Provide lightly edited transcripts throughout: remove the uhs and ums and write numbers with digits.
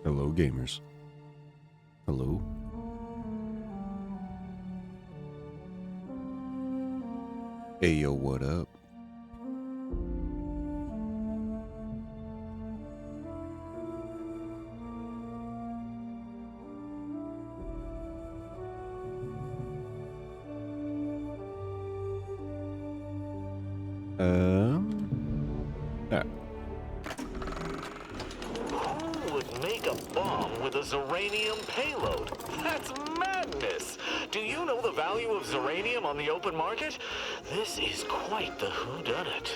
Hello, gamers. Hello. Hey, yo, what up? Yeah. Who would make a bomb with a Zeranium payload? That's madness! Do you know the value of Zeranium on the open market? This is quite the whodunit.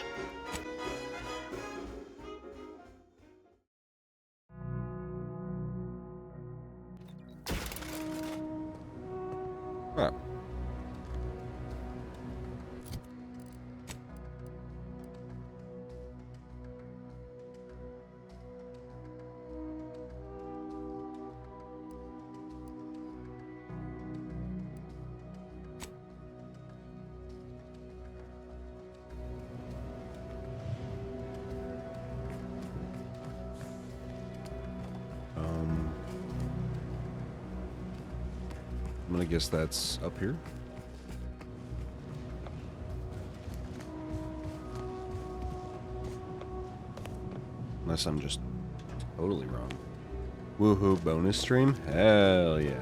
Oh. I'm gonna guess that's up here. Unless I'm just totally wrong. Woohoo, bonus stream? Hell yeah.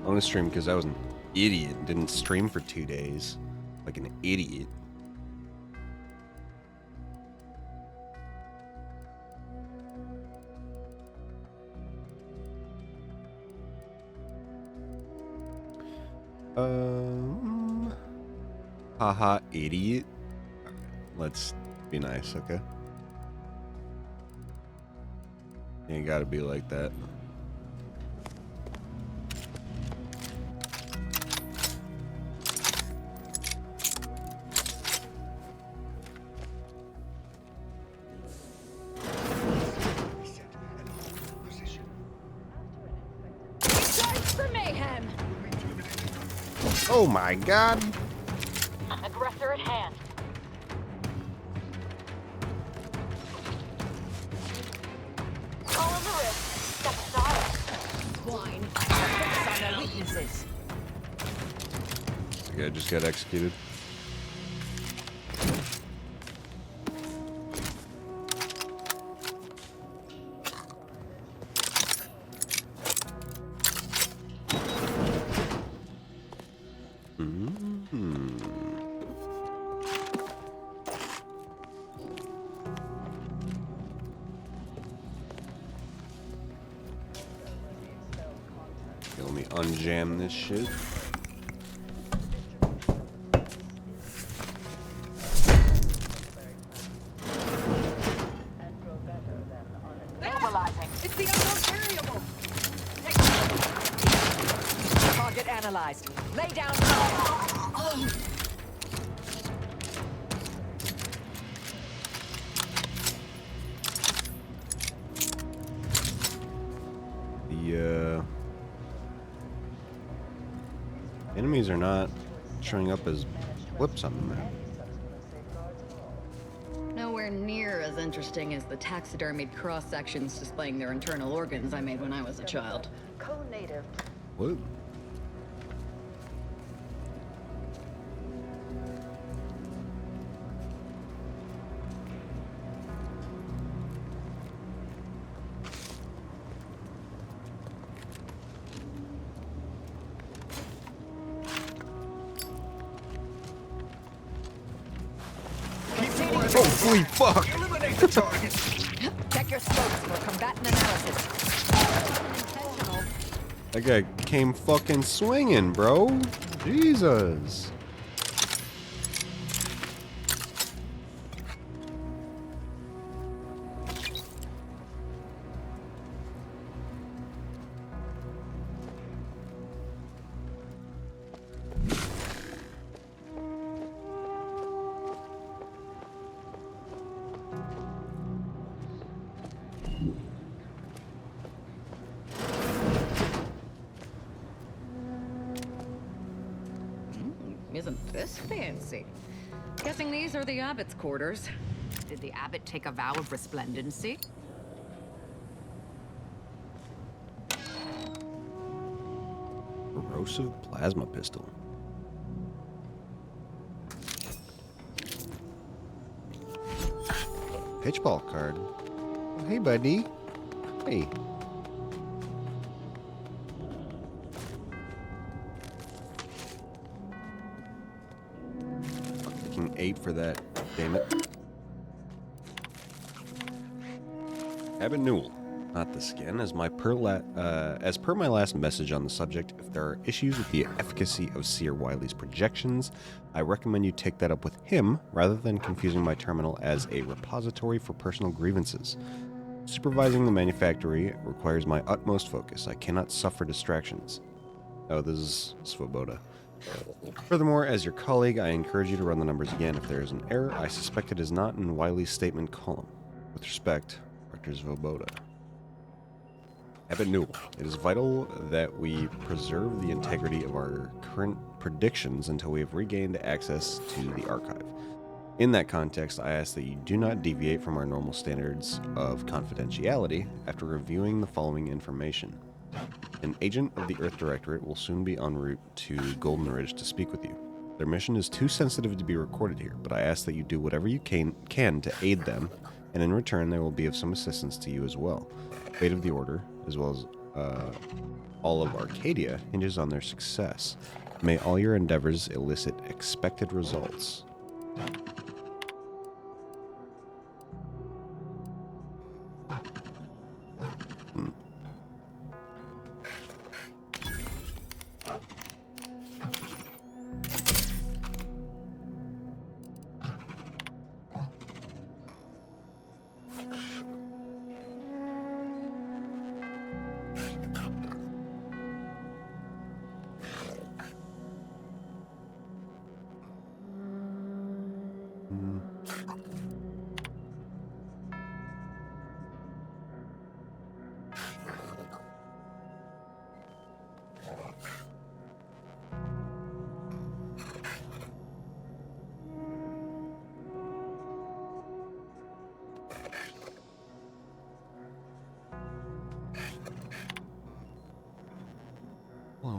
Bonus stream because I was an idiot and didn't stream for 2 days. Like an idiot. Haha, idiot. Let's be nice, okay? You gotta be like that. For mayhem. Oh my god! Aggressor at hand. Call on the wrist. Step aside. Wine. Focus on their weaknesses. The guy just got executed. Let me unjam this shit. Analyzing. It's the unknown variable. Target analyzed. Lay down. The enemies are not showing up as blips on the map. Nowhere near as interesting as the taxidermied cross-sections displaying their internal organs I made when I was a child. Co-native. What? Holy fuck! Check your scopes for combatant analysis. That guy came fucking swinging, bro. Jesus. Isn't this fancy? Guessing these are the abbot's quarters. Did the abbot take a vow of resplendency? Corrosive plasma pistol. Pitchball card. Oh, hey, buddy. Hey. Taking 8 for that. Damn it. Abbott Newell. Not the skin. As per my last message on the subject, if there are issues with the efficacy of Seer Wiley's projections, I recommend you take that up with him rather than confusing my terminal as a repository for personal grievances. Supervising the manufactory requires my utmost focus. I cannot suffer distractions. Oh, this is Svoboda. Furthermore, as your colleague, I encourage you to run the numbers again. If there is an error, I suspect it is not in Wiley's statement column. With respect, Dr. Svoboda. Abbott Newell. It is vital that we preserve the integrity of our current predictions until we have regained access to the archive. In that context, I ask that you do not deviate from our normal standards of confidentiality after reviewing the following information. An agent of the Earth Directorate will soon be en route to Golden Ridge to speak with you. Their mission is too sensitive to be recorded here, but I ask that you do whatever you can to aid them, and in return they will be of some assistance to you as well. Fate of the Order, as well as all of Arcadia, hinges on their success. May all your endeavors elicit expected results. I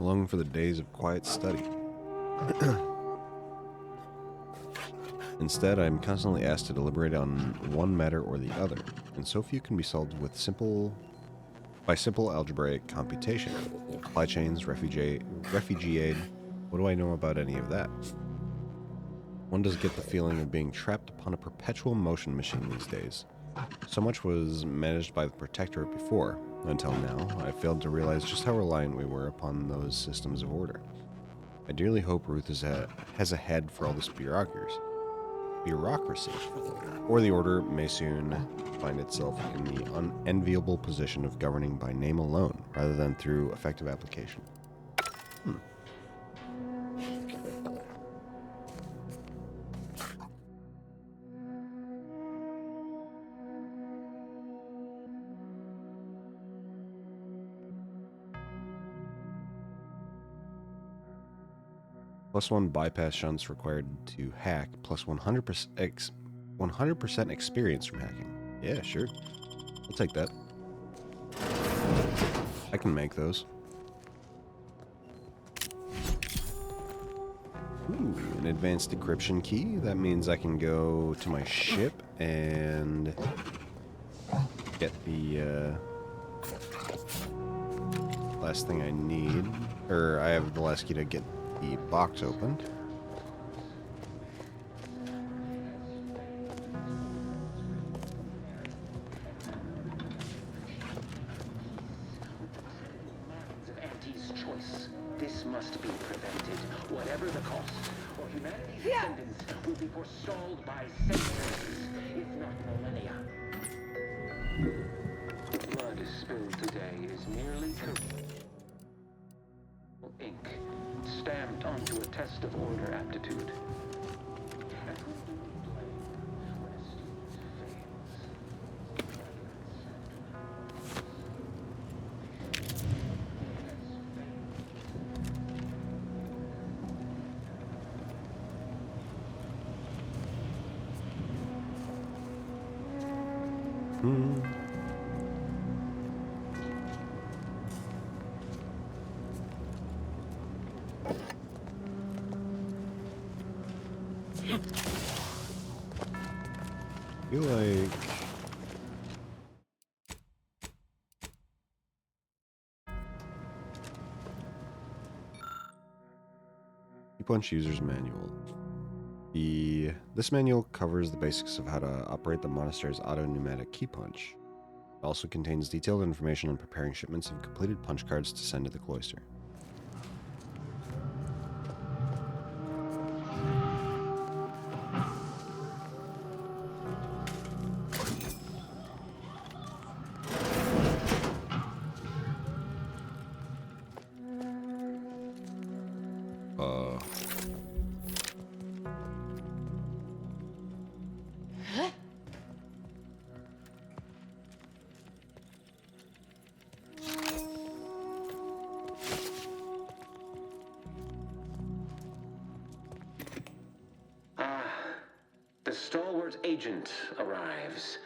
long for the days of quiet study. Instead, I am constantly asked to deliberate on one matter or the other, and so few can be solved with simple algebraic computation. Supply chains, refugee aid. What do I know about any of that? One does get the feeling of being trapped upon a perpetual motion machine these days. So much was managed by the Protectorate before. Until now, I failed to realize just how reliant we were upon those systems of order. I dearly hope Ruth has a head for all this bureaucracy. Or the Order may soon find itself in the unenviable position of governing by name alone, rather than through effective application. +1 bypass shunts required to hack, plus 100% experience from hacking. Yeah, sure. I'll take that. I can make those. Ooh, an advanced decryption key. That means I can go to my ship and get the last thing I need. Or I have the last key to get the box opened. Auntie's choice. This must be prevented, whatever the cost, or humanity's descendants will be forestalled by centuries, if not millennia. Blood spilled today is merely ink stamped onto a test of order aptitude. And who do we blame when a student Hmm. feel like... Key punch user's manual. This manual covers the basics of how to operate the monastery's auto-pneumatic key punch. It also contains detailed information on preparing shipments of completed punch cards to send to the cloister. The stalwart agent arrives.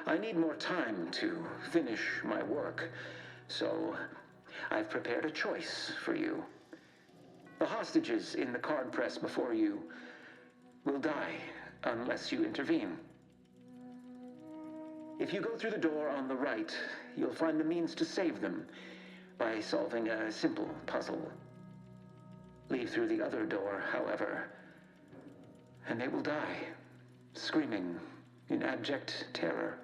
I need more time to finish my work, so I've prepared a choice for you. The hostages in the card press before you will die unless you intervene. If you go through the door on the right, you'll find the means to save them by solving a simple puzzle. Leave through the other door, however, and they will die, screaming in abject terror.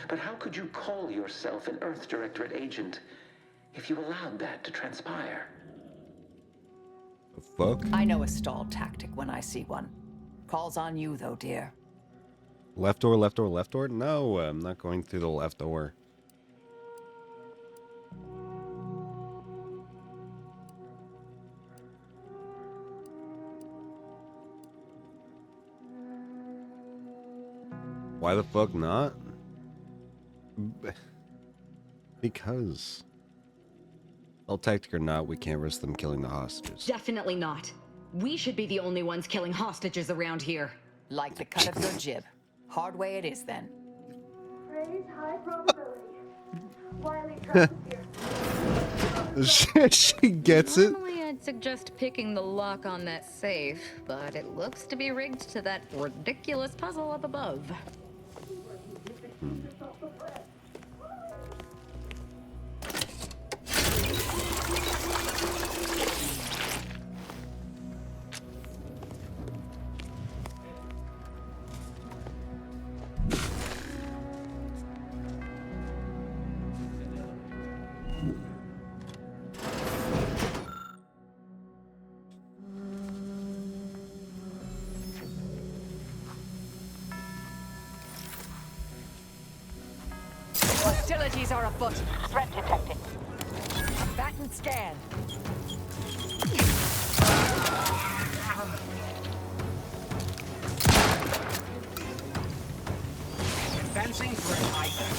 But how could you call yourself an Earth Directorate agent if you allowed that to transpire? The fuck? I know a stall tactic when I see one. Calls on you, though, dear. Left door, left door, left door? No, I'm not going through the left door. Why the fuck not? Because. Well, tactic or not, we can't risk them killing the hostages. Definitely not. We should be the only ones killing hostages around here. Like the cut of your jib. Hard way it is, then. Raise high probability. Wiley trust here. She gets it. Normally, I'd suggest picking the lock on that safe, but it looks to be rigged to that ridiculous puzzle up above. Hostilities are afoot. Threat detected. Bat and scan. Advancing threat icon.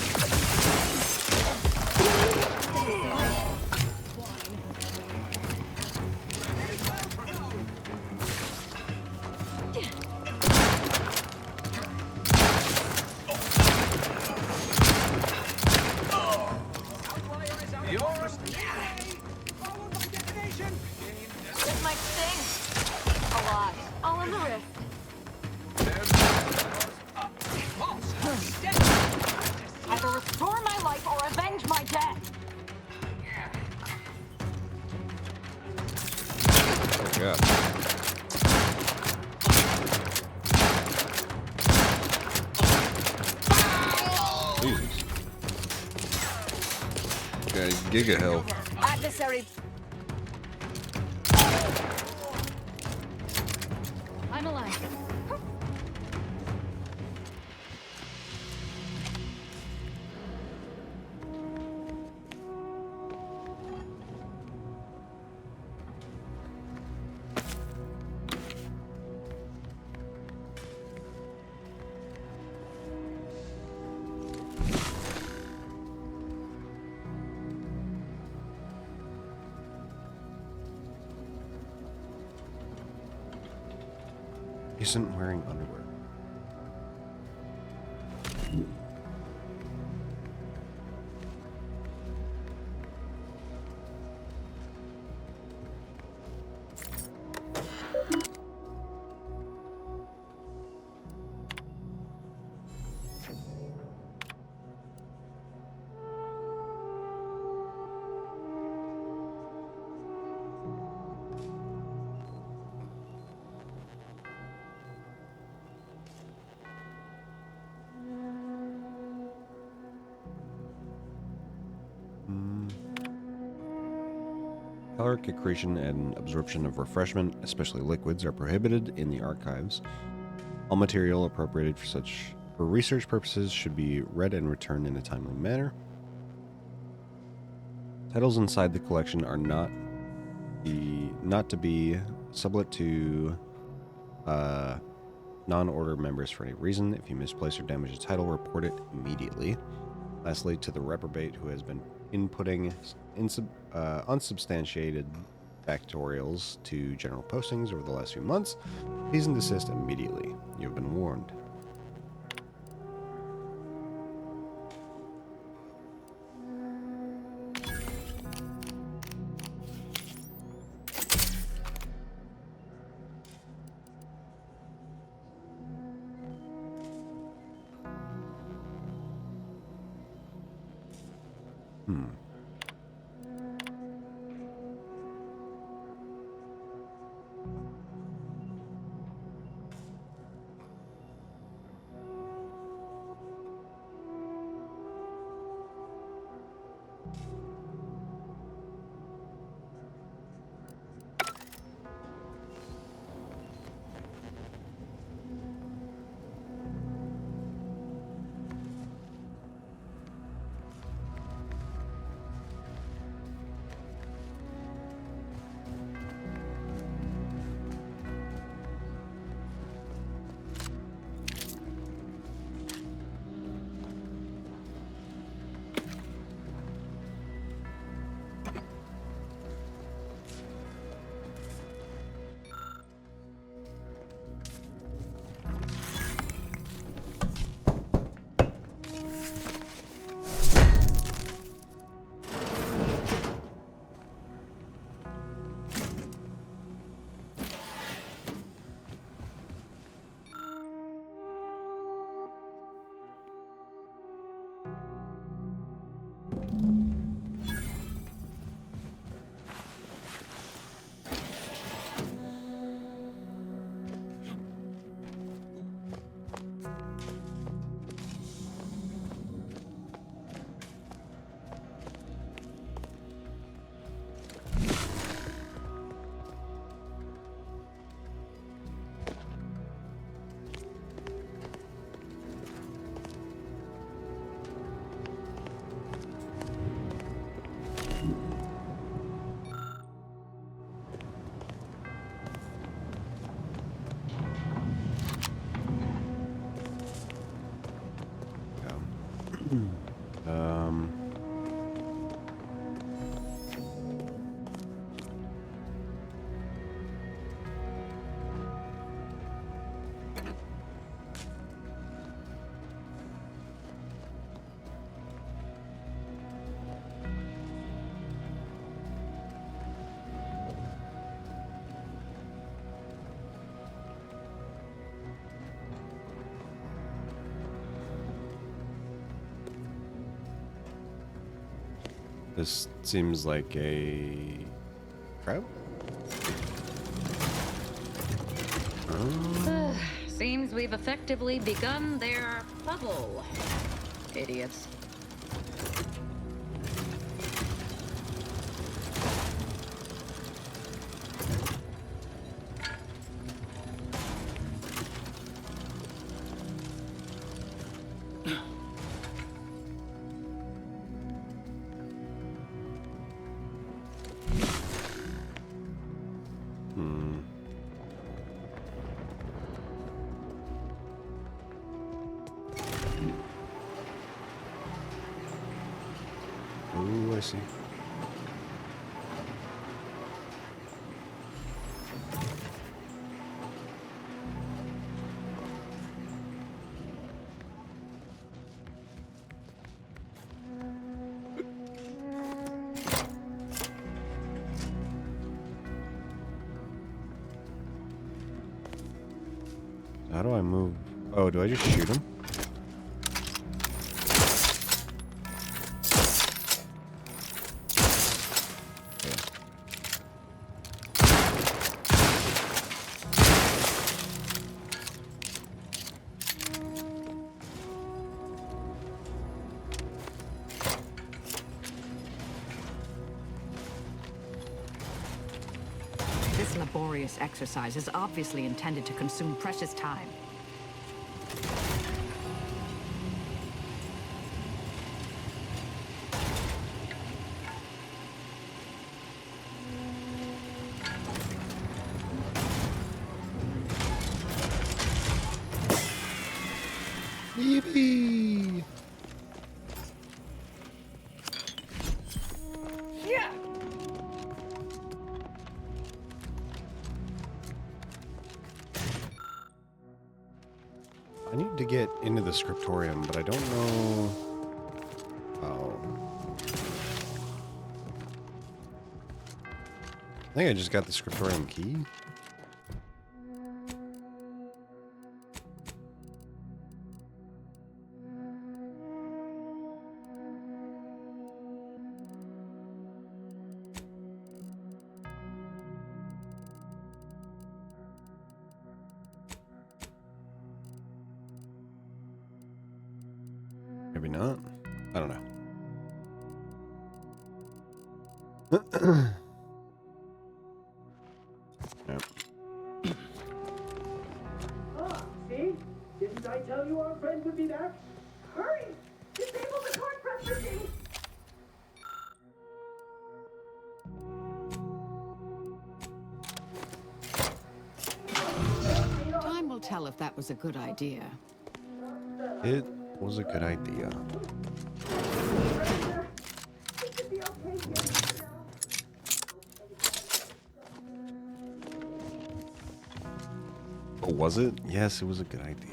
This might sting. A lot. All in the wrist. Either restore my life or avenge my death. Oh god. Jesus. Guys, giga hell. Adversary. I'm alive. Isn't wearing underwear. Caloric accretion and absorption of refreshment, especially liquids, are prohibited in the archives. All material appropriated for research purposes should be read and returned in a timely manner. Titles inside the collection are not to be sublet to non-order members for any reason. If you misplace or damage a title, report it immediately. Lastly, to the reprobate who has been inputting unsubstantiated factorials to general postings over the last few months, cease and desist immediately. You have been warned. This seems like a crowd. Seems we've effectively begun their bubble. Idiots. Oh, I see. How do I move? Oh, do I just shoot him? laborious exercise is obviously intended to consume precious time. Yippee! Yeah! I need to get into the scriptorium, but I don't know how. I think I just got the scriptorium key. Maybe not. I don't know. Yep. Ah, see? Didn't I tell you our friend would be back? Hurry! Disable the torch press machine! Time will tell if that was a good idea. It was a good idea. It should be okay here. Oh, was it? Yes, it was a good idea.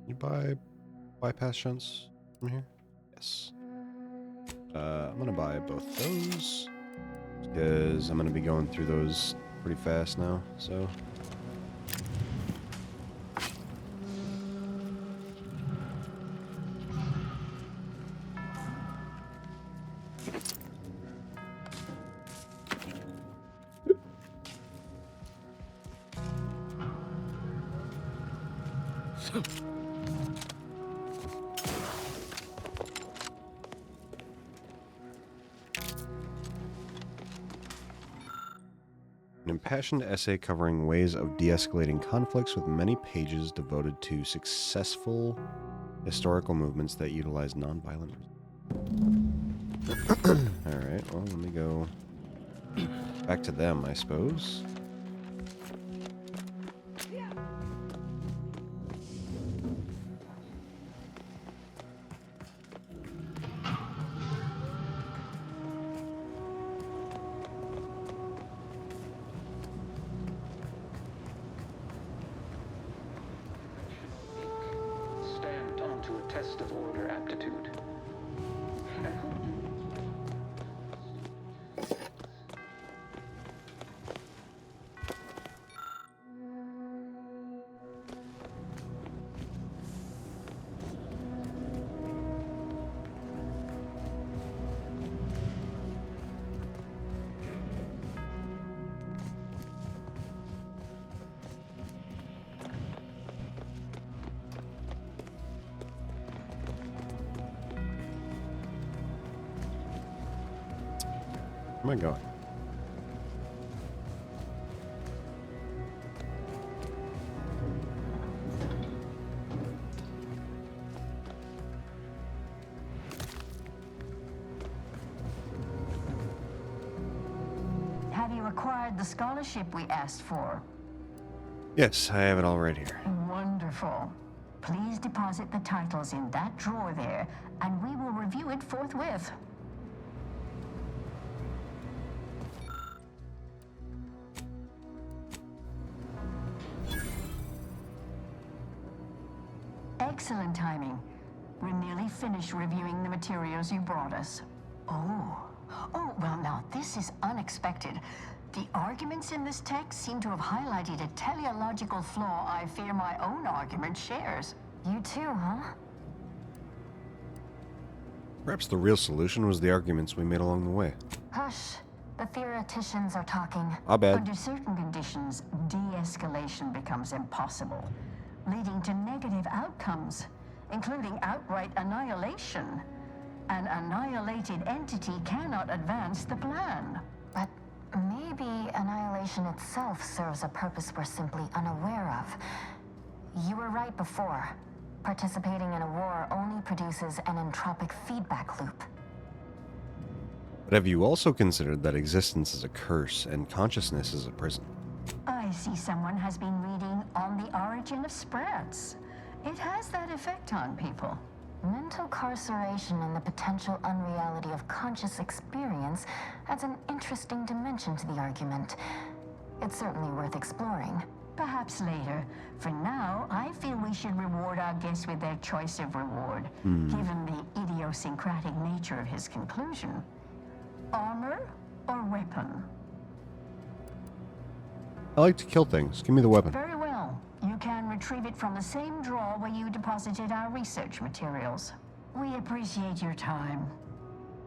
You buy bypass shunts from here? Yes. I'm gonna buy both those because I'm gonna be going through those pretty fast now. So. An impassioned essay covering ways of de-escalating conflicts with many pages devoted to successful historical movements that utilize nonviolent. Alright, well, let me go back to them, I suppose. Stamped onto a test of order aptitude. And who Where am I going? Have you acquired the scholarship we asked for? Yes, I have it all right here. Wonderful. Please deposit the titles in that drawer there, and we will review it forthwith. Excellent timing. We're nearly finished reviewing the materials you brought us. Oh, well now, this is unexpected. The arguments in this text seem to have highlighted a teleological flaw I fear my own argument shares. You too, huh? Perhaps the real solution was the arguments we made along the way. Hush. The theoreticians are talking. My bad. Under certain conditions, de-escalation becomes impossible, leading to negative outcomes, including outright annihilation. An annihilated entity cannot advance the plan. But maybe annihilation itself serves a purpose we're simply unaware of. You were right before. Participating in a war only produces an entropic feedback loop. But have you also considered that existence is a curse and consciousness is a prison? I see someone has been reading On the Origin of Sprats. It has that effect on people. Mental carceration and the potential unreality of conscious experience adds an interesting dimension to the argument. It's certainly worth exploring. Perhaps later. For now, I feel we should reward our guest with their choice of reward, given the idiosyncratic nature of his conclusion. Armor or weapon? I like to kill things. Give me the weapon. Very well. You can retrieve it from the same drawer where you deposited our research materials. We appreciate your time.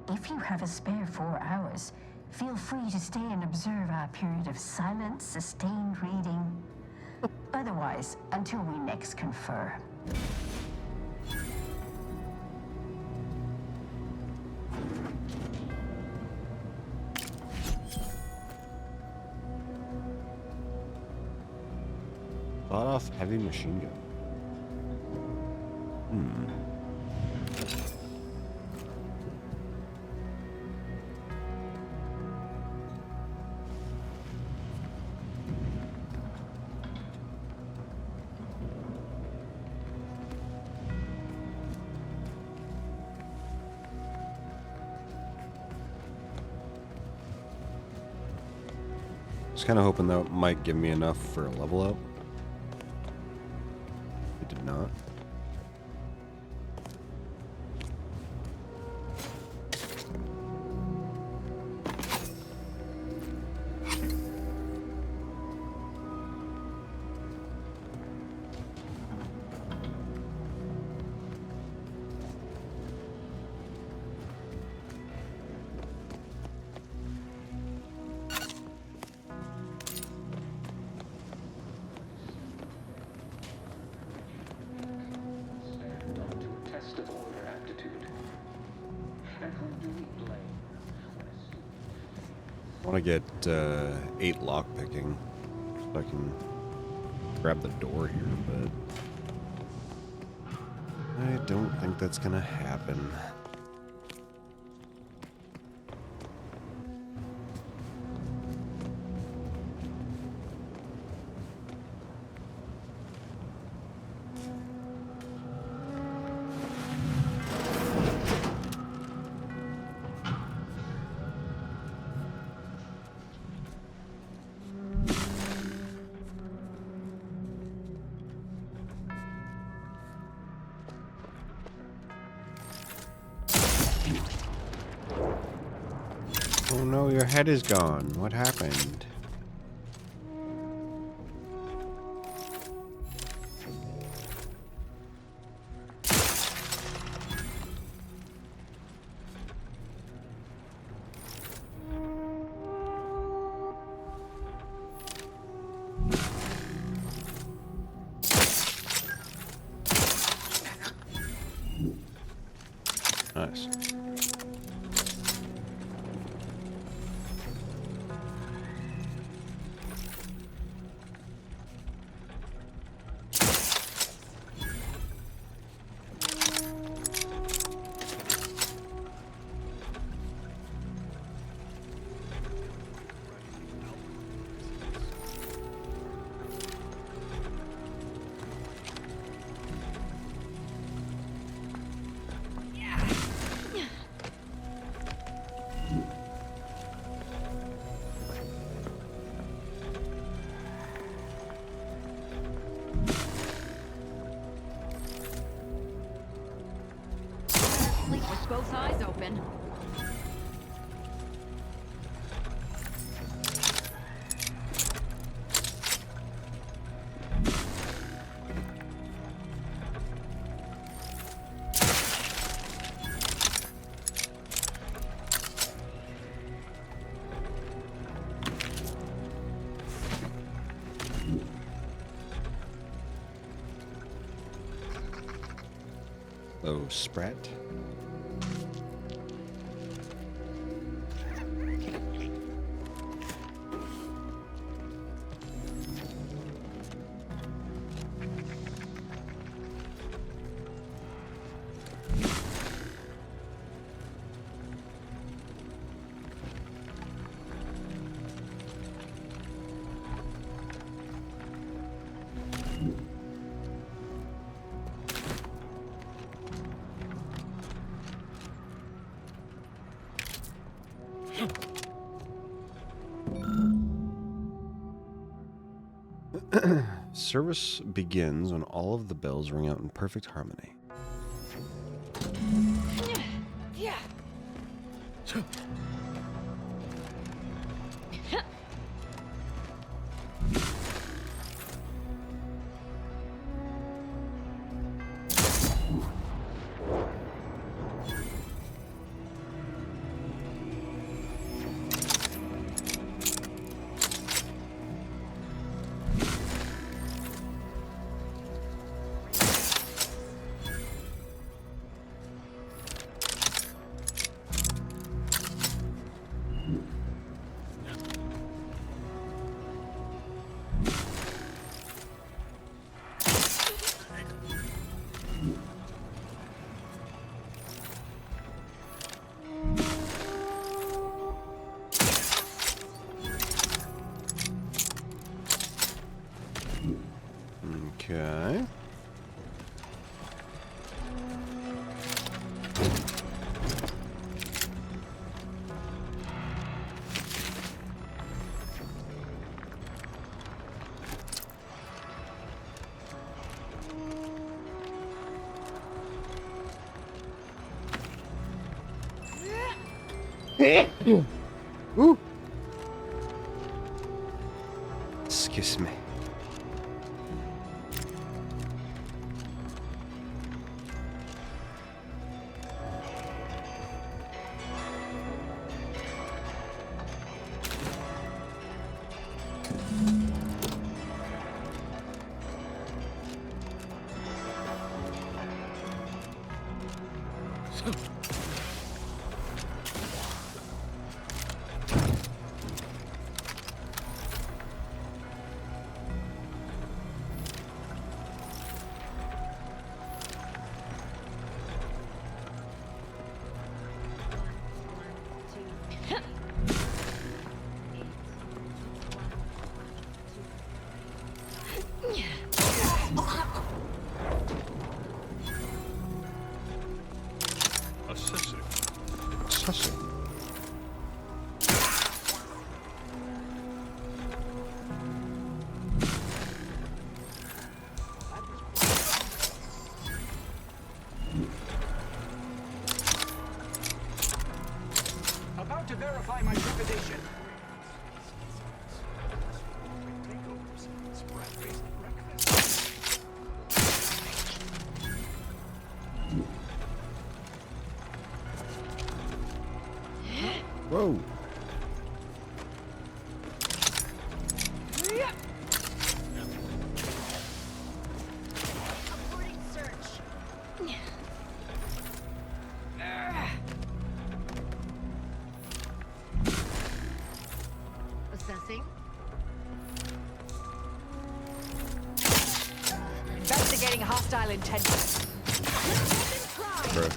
If you have a spare 4 hours, feel free to stay and observe our period of silent, sustained reading. Otherwise, until we next confer. Sawed-off heavy machine gun. Just kind of hoping that might give me enough for a level up. It did not. I want to get 8 lockpicking so I can grab the door here, but I don't think that's going to happen. Oh no, your head is gone. What happened? Nice. Sleep with both eyes open. Hello, Sprat. Service begins when all of the bells ring out in perfect harmony. Yeah. Okay. Ooh. Excuse me. Sussing. About to verify my trepidation. Whoa. Assessing. Investigating hostile intention. Bro.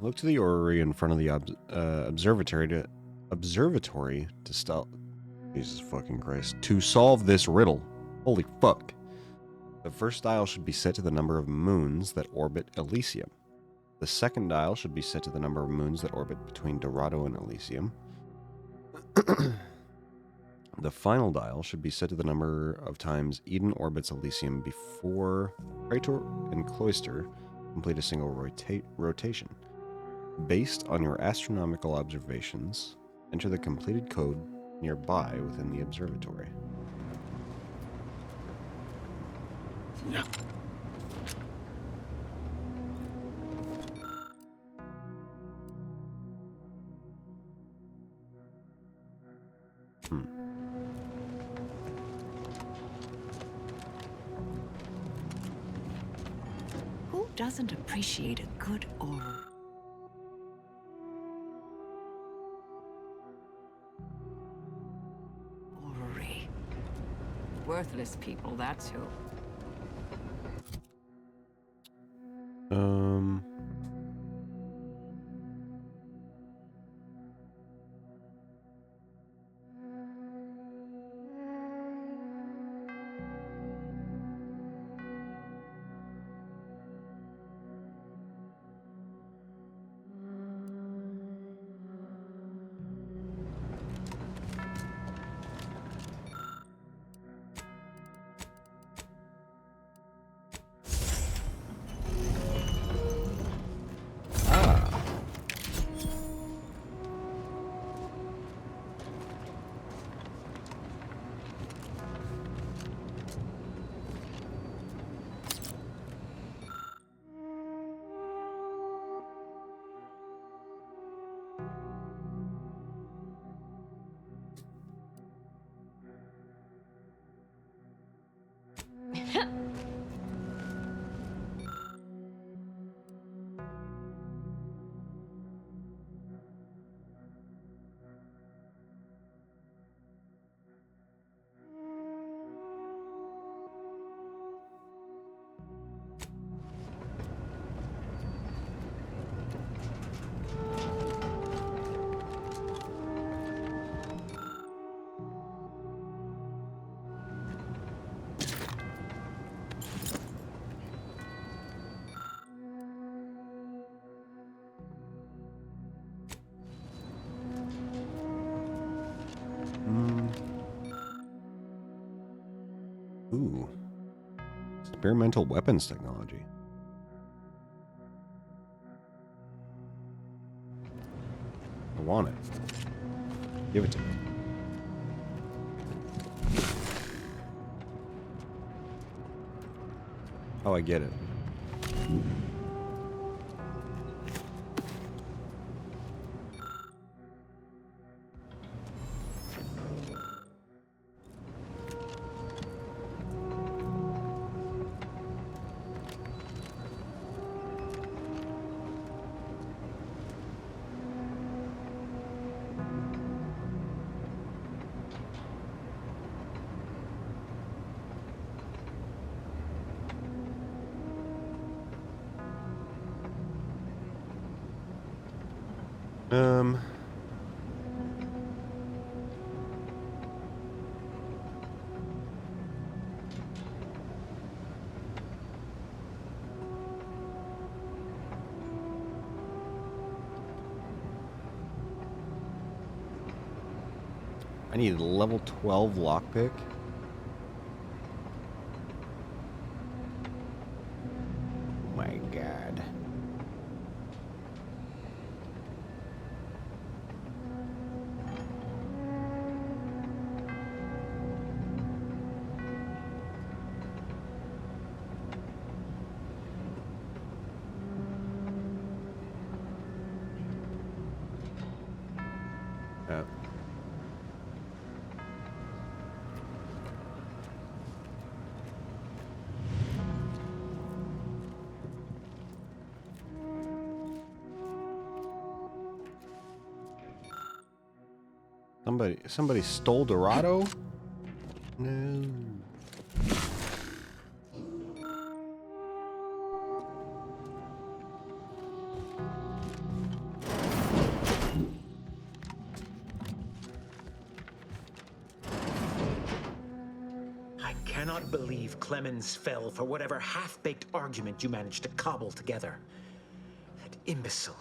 Look to the orrery in front of the observatory to stop. Jesus fucking Christ. To solve this riddle. Holy fuck. The first dial should be set to the number of moons that orbit Elysium. The second dial should be set to the number of moons that orbit between Dorado and Elysium. The final dial should be set to the number of times Eden orbits Elysium before Praetor and Cloister complete a single rotation. Based on your astronomical observations, enter the completed code nearby within the observatory. Yeah. Who doesn't appreciate a good aura? Orrery. Worthless people, that's who. Ooh. Experimental weapons technology. I want it. Give it to me. Oh, I get it. I need a level 12 lockpick. Oh my god. Somebody stole Dorado? No. cannot believe Clemens fell for whatever half-baked argument you managed to cobble together. That imbecile.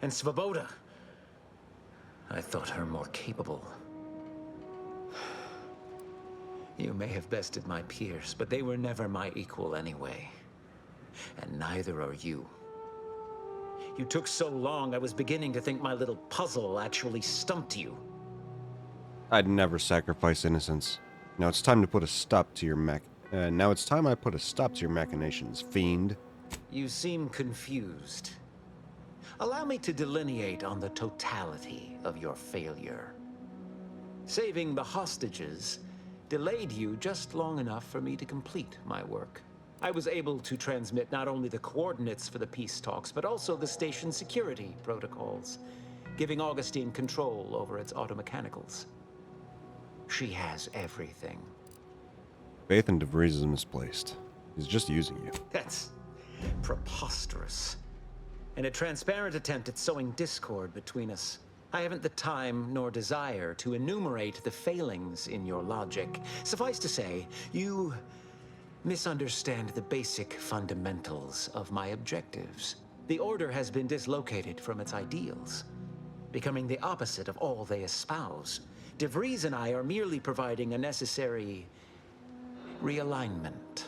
And Svoboda. I thought her more capable. You may have bested my peers, but they were never my equal anyway. And neither are you. You took so long, I was beginning to think my little puzzle actually stumped you. I'd never sacrifice innocence. Now it's time to put a stop to your now it's time I put a stop to your machinations, fiend. You seem confused. Allow me to delineate on the totality of your failure. Saving the hostages delayed you just long enough for me to complete my work. I was able to transmit not only the coordinates for the peace talks, but also the station's security protocols, giving Augustine control over its automechanicals. She has everything. Faith in DeVries is misplaced. He's just using you. That's preposterous. In a transparent attempt at sowing discord between us, I haven't the time nor desire to enumerate the failings in your logic. Suffice to say, you misunderstand the basic fundamentals of my objectives. The Order has been dislocated from its ideals, becoming the opposite of all they espouse. DeVries and I are merely providing a necessary realignment.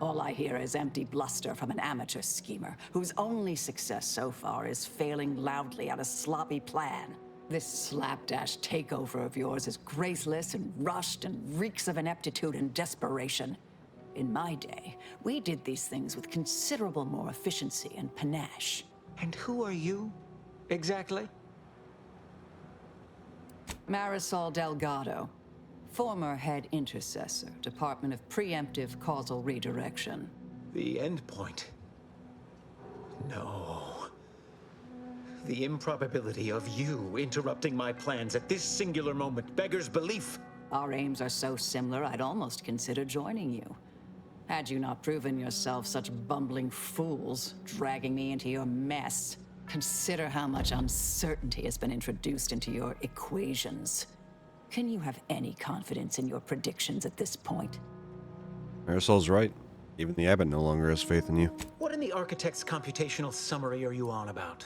All I hear is empty bluster from an amateur schemer whose only success so far is failing loudly at a sloppy plan. This slapdash takeover of yours is graceless and rushed and reeks of ineptitude and desperation. In my day, we did these things with considerable more efficiency and panache. And who are you, exactly? Marisol Delgado, former head intercessor, Department of Preemptive Causal Redirection. The endpoint? No. The improbability of you interrupting my plans at this singular moment beggars belief. Our aims are so similar, I'd almost consider joining you. Had you not proven yourself such bumbling fools, dragging me into your mess. Consider how much uncertainty has been introduced into your equations. Can you have any confidence in your predictions at this point? Marisol's right. Even the Abbot no longer has faith in you. What in the Architect's computational summary are you on about?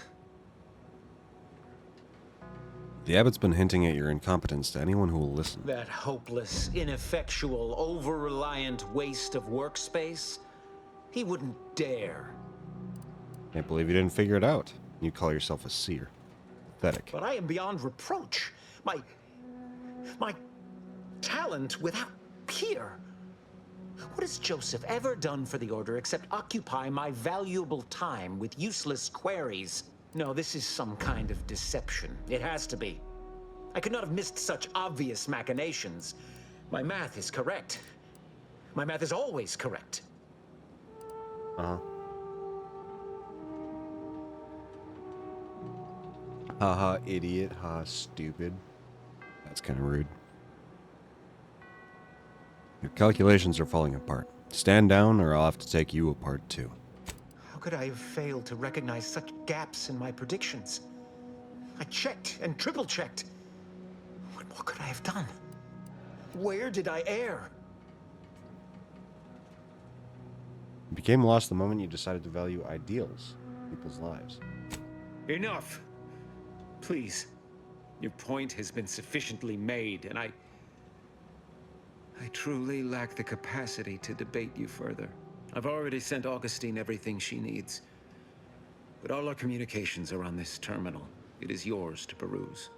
The Abbot's been hinting at your incompetence to anyone who will listen. That hopeless, ineffectual, over-reliant waste of workspace? He wouldn't dare. Can't believe you didn't figure it out. You call yourself a seer. Pathetic. But I am beyond reproach. My talent without peer. What has Joseph ever done for the Order except occupy my valuable time with useless queries? No, this is some kind of deception. It has to be. I could not have missed such obvious machinations. My math is correct. My math is always correct. Uh-huh. Haha, idiot. Ha, stupid. That's kind of rude. Your calculations are falling apart. Stand down or I'll have to take you apart too. How could I have failed to recognize such gaps in my predictions? I checked and triple-checked. What more could I have done? Where did I err? You became lost the moment you decided to value ideals, people's lives. Enough! Please. Your point has been sufficiently made, and I truly lack the capacity to debate you further. I've already sent Augustine everything she needs. But all our communications are on this terminal. It is yours to peruse.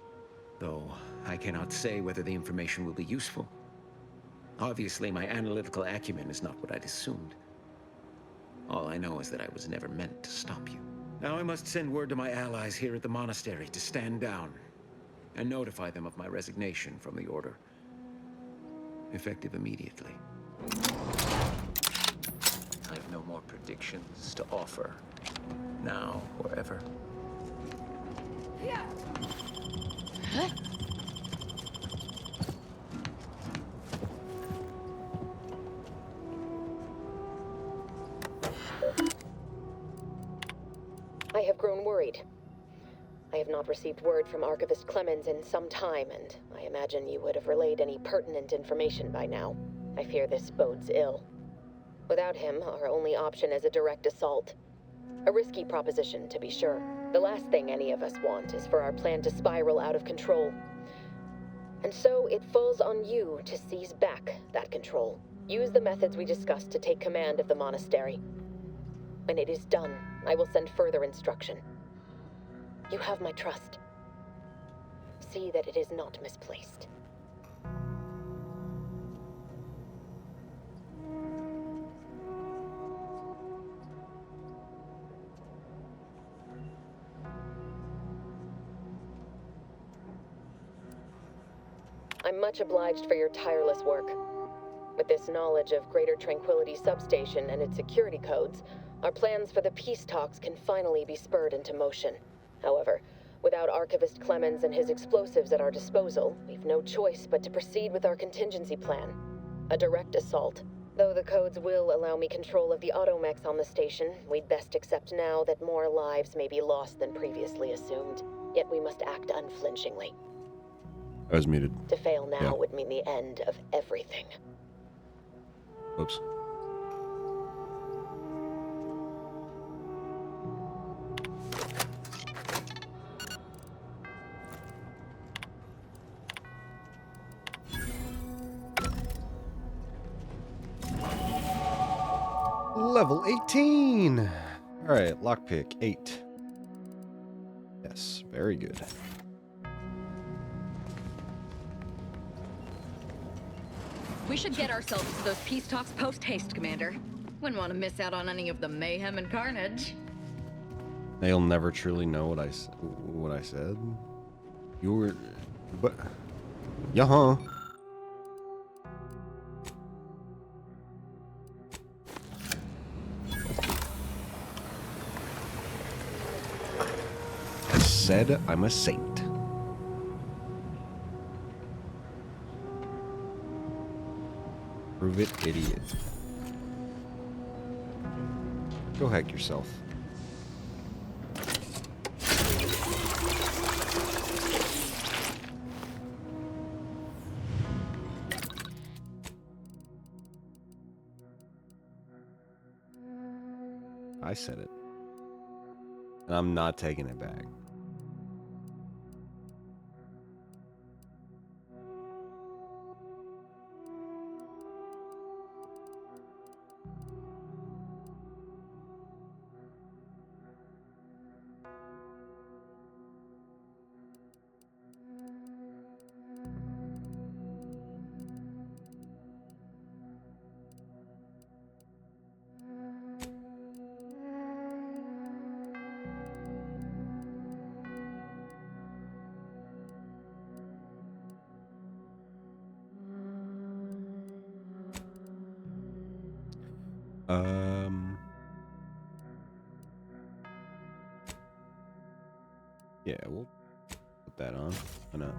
Though I cannot say whether the information will be useful. Obviously, my analytical acumen is not what I'd assumed. All I know is that I was never meant to stop you. Now I must send word to my allies here at the monastery to stand down and notify them of my resignation from the Order. Effective immediately. I have no more predictions to offer, now or ever. Yeah. I have grown worried. I have not received word from Archivist Clemens in some time, and I imagine you would have relayed any pertinent information by now. I fear this bodes ill. Without him, our only option is a direct assault. A risky proposition, to be sure. The last thing any of us want is for our plan to spiral out of control. And so it falls on you to seize back that control. Use the methods we discussed to take command of the monastery. When it is done, I will send further instruction. You have my trust. See that it is not misplaced. I'm much obliged for your tireless work. With this knowledge of Greater Tranquility Substation and its security codes, our plans for the peace talks can finally be spurred into motion. However, without Archivist Clemens and his explosives at our disposal, we've no choice but to proceed with our contingency plan. A direct assault. Though the codes will allow me control of the automechs on the station, we'd best accept now that more lives may be lost than previously assumed. Yet we must act unflinchingly. I was muted. To fail now Yeah. would mean the end of everything. Oops. Level 18. All right, lockpick 8. Yes, very good. We should get ourselves to those peace talks post-haste, Commander. Wouldn't want to miss out on any of the mayhem and carnage. They'll never truly know what I said. You were, but, yeah. I said I'm a saint. Prove it, idiot. Go hack yourself. I said it. And I'm not taking it back. Yeah, we'll put that on. Why not?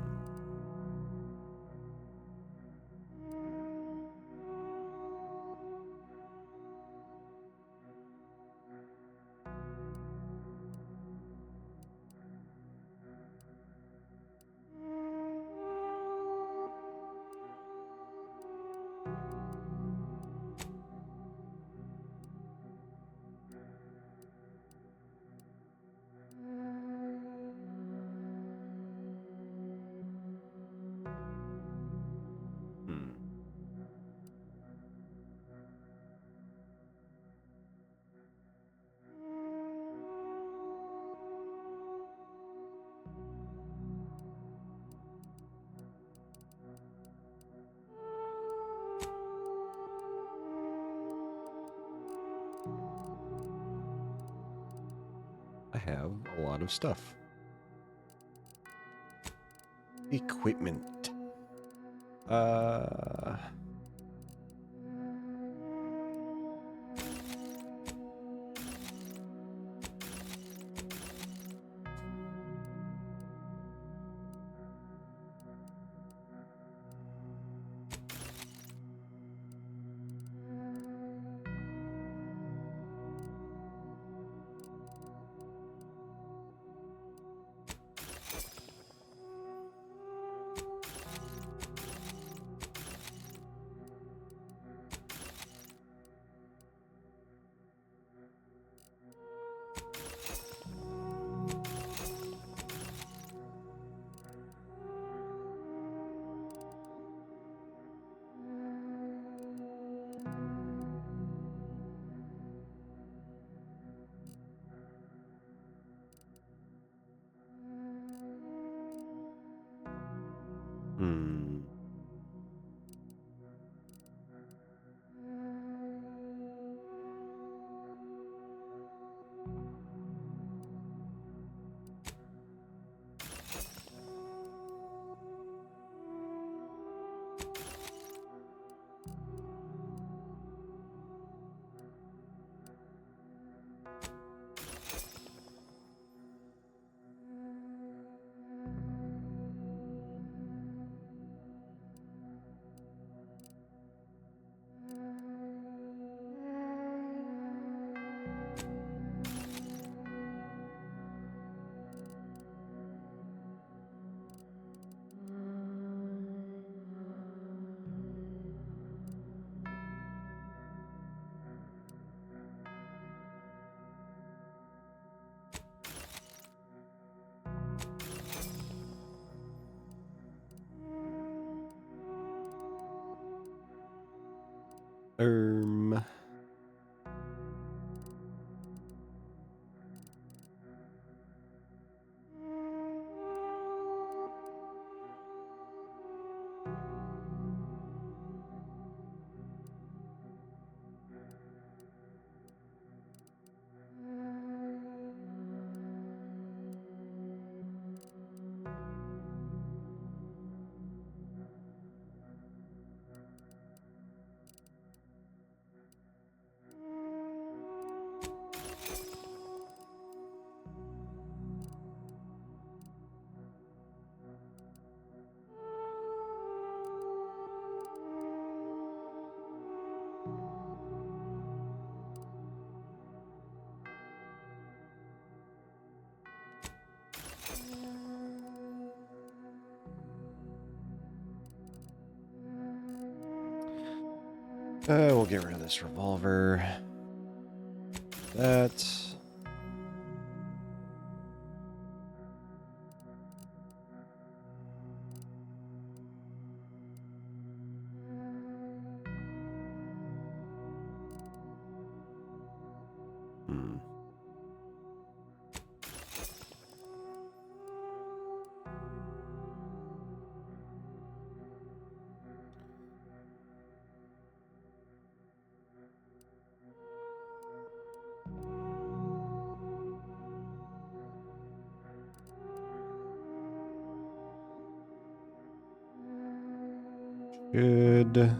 I have a lot of stuff. Equipment. We'll get rid of this revolver. That. Good.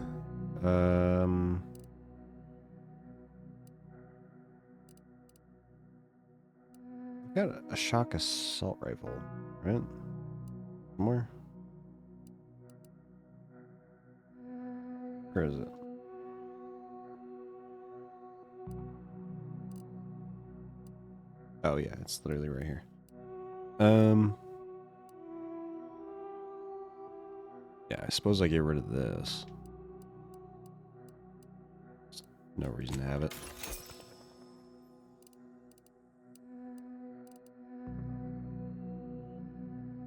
Got a shock assault rifle, right? Somewhere? Where is it? Oh yeah, it's literally right here. Yeah, I suppose I get rid of this. There's no reason to have it.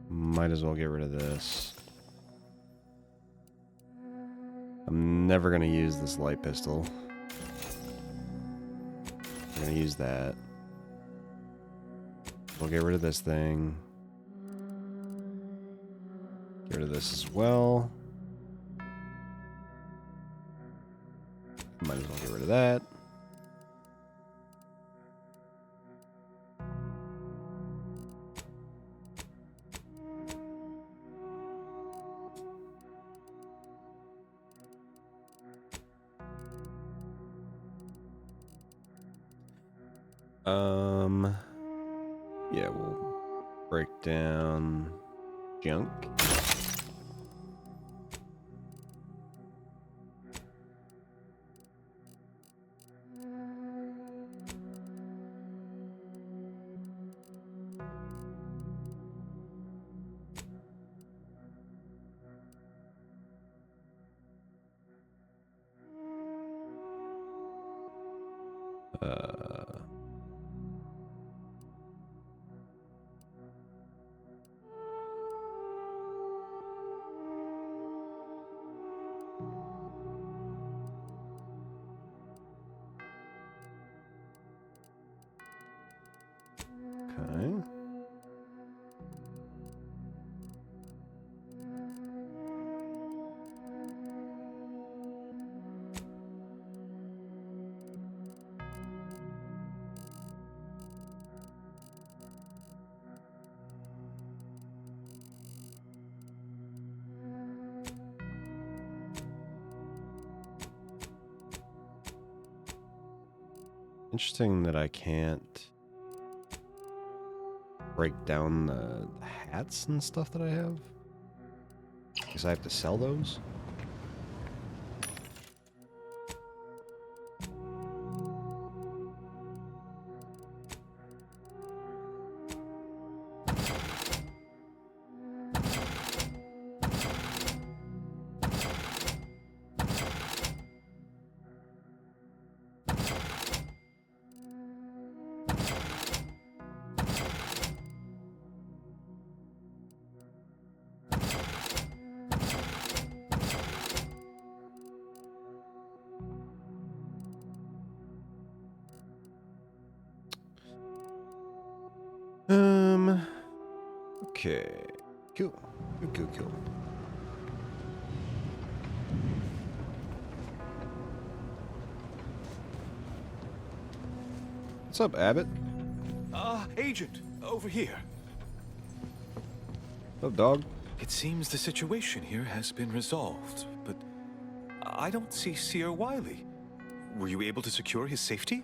Might as well get rid of this. I'm never gonna use this light pistol. I'm gonna use that. We'll get rid of this thing. Get rid of this as well. Might as well get rid of that. Yeah, we'll break down junk. Okay. Interesting that I can't break down the hats and stuff that I have. Because I have to sell those. Okay. Cool. Cool. What's up, Abbott? Agent, over here. What's up, dog? It seems the situation here has been resolved, but I don't see Seer Wiley. Were you able to secure his safety?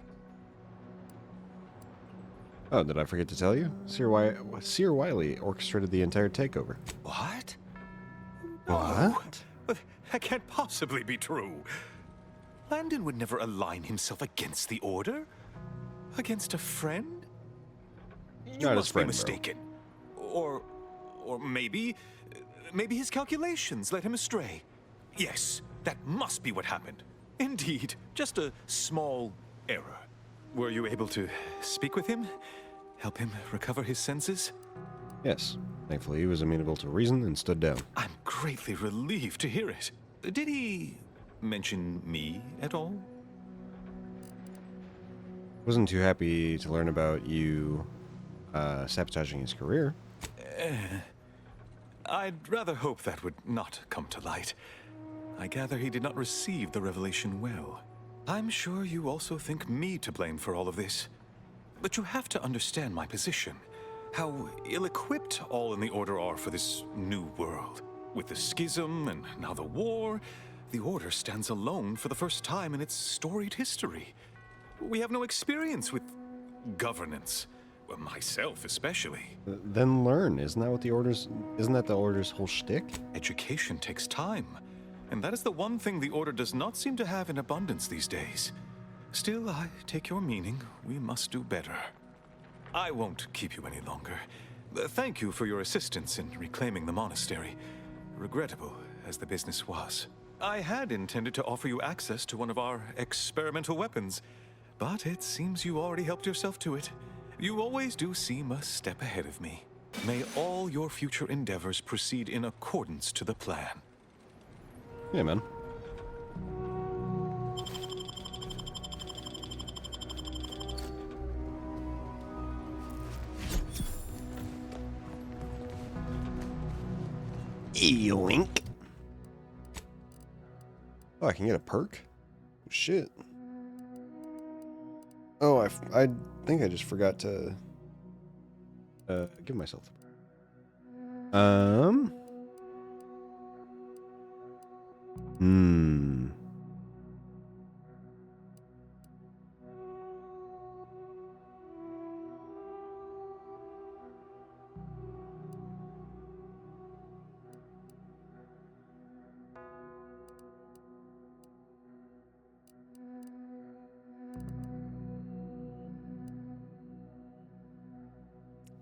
Oh, did I forget to tell you? Seer Wiley orchestrated the entire takeover. What? What? But that can't possibly be true. Landon would never align himself against the Order? Against a friend? You Not his must friend, be mistaken. Or maybe his calculations led him astray. Yes, that must be what happened. Indeed, just a small error. Were you able to speak with him? Help him recover his senses? Yes. Thankfully, he was amenable to reason and stood down. I'm greatly relieved to hear it. Did he mention me at all? Wasn't too happy to learn about you sabotaging his career. I'd rather hope that would not come to light. I gather he did not receive the revelation well. I'm sure you also think me to blame for all of this. But you have to understand my position. How ill-equipped all in the Order are for this new world. With the schism and now the war, the Order stands alone for the first time in its storied history. We have no experience with governance. Well, myself especially. Then learn. Isn't that the Order's whole shtick? Education takes time. And that is the one thing the Order does not seem to have in abundance these days. Still, I take your meaning. We must do better. I won't keep you any longer. Thank you for your assistance in reclaiming the monastery. Regrettable as the business was. I had intended to offer you access to one of our experimental weapons, but it seems you already helped yourself to it. You always do seem a step ahead of me. May all your future endeavors proceed in accordance to the plan. Yeah, man. Yoink. Oh, I can get a perk? Shit. Oh, I think I just forgot to give myself.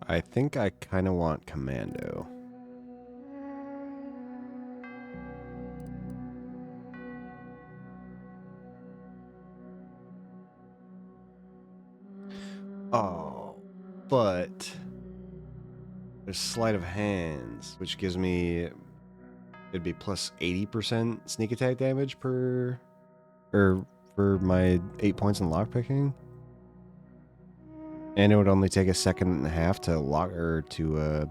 I think I kind of want Commando. Oh, but there's Sleight of Hands, which gives me, it'd be plus 80% sneak attack damage for my 8 points in lockpicking. And it would only take a second and a half to lock or to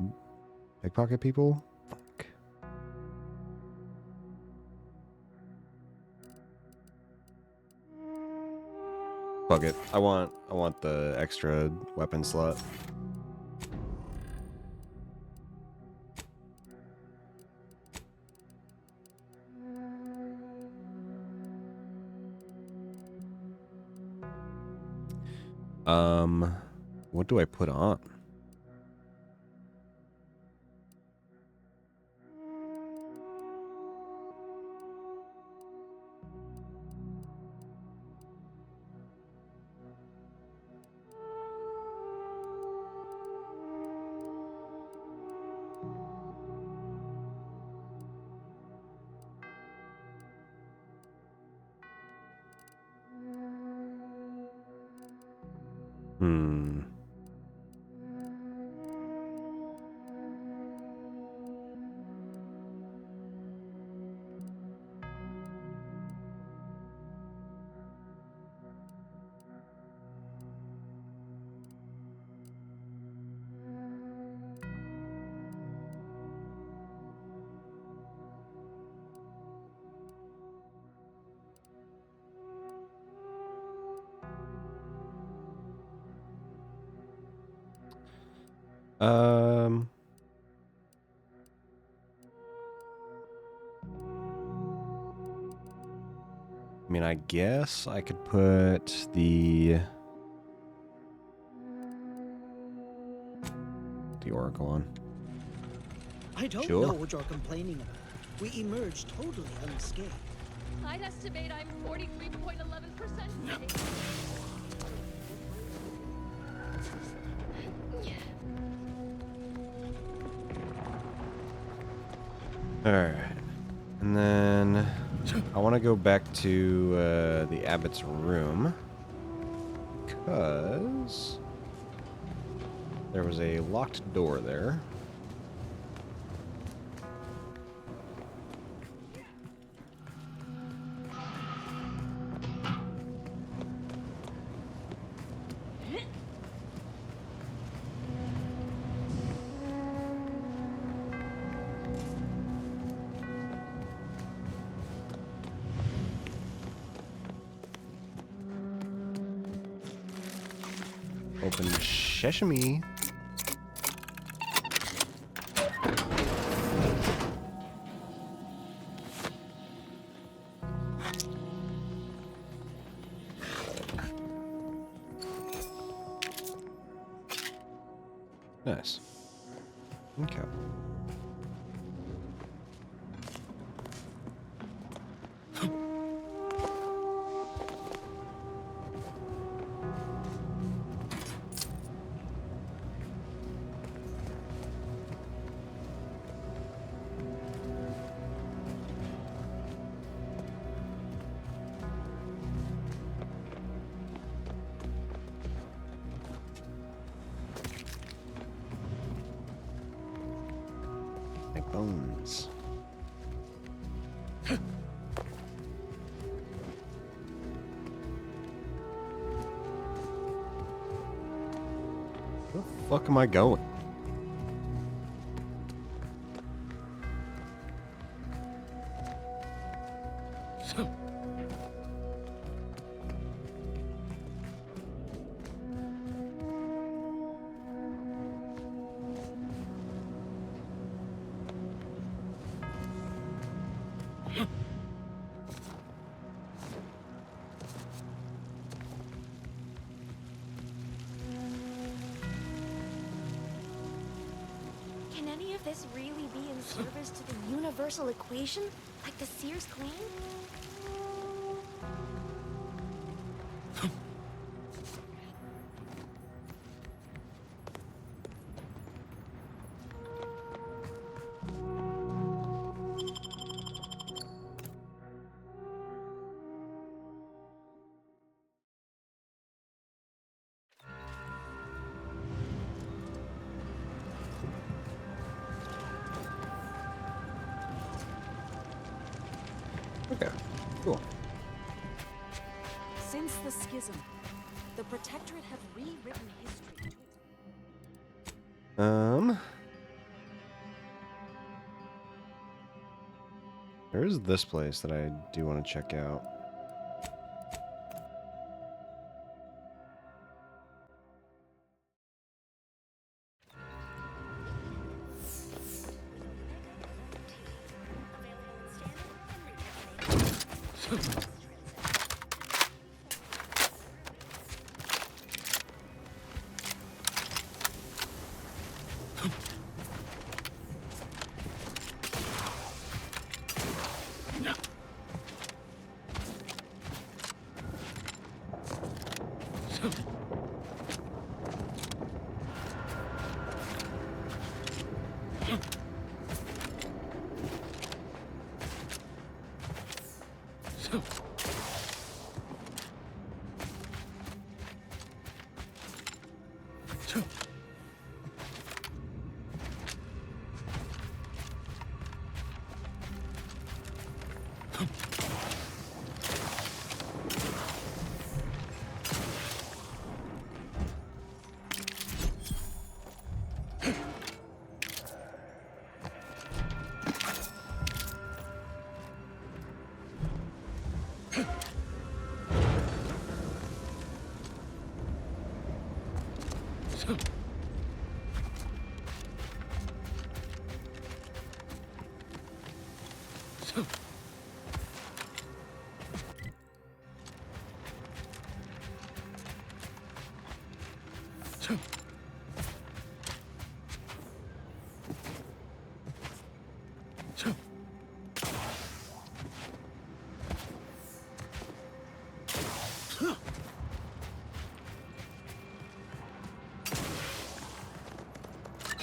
pickpocket people. Fuck. Fuck it. I want the extra weapon slot. What do I put on? Um. I mean, I guess I could put the Oracle on. I don't Sure. know what you're complaining about. We emerged totally unscathed. I'd estimate I'm 43.11% safe. Alright. And then I want to go back to the Abbot's room. Because there was a locked door there. Open sesame. Nice. Okay. Bones. Where the fuck am I going? Can any of this really be in service to the universal equation, like the Sears Queen? Okay, cool. Since the schism, the Protectorate have rewritten history to There is this place that I do want to check out.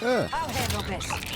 I'll handle this.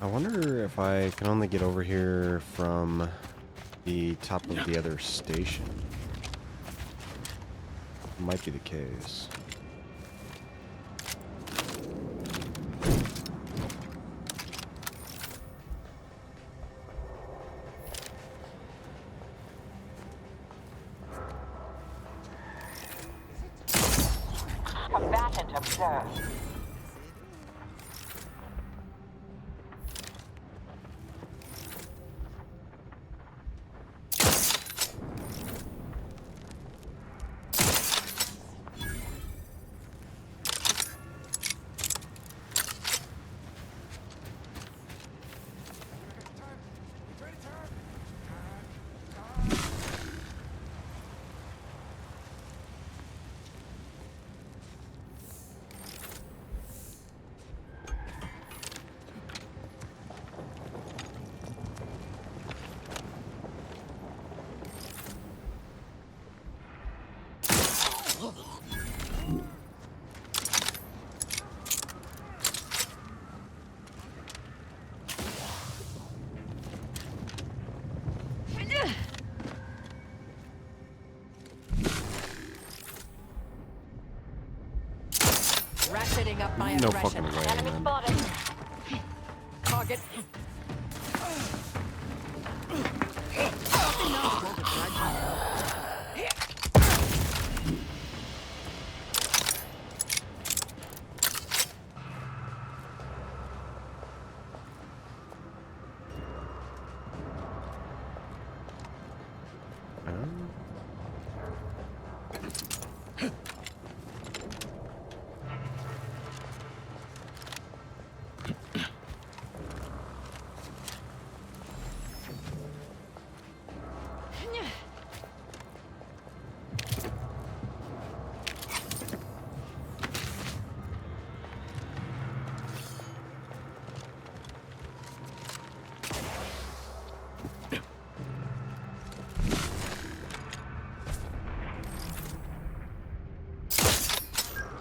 I wonder if I can only get over here from the top of the other station. Might be the case. Combatant observed. Ratcheting up my No aggression. fucking way, Enemy man. spotted. Target.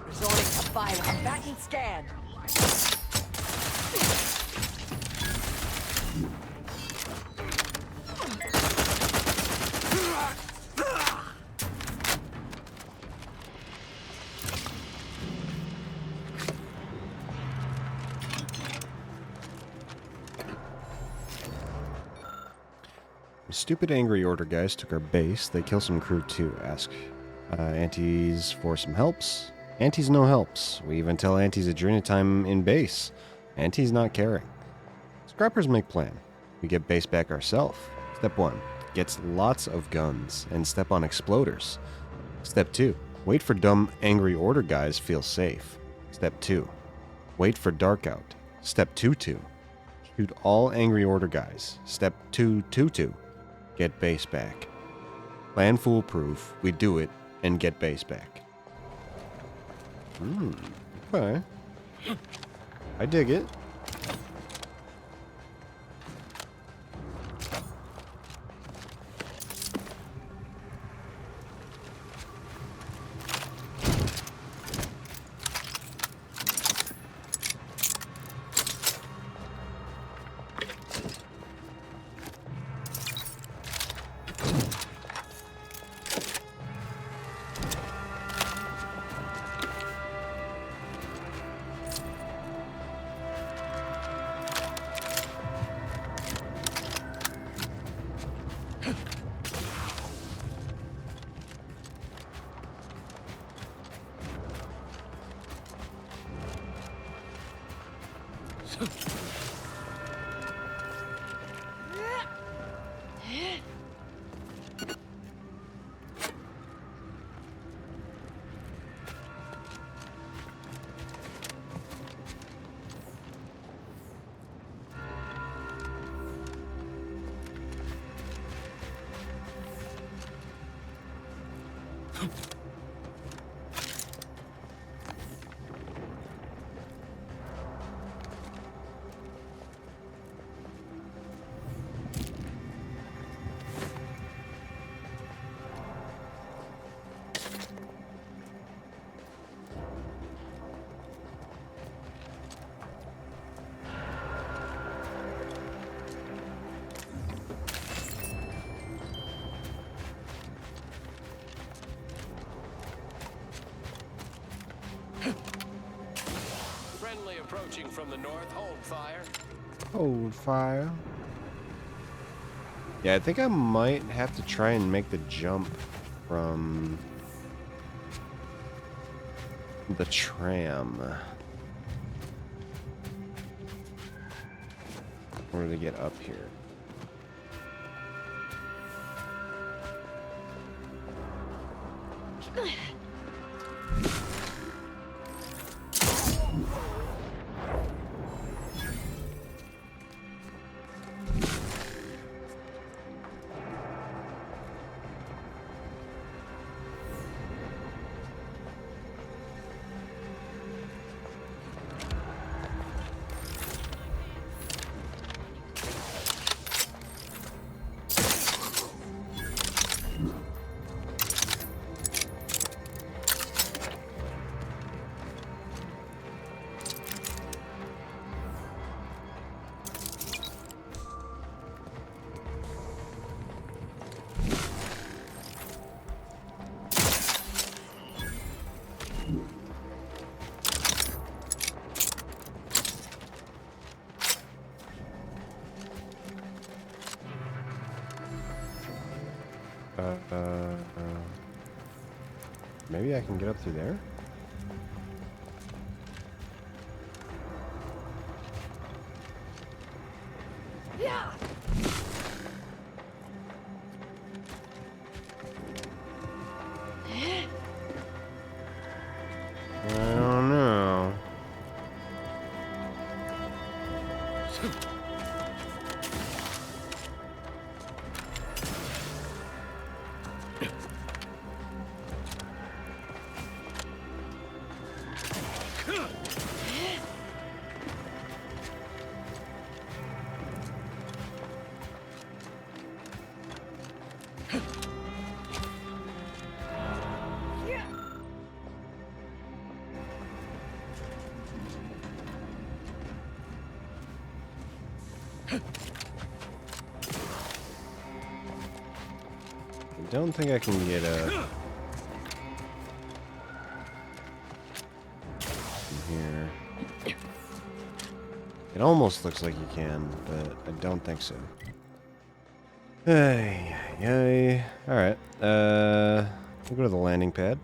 Resorting to fire. Backing scan. Stupid angry order guys took our base. They kill some crew too. Ask Antes for some helps. Antes no helps. We even tell Antes adjourn time in base. Antes not caring. Scrappers make plan. We get base back ourselves. Step 1. gets lots of guns and step on exploders. Step 2. Wait for dumb, angry Order guys, feel safe. Step 2. Wait for dark out. Step 2-2. Shoot all angry Order guys. Step 2-2-2. Get base back. Plan foolproof. We do it and get base back. Okay. I dig it. Friendly approaching from the north. Hold fire. Hold fire. Yeah, I think I might have to try and make the jump from the tram in order to get up here. Maybe I can get up through there? Yeah. I don't know. I don't think I can get a here. It almost looks like you can, but I don't think so. Hey, yay. All right. We'll go to the landing pad.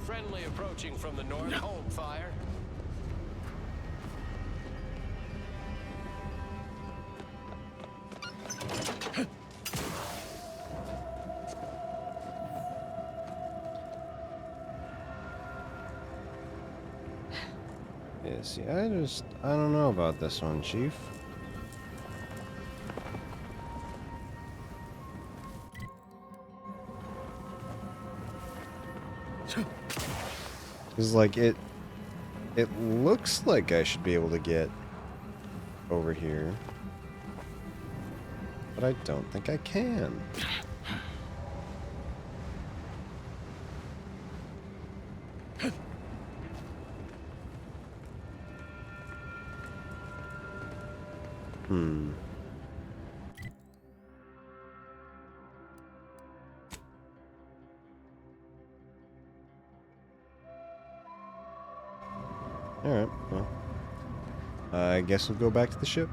Friendly approaching from the north. Hold fire. Yeah, see, I don't know about this one, Chief. Because, like, it looks like I should be able to get over here. But I don't think I can. Alright, well. I guess we'll go back to the ship.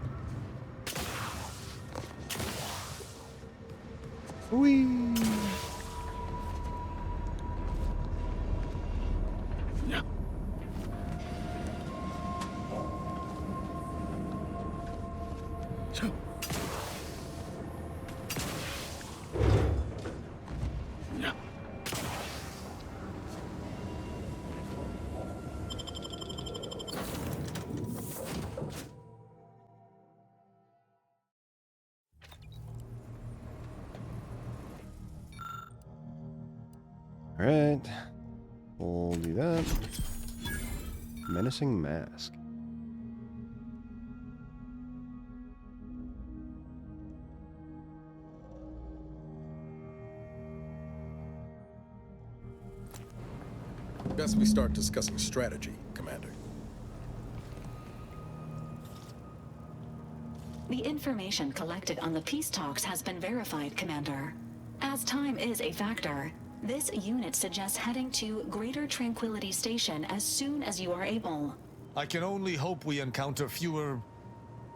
Whee! Alright. We'll do that. Menacing mask. Best we start discussing strategy, Commander. The information collected on the peace talks has been verified, Commander. As time is a factor, this unit suggests heading to Greater Tranquility Station as soon as you are able. I can only hope we encounter fewer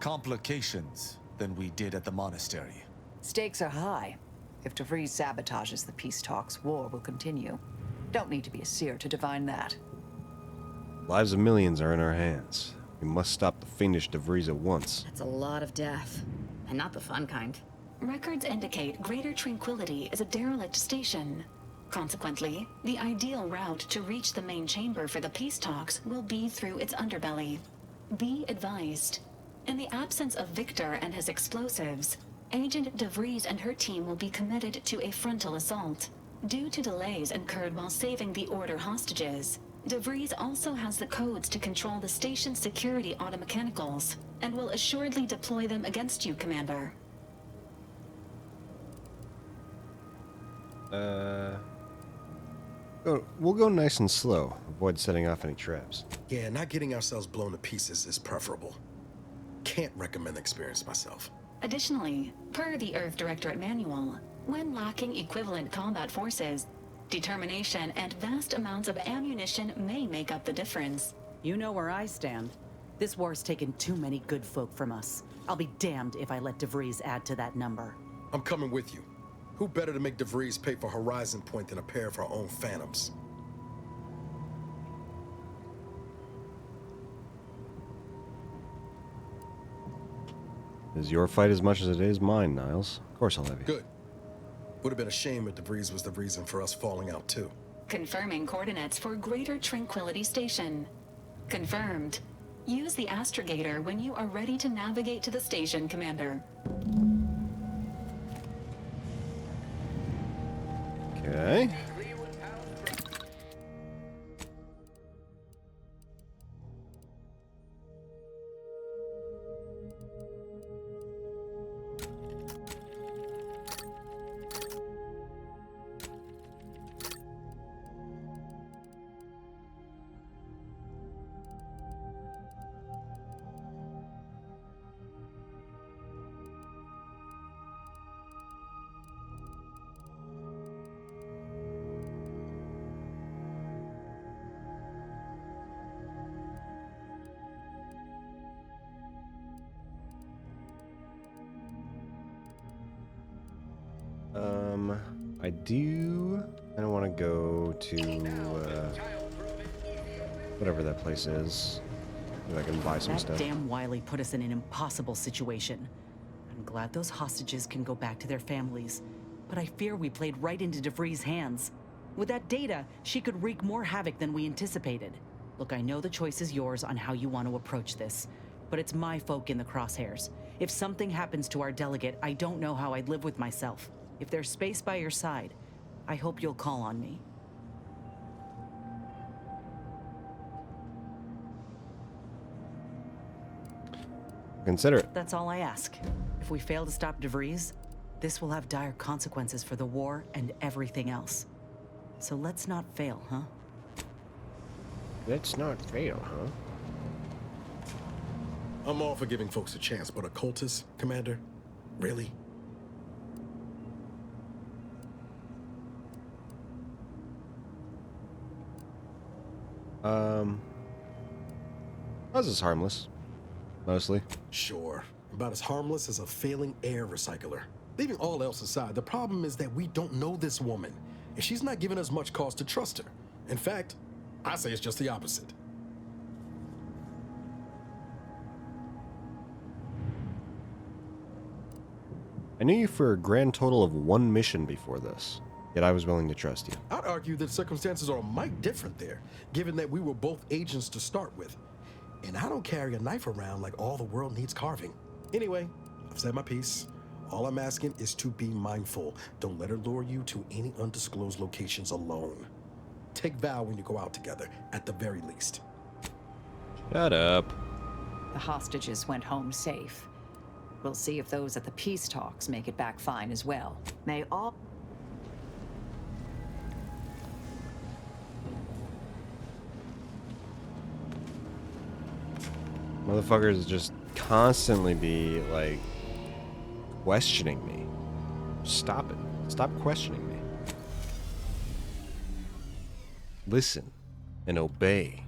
complications than we did at the monastery. Stakes are high. If DeVries sabotages the peace talks, war will continue. Don't need to be a seer to divine that. Lives of millions are in our hands. We must stop the fiendish DeVries at once. That's a lot of death. And not the fun kind. Records indicate Greater Tranquility is a derelict station. Consequently, the ideal route to reach the main chamber for the peace talks will be through its underbelly. Be advised. In the absence of Victor and his explosives, Agent DeVries and her team will be committed to a frontal assault. Due to delays incurred while saving the Order hostages, DeVries also has the codes to control the station's security automechanicals, and will assuredly deploy them against you, Commander. We'll go nice and slow. Avoid setting off any traps. Yeah, not getting ourselves blown to pieces is preferable. Can't recommend the experience myself. Additionally, per the Earth Directorate Manual, when lacking equivalent combat forces, determination and vast amounts of ammunition may make up the difference. You know where I stand. This war's taken too many good folk from us. I'll be damned if I let DeVries add to that number. I'm coming with you. Who better to make DeVries pay for Horizon Point than a pair of our own Phantoms? Is your fight as much as it is mine, Niles? Of course I'll have you. Good. Would have been a shame if DeVries was the reason for us falling out too. Confirming coordinates for Greater Tranquility Station. Confirmed. Use the astrogator when you are ready to navigate to the station, Commander. Okay. I do. I don't want to go to whatever that place is. Maybe I can buy some That stuff. damn Wiley put us in an impossible situation. I'm glad those hostages can go back to their families, but I fear we played right into DeVries' hands. With that data, she could wreak more havoc than we anticipated. Look, I know the choice is yours on how you want to approach this, but it's my folk in the crosshairs. If something happens to our delegate, I don't know how I'd live with myself. If there's space by your side, I hope you'll call on me. Consider it. That's all I ask. If we fail to stop DeVries, this will have dire consequences for the war and everything else. So let's not fail, huh? Let's not fail, huh? I'm all for giving folks a chance, but a cultist, Commander? Really? Buzz is harmless. Mostly. Sure. About as harmless as a failing air recycler. Leaving all else aside, the problem is that we don't know this woman, and she's not giving us much cause to trust her. In fact, I say it's just the opposite. I knew you for a grand total of 1 mission before this, yet I was willing to trust you. I'd argue that circumstances are a mite different there, given that we were both agents to start with. And I don't carry a knife around like all the world needs carving. Anyway, I've said my piece. All I'm asking is to be mindful. Don't let her lure you to any undisclosed locations alone. Take Val when you go out together, at the very least. Shut up. The hostages went home safe. We'll see if those at the peace talks make it back fine as well. May all... Motherfuckers just constantly be, like, questioning me. Stop it. Stop questioning me. Listen and obey.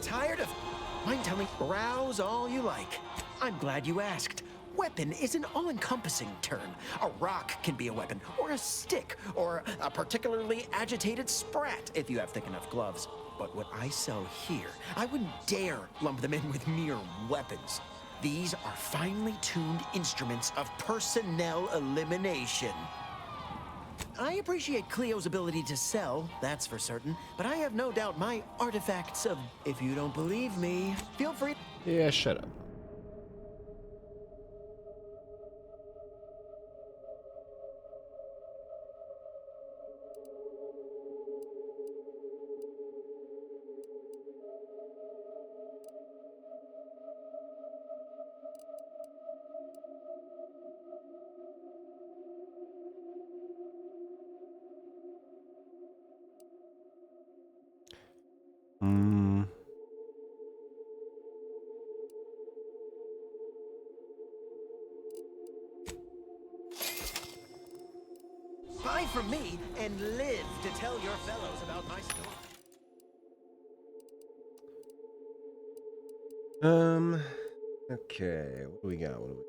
Tired of... Mind telling... Rouse all you like. I'm glad you asked. Weapon is an all-encompassing term. A rock can be a weapon, or a stick, or a particularly agitated sprat if you have thick enough gloves. But what I sell here, I wouldn't dare lump them in with mere weapons. These are finely tuned instruments of personnel elimination. I appreciate Cleo's ability to sell, that's for certain, but I have no doubt my artifacts of... If you don't believe me, feel free... Yeah, shut up. Buy from me and live to tell your fellows about my story. Okay, what do we got? What do we...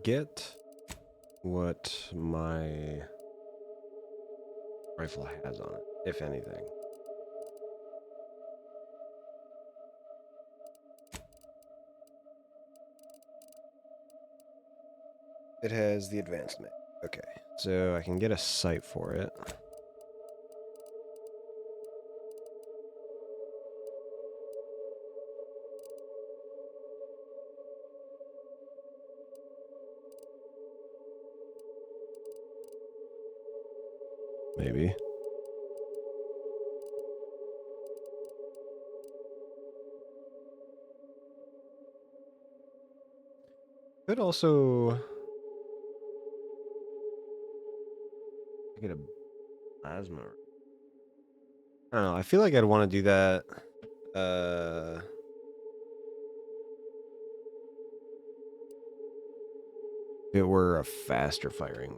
forget what my rifle has on it, if anything. It has the advanced mag. Okay, so I can get a sight for it. Maybe. Could also get a plasma. I don't know. I feel like I'd want to do that. If it were a faster firing.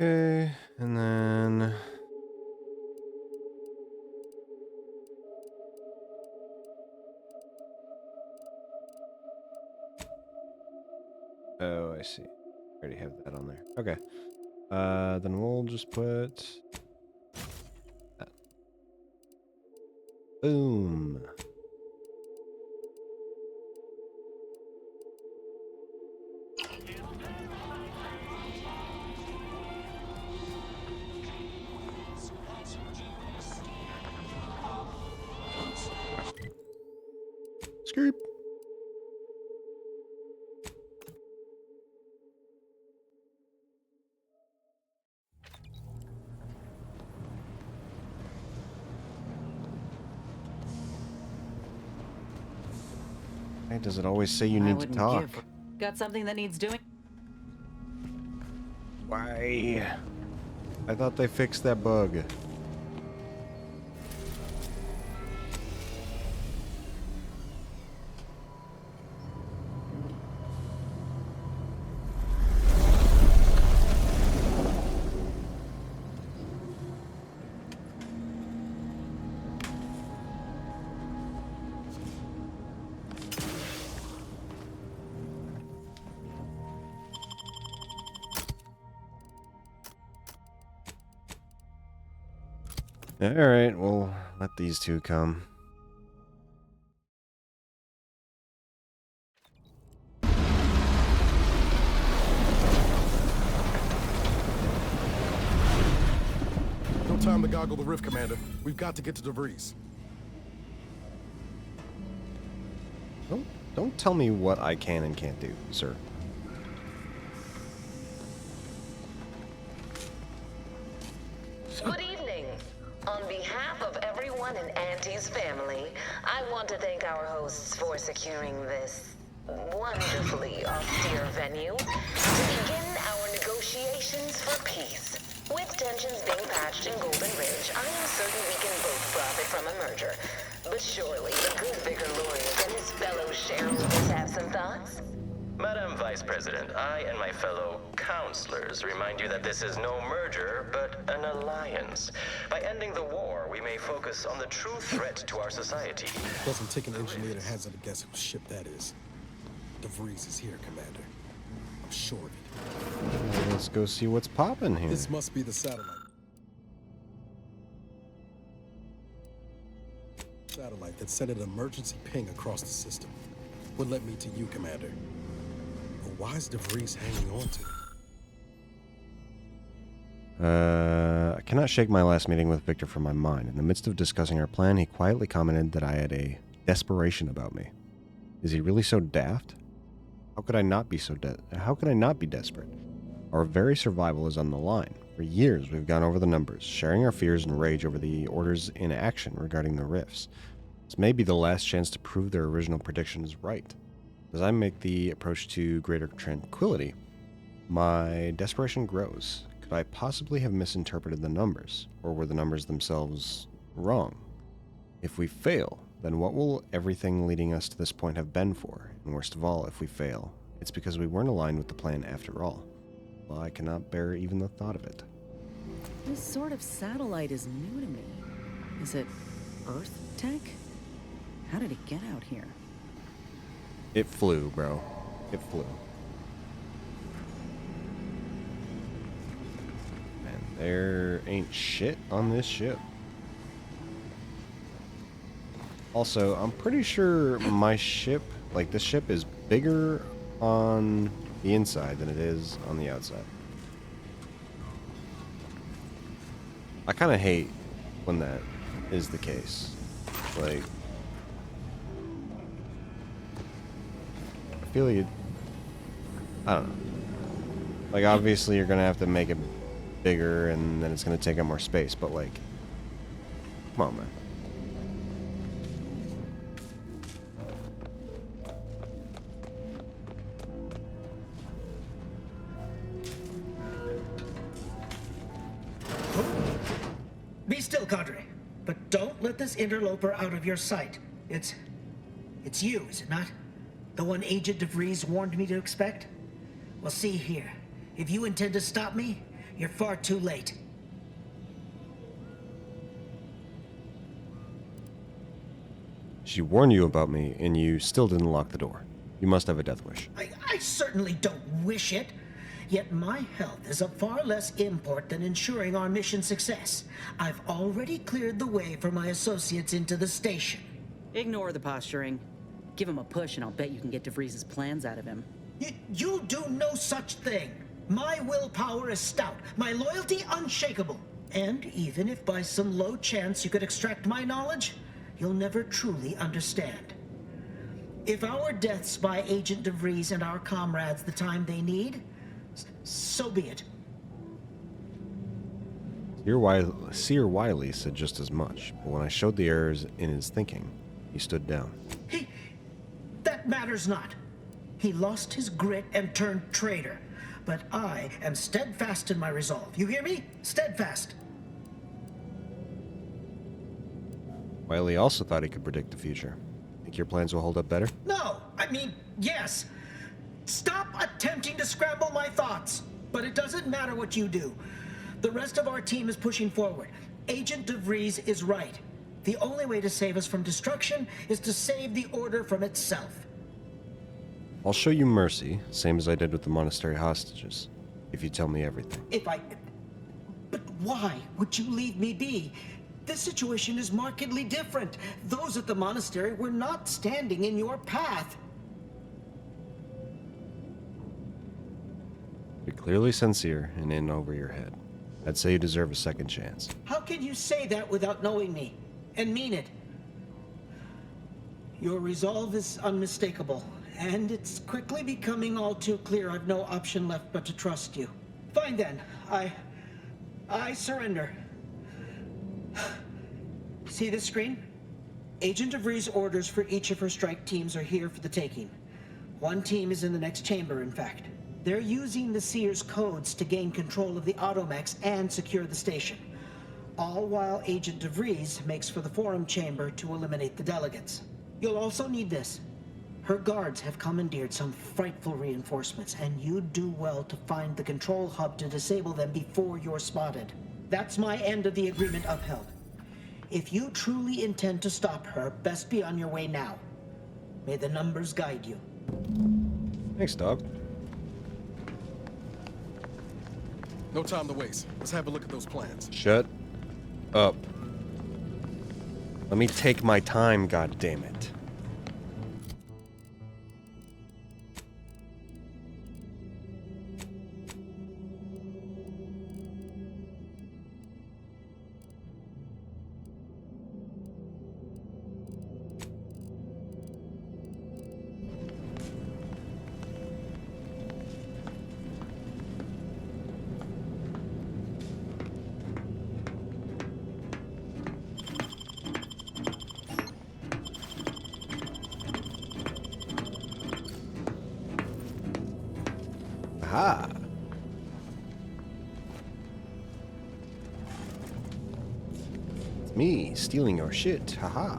Okay, and then oh, I see. I already have that on there. Okay. Then we'll just put that. Boom. Scoop. Why does it always say you need to talk? Got something that needs doing? Why? I thought they fixed that bug. All right, we'll let these two come. No time to goggle the rift, Commander. We've got to get to DeVries. Don't tell me what I can and can't do, sir. Good evening. On behalf of everyone in Auntie's family, I want to thank our hosts for securing this wonderfully austere venue to begin our negotiations Negotiations for peace. With tensions being patched in Golden Ridge, I am certain we can both profit from a merger. But surely the good Vicar Lorius and his fellow shareholders have some thoughts? Madam Vice President, I and my fellow counselors remind you that this is no merger, but an alliance. By ending the war, we may focus on the true threat to our society. Doesn't take an engineer to hazard a guess whose ship that is. DeVries is here, Commander. I'm sure of it. Well, let's go see what's popping here. This must be the satellite. Satellite that sent an emergency ping across the system. What led me to you, Commander? But why is DeVries hanging on to it? I cannot shake my last meeting with Victor from my mind. In the midst of discussing our plan, he quietly commented that I had a desperation about me. Is he really so daft? How could I not be desperate? Our very survival is on the line. For years, we've gone over the numbers, sharing our fears and rage over the Order's inaction regarding the rifts. This may be the last chance to prove their original prediction is right. As I make the approach to greater tranquility, my desperation grows. Could I possibly have misinterpreted the numbers, or were the numbers themselves wrong? If we fail, then what will everything leading us to this point have been for? And worst of all, if we fail, it's because we weren't aligned with the plan after all. Well, I cannot bear even the thought of it. This sort of satellite is new to me. Is it Earth tech? How did it get out here? It flew, bro. It flew. Man, there ain't shit on this ship. Also, I'm pretty sure my ship, like this ship, is bigger on the inside than it is on the outside. I kind of hate when that is the case. Like, I feel like I don't know. Like, obviously you're gonna have to make it bigger and then it's gonna take up more space, but like, come on, man. Be still, Cadre. But don't let this interloper out of your sight. It's you, is it not? The one Agent DeVries warned me to expect? Well, see here. If you intend to stop me, you're far too late. She warned you about me, and you still didn't lock the door. You must have a death wish. I certainly don't wish it. Yet my health is of far less import than ensuring our mission success. I've already cleared the way for my associates into the station. Ignore the posturing. Give him a push and I'll bet you can get DeVries' plans out of him. You do no such thing. My willpower is stout, my loyalty unshakable. And even if by some low chance you could extract my knowledge, you'll never truly understand. If our deaths buy Agent DeVries and our comrades the time they need, so be it. Seer Wiley said just as much, but when I showed the errors in his thinking, he stood down. That matters not. He lost his grit and turned traitor. But I am steadfast in my resolve. You hear me? Steadfast. Wiley also thought he could predict the future. Think your plans will hold up better? No, I mean, yes. Stop attempting to scramble my thoughts. But it doesn't matter what you do. The rest of our team is pushing forward. Agent DeVries is right. The only way to save us from destruction is to save the Order from itself. I'll show you mercy, same as I did with the monastery hostages, if you tell me everything. But why would you leave me be? This situation is markedly different. Those at the monastery were not standing in your path. You're clearly sincere and in over your head. I'd say you deserve a second chance. How can you say that without knowing me? And mean it? Your resolve is unmistakable, and it's quickly becoming all too clear I've no option left but to trust you. Fine then. I surrender. See this screen? Agent DeVries' orders for each of her strike teams are here for the taking. One team is in the next chamber, in fact. They're using the Seer's codes to gain control of the Automechs and secure the station. All while Agent DeVries makes for the Forum Chamber to eliminate the delegates. You'll also need this. Her guards have commandeered some frightful reinforcements, and you'd do well to find the control hub to disable them before you're spotted. That's my end of the agreement upheld. If you truly intend to stop her, best be on your way now. May the numbers guide you. Thanks, dog. No time to waste. Let's have a look at those plans. Shut up. Let me take my time, goddammit. Aha! It's me stealing your shit. Haha.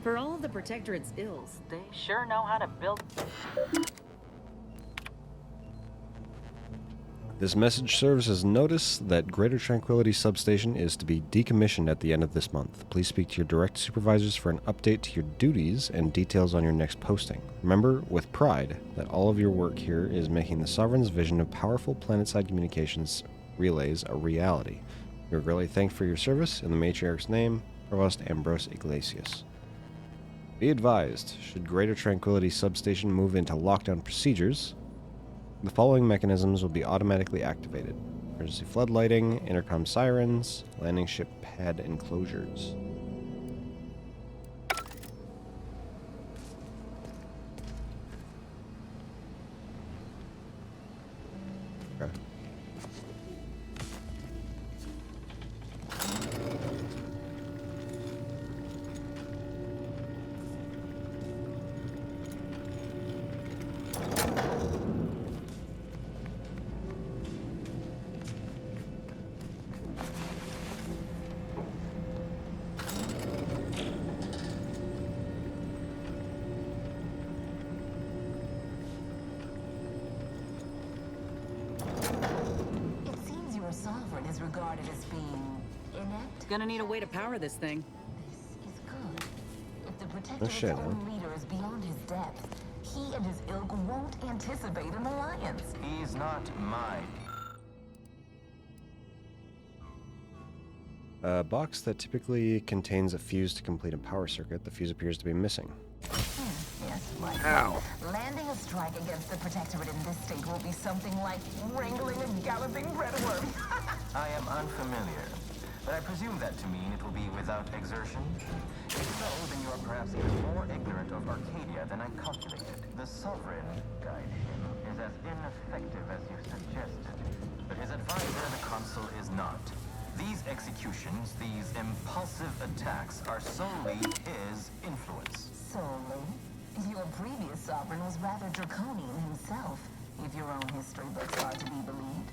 For all of the Protectorate's ills, they sure know how to build. This message serves as notice that Greater Tranquility Substation is to be decommissioned at the end of this month. Please speak to your direct supervisors for an update to your duties and details on your next posting. Remember, with pride, that all of your work here is making the Sovereign's vision of powerful planetside communications relays a reality. You are greatly thanked for your service. In the Matriarch's name, Provost Ambrose Iglesias. Be advised, should Greater Tranquility Substation move into lockdown procedures, the following mechanisms will be automatically activated: emergency floodlighting, intercom sirens, landing ship pad enclosures. Okay. Sovereign is regarded as being inept. Gonna need a way to power this thing. This is good. If the Oh, Protectorate's shit, huh? own leader is beyond his depth, he and his ilk won't anticipate an alliance. He's not mine. A box that typically contains a fuse to complete a power circuit. The fuse appears to be missing. Yes, like Ow. landing a strike against the Protectorate in this state will be something like wrangling a galloping breadworm. I am unfamiliar, but I presume that to mean it will be without exertion. If so, then you are perhaps even more ignorant of Arcadia than I calculated. The Sovereign, guide him, is as ineffective as you suggested, but his advisor, the Consul, is not. These executions, these impulsive attacks, are solely his influence. Solely? Your previous sovereign was rather draconian himself, if your own history books are to be believed.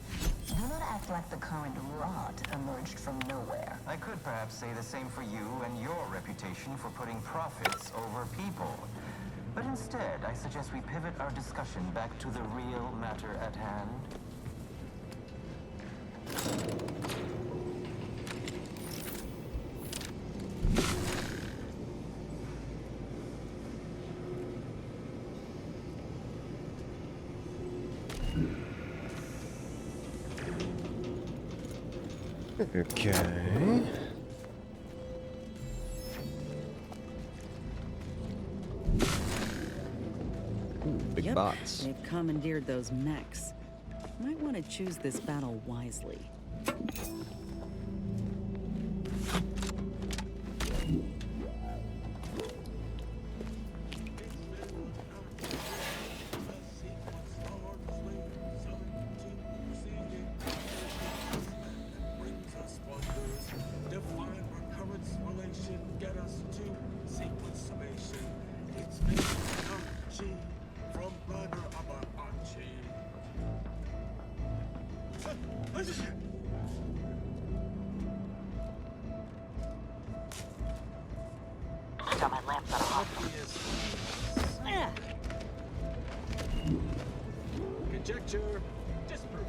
Do not act like the current rot emerged from nowhere. I could perhaps say the same for you and your reputation for putting profits over people. But instead, I suggest we pivot our discussion back to the real matter at hand. Okay. Ooh, big bots. They've commandeered those mechs. Might want to choose this battle wisely. Got my lamps on hot. Conjecture disproved.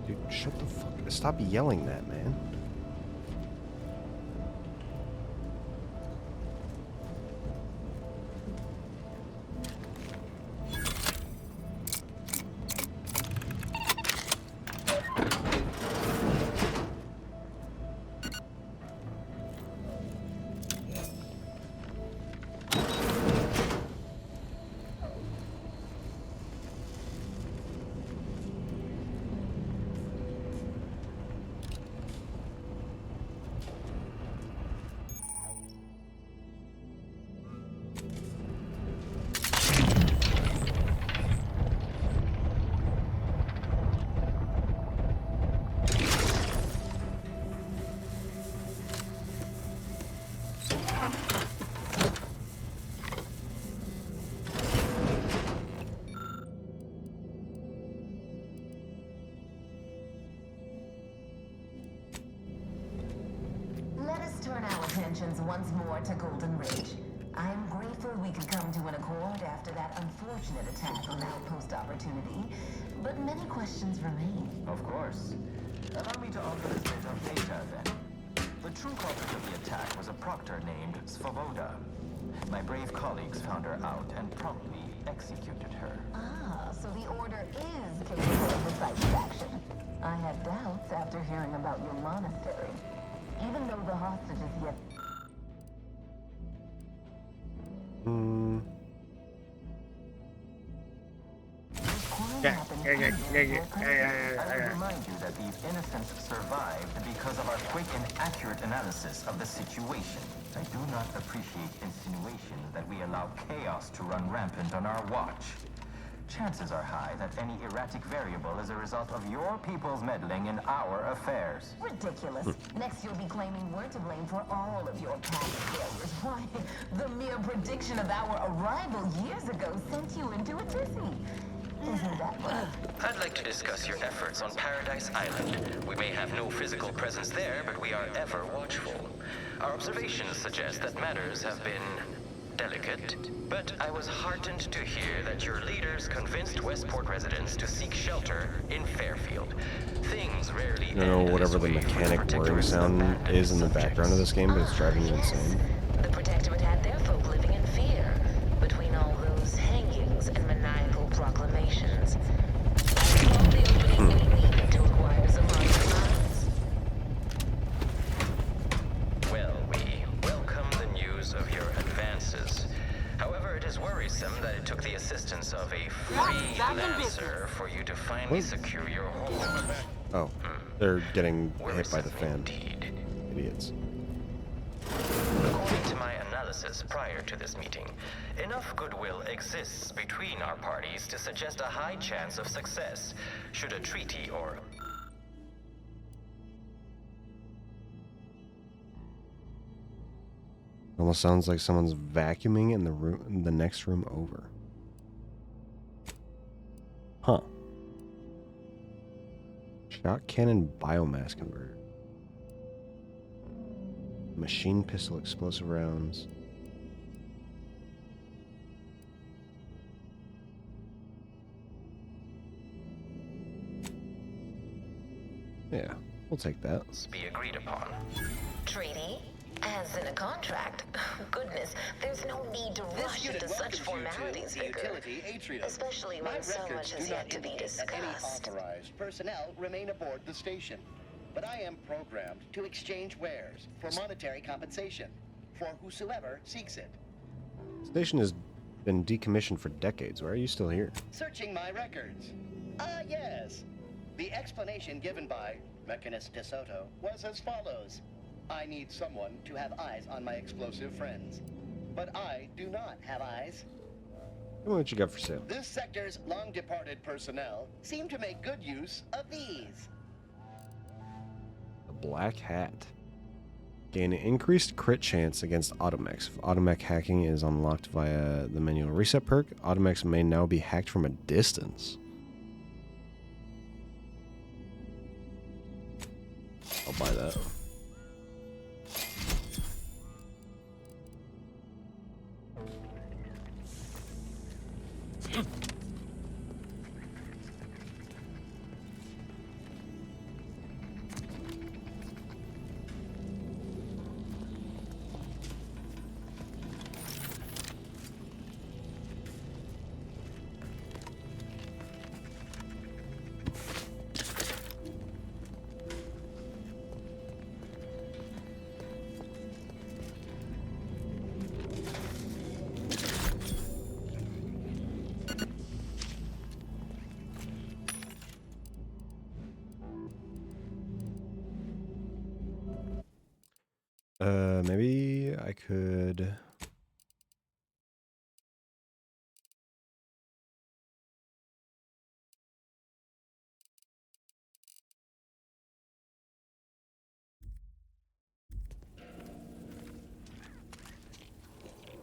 Dude, shut the fuck. Stop yelling that, man. Let us turn our attentions once more to Golden Ridge. I am grateful we could come to an accord after that unfortunate attack on Outpost Opportunity, but many questions remain. Of course. Allow me to offer this bit of data, then. The true culprit of the attack was a proctor named Svoboda. My brave colleagues found her out and promptly executed her. Ah, so the Order is capable of decisive action. I had doubts after hearing about your monastery. Even though the hostages yet... I would remind you that these innocents survived because of our quick and accurate analysis of the situation. I do not appreciate insinuations that we allow chaos to run rampant on our watch. Chances are high that any erratic variable is a result of your people's meddling in our affairs. Ridiculous. Next you'll be claiming we're to blame for all of your past failures. Why, the mere prediction of our arrival years ago sent you into a tizzy. Isn't that right? I'd like to discuss your efforts on Paradise Island. We may have no physical presence there, but we are ever watchful. Our observations suggest that matters have been delicate, but I was heartened to hear that your leaders convinced Westport residents to seek shelter in Fairfield. Things rarely I don't know whatever the mechanic whirring sound is in the background of this game, but it's driving me insane. The Protectorate had their folk living in fear between all those hangings and maniacal proclamations. All the opening we needed to acquire some funds. Well, we welcome the news of your advances. However, it is worrisome that it took the assistance of a freelancer for you to finally secure your hold. Oh, they're getting hit by the fan. Idiots. According to my analysis prior to this meeting, enough goodwill exists between our parties to suggest a high chance of success, should a treaty or... Almost sounds like someone's vacuuming in the next room over. Huh. Shot cannon biomass converter. Machine pistol explosive rounds. Yeah, we'll take that. Be agreed upon. Treaty? As in a contract? Goodness, there's no need to rush into such formalities, Vicar. Especially when so much has yet to be discussed. Authorized personnel remain aboard the station, but I am programmed to exchange wares for monetary compensation for whosoever seeks it. Station has been decommissioned for decades. Why are you still here? Searching my records. Yes. The explanation given by Mechanist DeSoto was as follows. I need someone to have eyes on my explosive friends. But I do not have eyes. What you got for sale? This sector's long-departed personnel seem to make good use of these. The Black Hat. Gain an increased crit chance against automechs. If automech hacking is unlocked via the manual reset perk, automechs may now be hacked from a distance. I'll buy that. Maybe I could...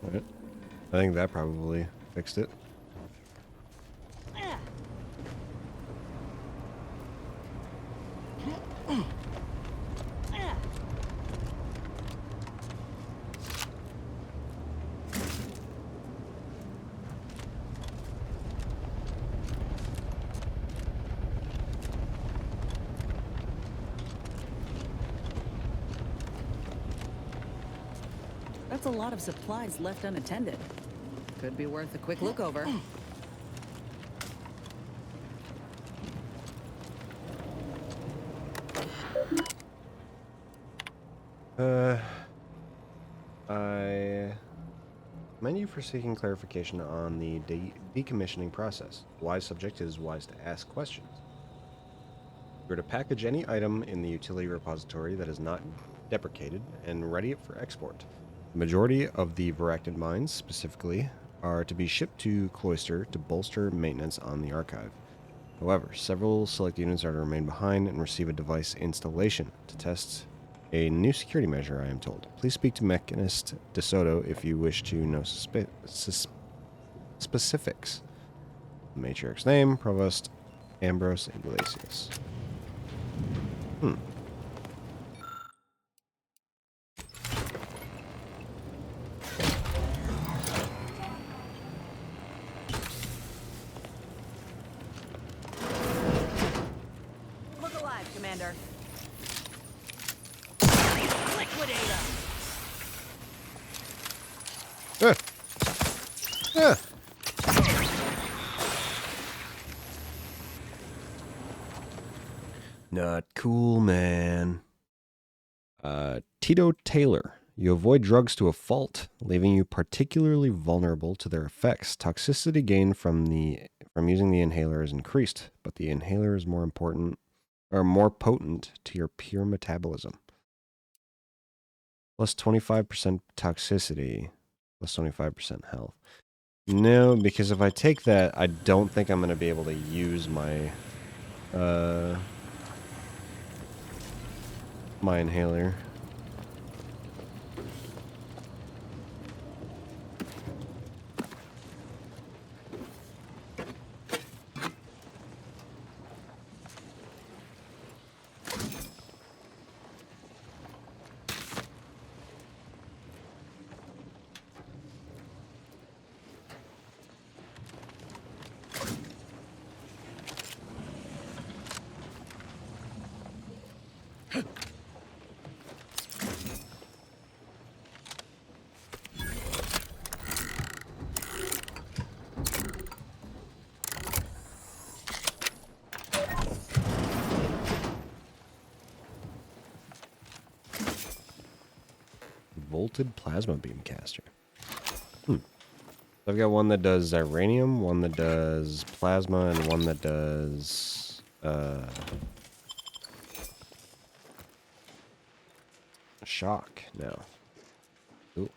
Alright. I think that probably fixed it. That's a lot of supplies left unattended. Could be worth a quick look over. I commend you for seeking clarification on the decommissioning process. Wise subject is wise to ask questions. You're to package any item in the utility repository that is not deprecated and ready it for export. The majority of the Varactid mines, specifically, are to be shipped to Cloister to bolster maintenance on the archive. However, several select units are to remain behind and receive a device installation to test a new security measure, I am told. Please speak to Mechanist DeSoto if you wish to know specifics. The matriarch's name, Provost Ambrose Iglesias. Look alive, Commander. Liquidate him! Not cool, man. Tito Taylor. You avoid drugs to a fault, leaving you particularly vulnerable to their effects. Toxicity gained from using the inhaler is increased, but the inhaler is more potent to your pure metabolism. Plus 25% toxicity, plus 25% health. No, because if I take that, I don't think I'm going to be able to use my my inhaler. volted plasma beam caster. I've got one that does uranium, one that does plasma, and one that does shock now. Ooh.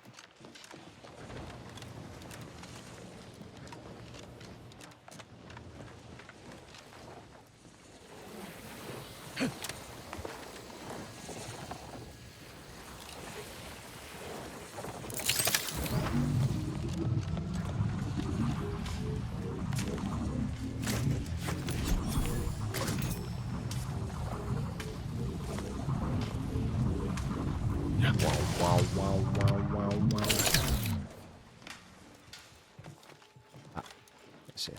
Wow, wow, wow, wow, wow. Ah, let's see.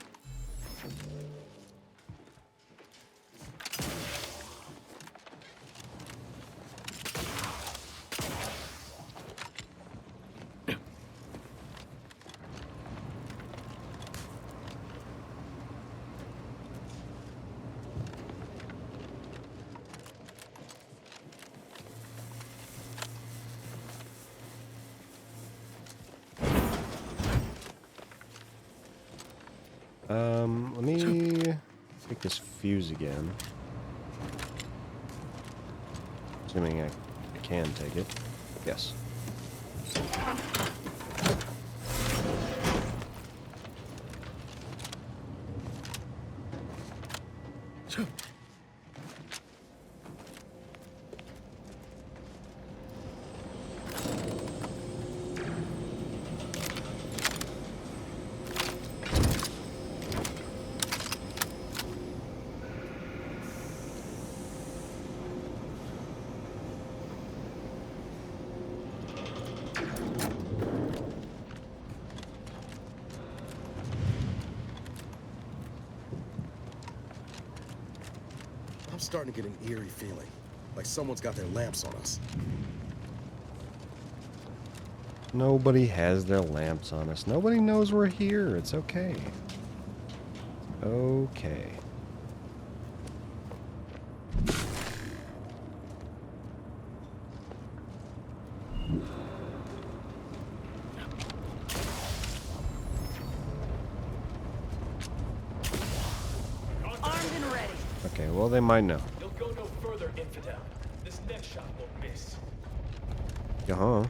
Let me take this fuse again. Assuming I can take it. Yes. I'm starting to get an eerie feeling, like someone's got their lamps on us. Nobody has their lamps on us. Nobody knows we're here. It's okay. Okay. Armed and ready. Okay, well, they might know. You'll go no further, infidel. This next shot won't miss. Uh-huh.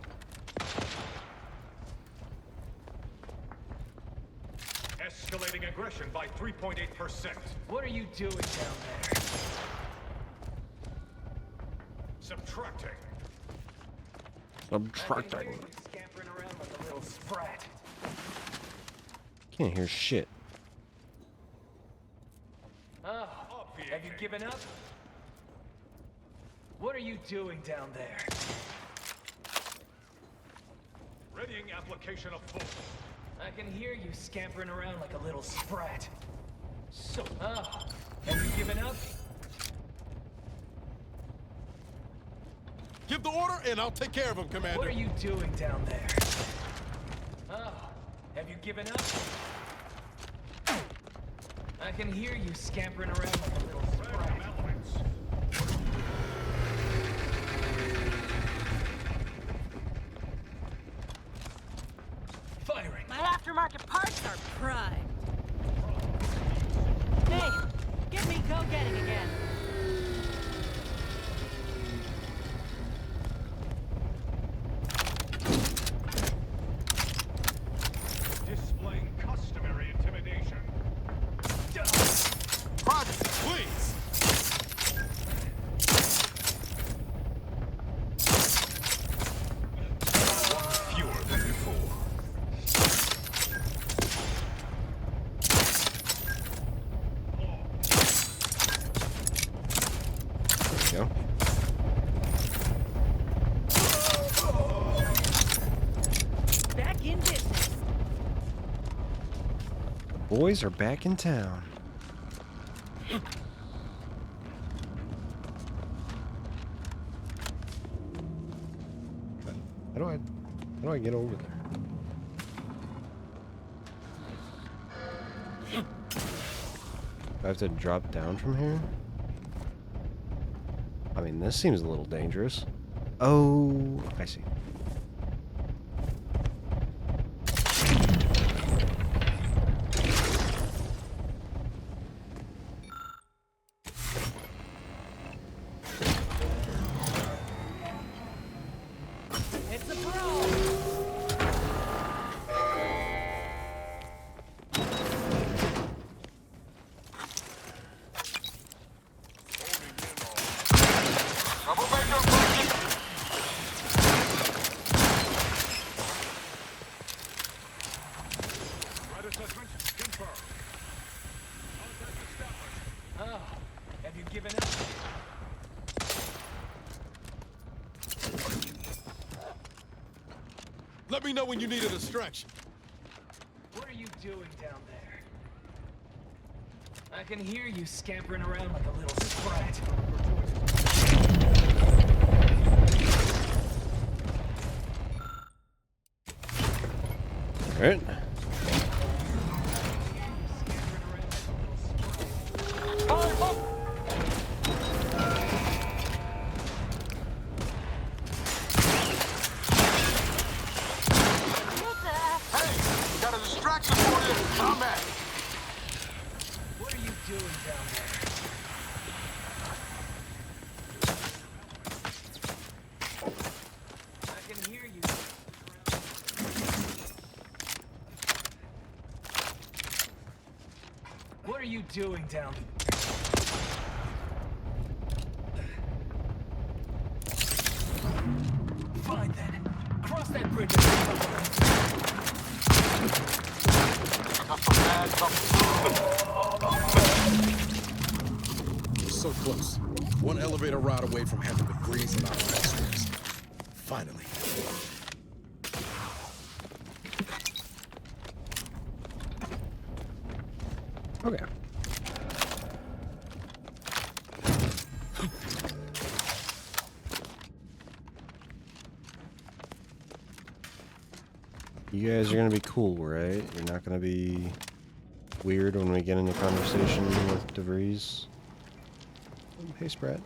Escalating aggression by 3.8%. What are you doing down there? Subtracting. Subtracting. Scampering around like a little sprat. Can't hear shit. Oh, have you given up? What are you doing down there? Readying application of force. I can hear you scampering around like a little sprat. So, have you given up? Give the order and I'll take care of him, Commander. What are you doing down there? Have you given up? I can hear you scampering around like a little sprat. Firing. My aftermarket parts are primed. Hey, get me go-getting again. Displaying customary intimidation. Privacy, please. Fewer than before. There we go. Back in business. The boys are back in town. How do I get over there? Do I have to drop down from here? I mean, this seems a little dangerous. Oh, I see. Troublemaker approaching. Threat assessment confirmed. Contact established. Oh, have you given up? Let me know when you need a distraction. What are you doing down there? I can hear you scampering around like a little sprat. All right. Got a distraction for you. Come back. What are you doing down there? I can hear you. What are you doing down there? Fine then. Cross that bridge. So close. One elevator ride away from having the breeze in our nostrils. Finally. Okay. You guys are gonna be cool, right? You're not gonna be weird when we get into conversation with DeVries. Hey, Sprat.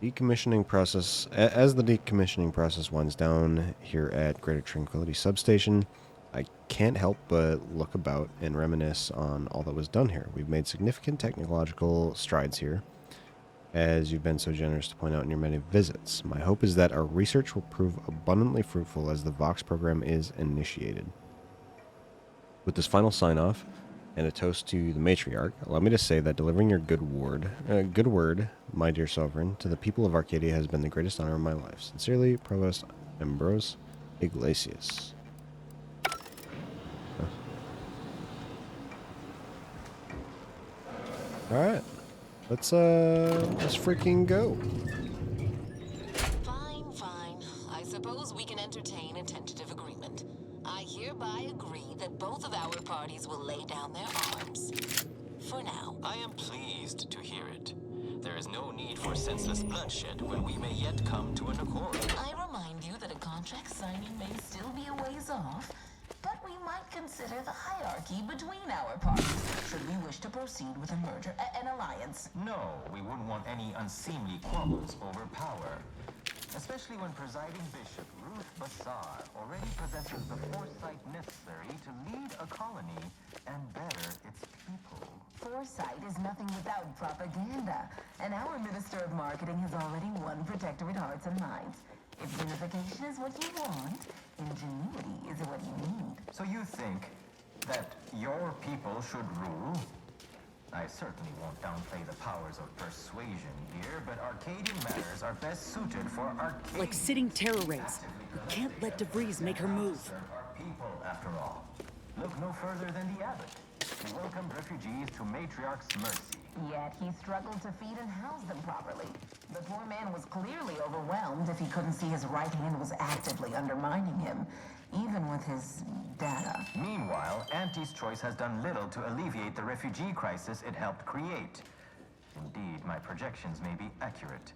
Decommissioning process. As the decommissioning process winds down here at Greater Tranquility Substation, I can't help but look about and reminisce on all that was done here. We've made significant technological strides here, as you've been so generous to point out in your many visits. My hope is that our research will prove abundantly fruitful as the Vox program is initiated. With this final sign-off and a toast to the matriarch, allow me to say that delivering your good word, my dear sovereign, to the people of Arcadia has been the greatest honor of my life. Sincerely, Provost Ambrose Iglesias. All right, let's freaking go. Fine, fine. I suppose we can entertain a tentative agreement. I hereby agree that both of our parties will lay down their arms. For now. I am pleased to hear it. There is no need for senseless bloodshed when we may yet come to an accord. I remind you that a contract signing may still be a ways off, but we might consider the hierarchy between our parties should we wish to proceed with a merger, an alliance. No, we wouldn't want any unseemly quabbles over power. Especially when presiding Bishop Ruth Bassar already possesses the foresight necessary to lead a colony and better its people. Foresight is nothing without propaganda, and our Minister of Marketing has already won Protectorate hearts and minds. If unification is what you want, ingenuity is what you need. So you think that your people should rule? I certainly won't downplay the powers of persuasion here, but Arcadian matters are best suited for Arcadia. Like sitting terror raids. You can't let DeVries make her move. Our people, after all. Look no further than the abbot. He welcomed refugees to Matriarch's mercy. Yet he struggled to feed and house them properly. The poor man was clearly overwhelmed if he couldn't see his right hand was actively undermining him, even with his data. Meanwhile, Auntie's Choice has done little to alleviate the refugee crisis it helped create. indeed my projections may be accurate,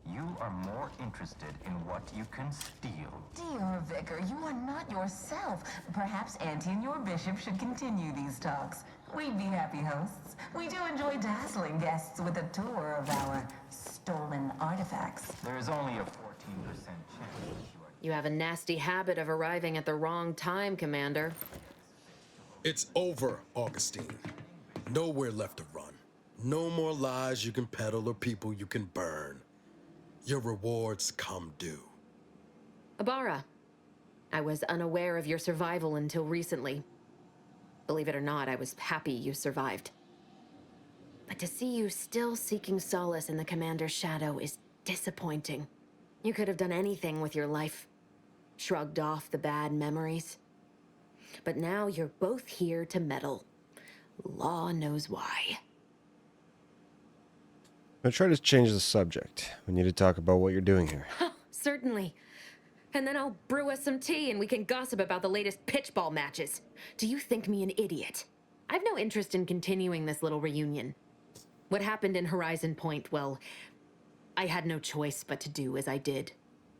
you are more interested in what you can steal. Dear Vicar, you are not yourself. Perhaps Auntie and your bishop should continue these talks. We'd be happy hosts. We do enjoy dazzling guests with a tour of our stolen artifacts. There is only a 14% chance. You have a nasty habit of arriving at the wrong time, Commander. It's over, Augustine. Nowhere left to run. No more lies you can peddle or people you can burn. Your rewards come due. Abara, I was unaware of your survival until recently. Believe it or not, I was happy you survived. But to see you still seeking solace in the Commander's shadow is disappointing. You could have done anything with your life. Shrugged off the bad memories. But now you're both here to meddle. Law knows why. I'll try to change the subject. We need to talk about what you're doing here. Certainly. And then I'll brew us some tea and we can gossip about the latest pitchball matches. Do you think me an idiot? I've no interest in continuing this little reunion. What happened in Horizon Point, well, I had no choice but to do as I did.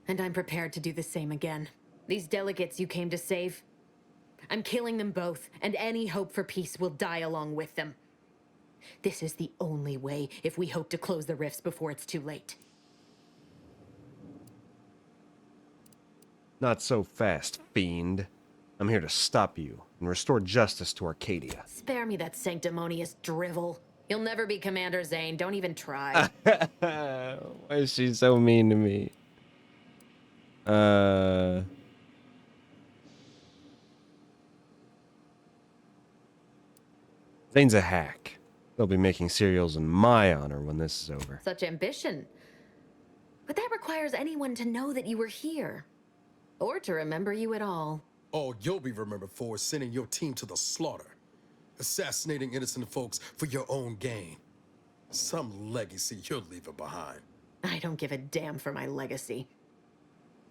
And I'm prepared to do the same again. These delegates you came to save, I'm killing them both, and any hope for peace will die along with them. This is the only way if we hope to close the rifts before it's too late. Not so fast, fiend. I'm here to stop you and restore justice to Arcadia. Spare me that sanctimonious drivel. You'll never be Commander Zane. Don't even try. Why is she so mean to me? Zane's a hack. They'll be making cereals in my honor when this is over. Such ambition. But that requires anyone to know that you were here. Or to remember you at all. All you'll be remembered for is sending your team to the slaughter. Assassinating innocent folks for your own gain. Some legacy you're leaving behind. I don't give a damn for my legacy.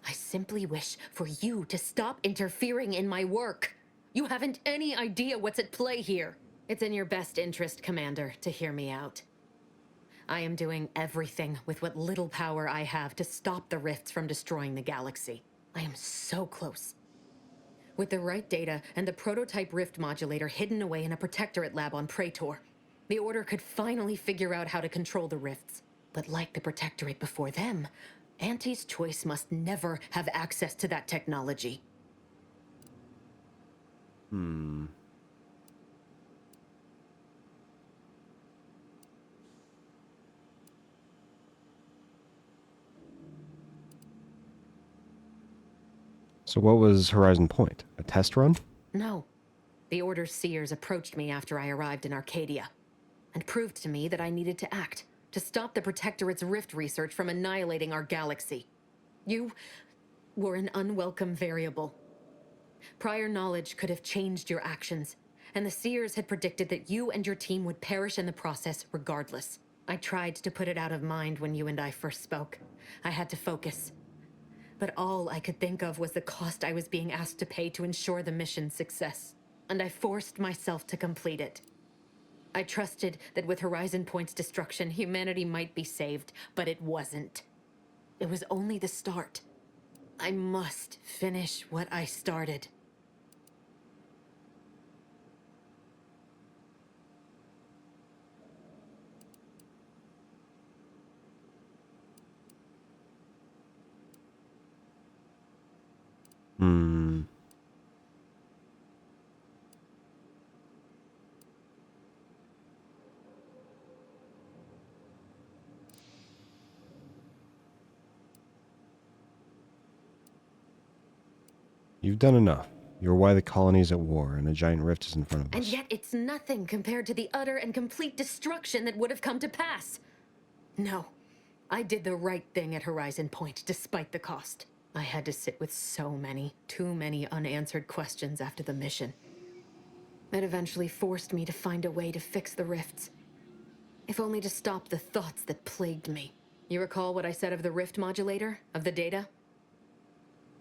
I simply wish for you to stop interfering in my work. You haven't any idea what's at play here. It's in your best interest, Commander, to hear me out. I am doing everything with what little power I have to stop the rifts from destroying the galaxy. I am so close. With the right data and the prototype rift modulator hidden away in a protectorate lab on Praetor, the Order could finally figure out how to control the rifts. But like the protectorate before them, Auntie's Choice must never have access to that technology. So what was Horizon Point? A test run? No. The Order's seers approached me after I arrived in Arcadia, and proved to me that I needed to act, to stop the Protectorate's rift research from annihilating our galaxy. You were an unwelcome variable. Prior knowledge could have changed your actions, and the seers had predicted that you and your team would perish in the process regardless. I tried to put it out of mind when you and I first spoke. I had to focus. But all I could think of was the cost I was being asked to pay to ensure the mission's success. And I forced myself to complete it. I trusted that with Horizon Point's destruction, humanity might be saved, but it wasn't. It was only the start. I must finish what I started. You've done enough. You're why the colony's at war, and a giant rift is in front of us. And yet it's nothing compared to the utter and complete destruction that would have come to pass. No, I did the right thing at Horizon Point, despite the cost. I had to sit with too many unanswered questions after the mission. It eventually forced me to find a way to fix the rifts. If only to stop the thoughts that plagued me. You recall what I said of the rift modulator, of the data?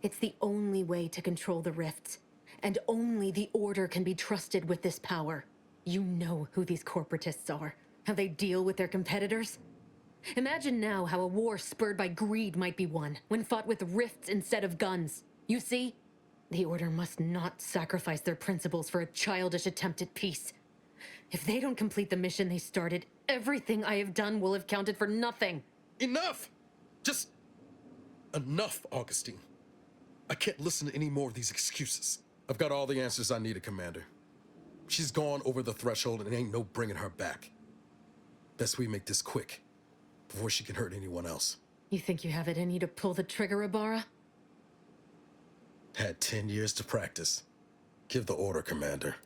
It's the only way to control the rifts, and only the Order can be trusted with this power. You know who these corporatists are, How they deal with their competitors? Imagine now how a war spurred by greed might be won, when fought with rifts instead of guns. You see? The Order must not sacrifice their principles for a childish attempt at peace. If they don't complete the mission they started, everything I have done will have counted for nothing. Enough! Just enough, Augustine. I can't listen to any more of these excuses. I've got all the answers I needed, Commander. She's gone over the threshold and ain't no bringing her back. Best we make this quick, before she can hurt anyone else. You think you have it in you to pull the trigger, Ibarra? Had 10 years to practice. Give the order, Commander.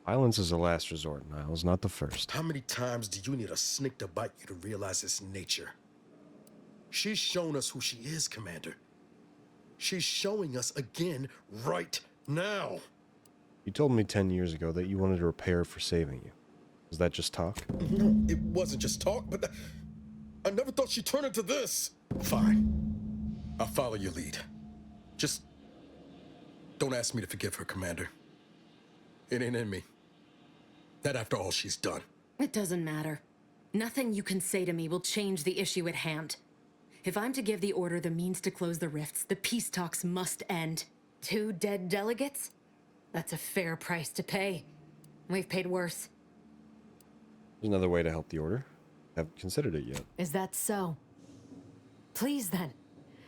Violence is a last resort, Niles, not the first. How many times do you need a snake to bite you to realize its nature? She's shown us who she is, Commander. She's showing us again right now. You told me 10 years ago that you wanted to repair for saving you. Was that just talk? No, it wasn't just talk, but I never thought she'd turn into this. Fine. I'll follow your lead. Just don't ask me to forgive her, Commander. It ain't in me. Not after all she's done. It doesn't matter. Nothing you can say to me will change the issue at hand. If I'm to give the Order the means to close the rifts, the peace talks must end. 2 dead delegates? That's a fair price to pay. We've paid worse. There's another way to help the Order. Haven't considered it yet. Is that so? Please then,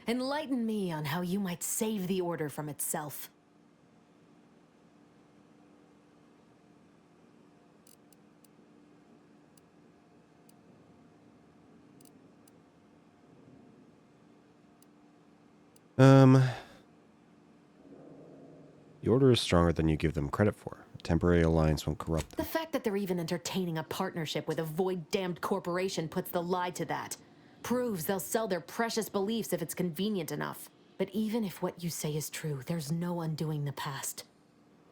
enlighten me on how you might save the Order from itself. The Order is stronger than you give them credit for. A temporary alliance won't corrupt them. The fact that they're even entertaining a partnership with a void-damned corporation puts the lie to that. Proves they'll sell their precious beliefs if it's convenient enough. But even if what you say is true, there's no undoing the past.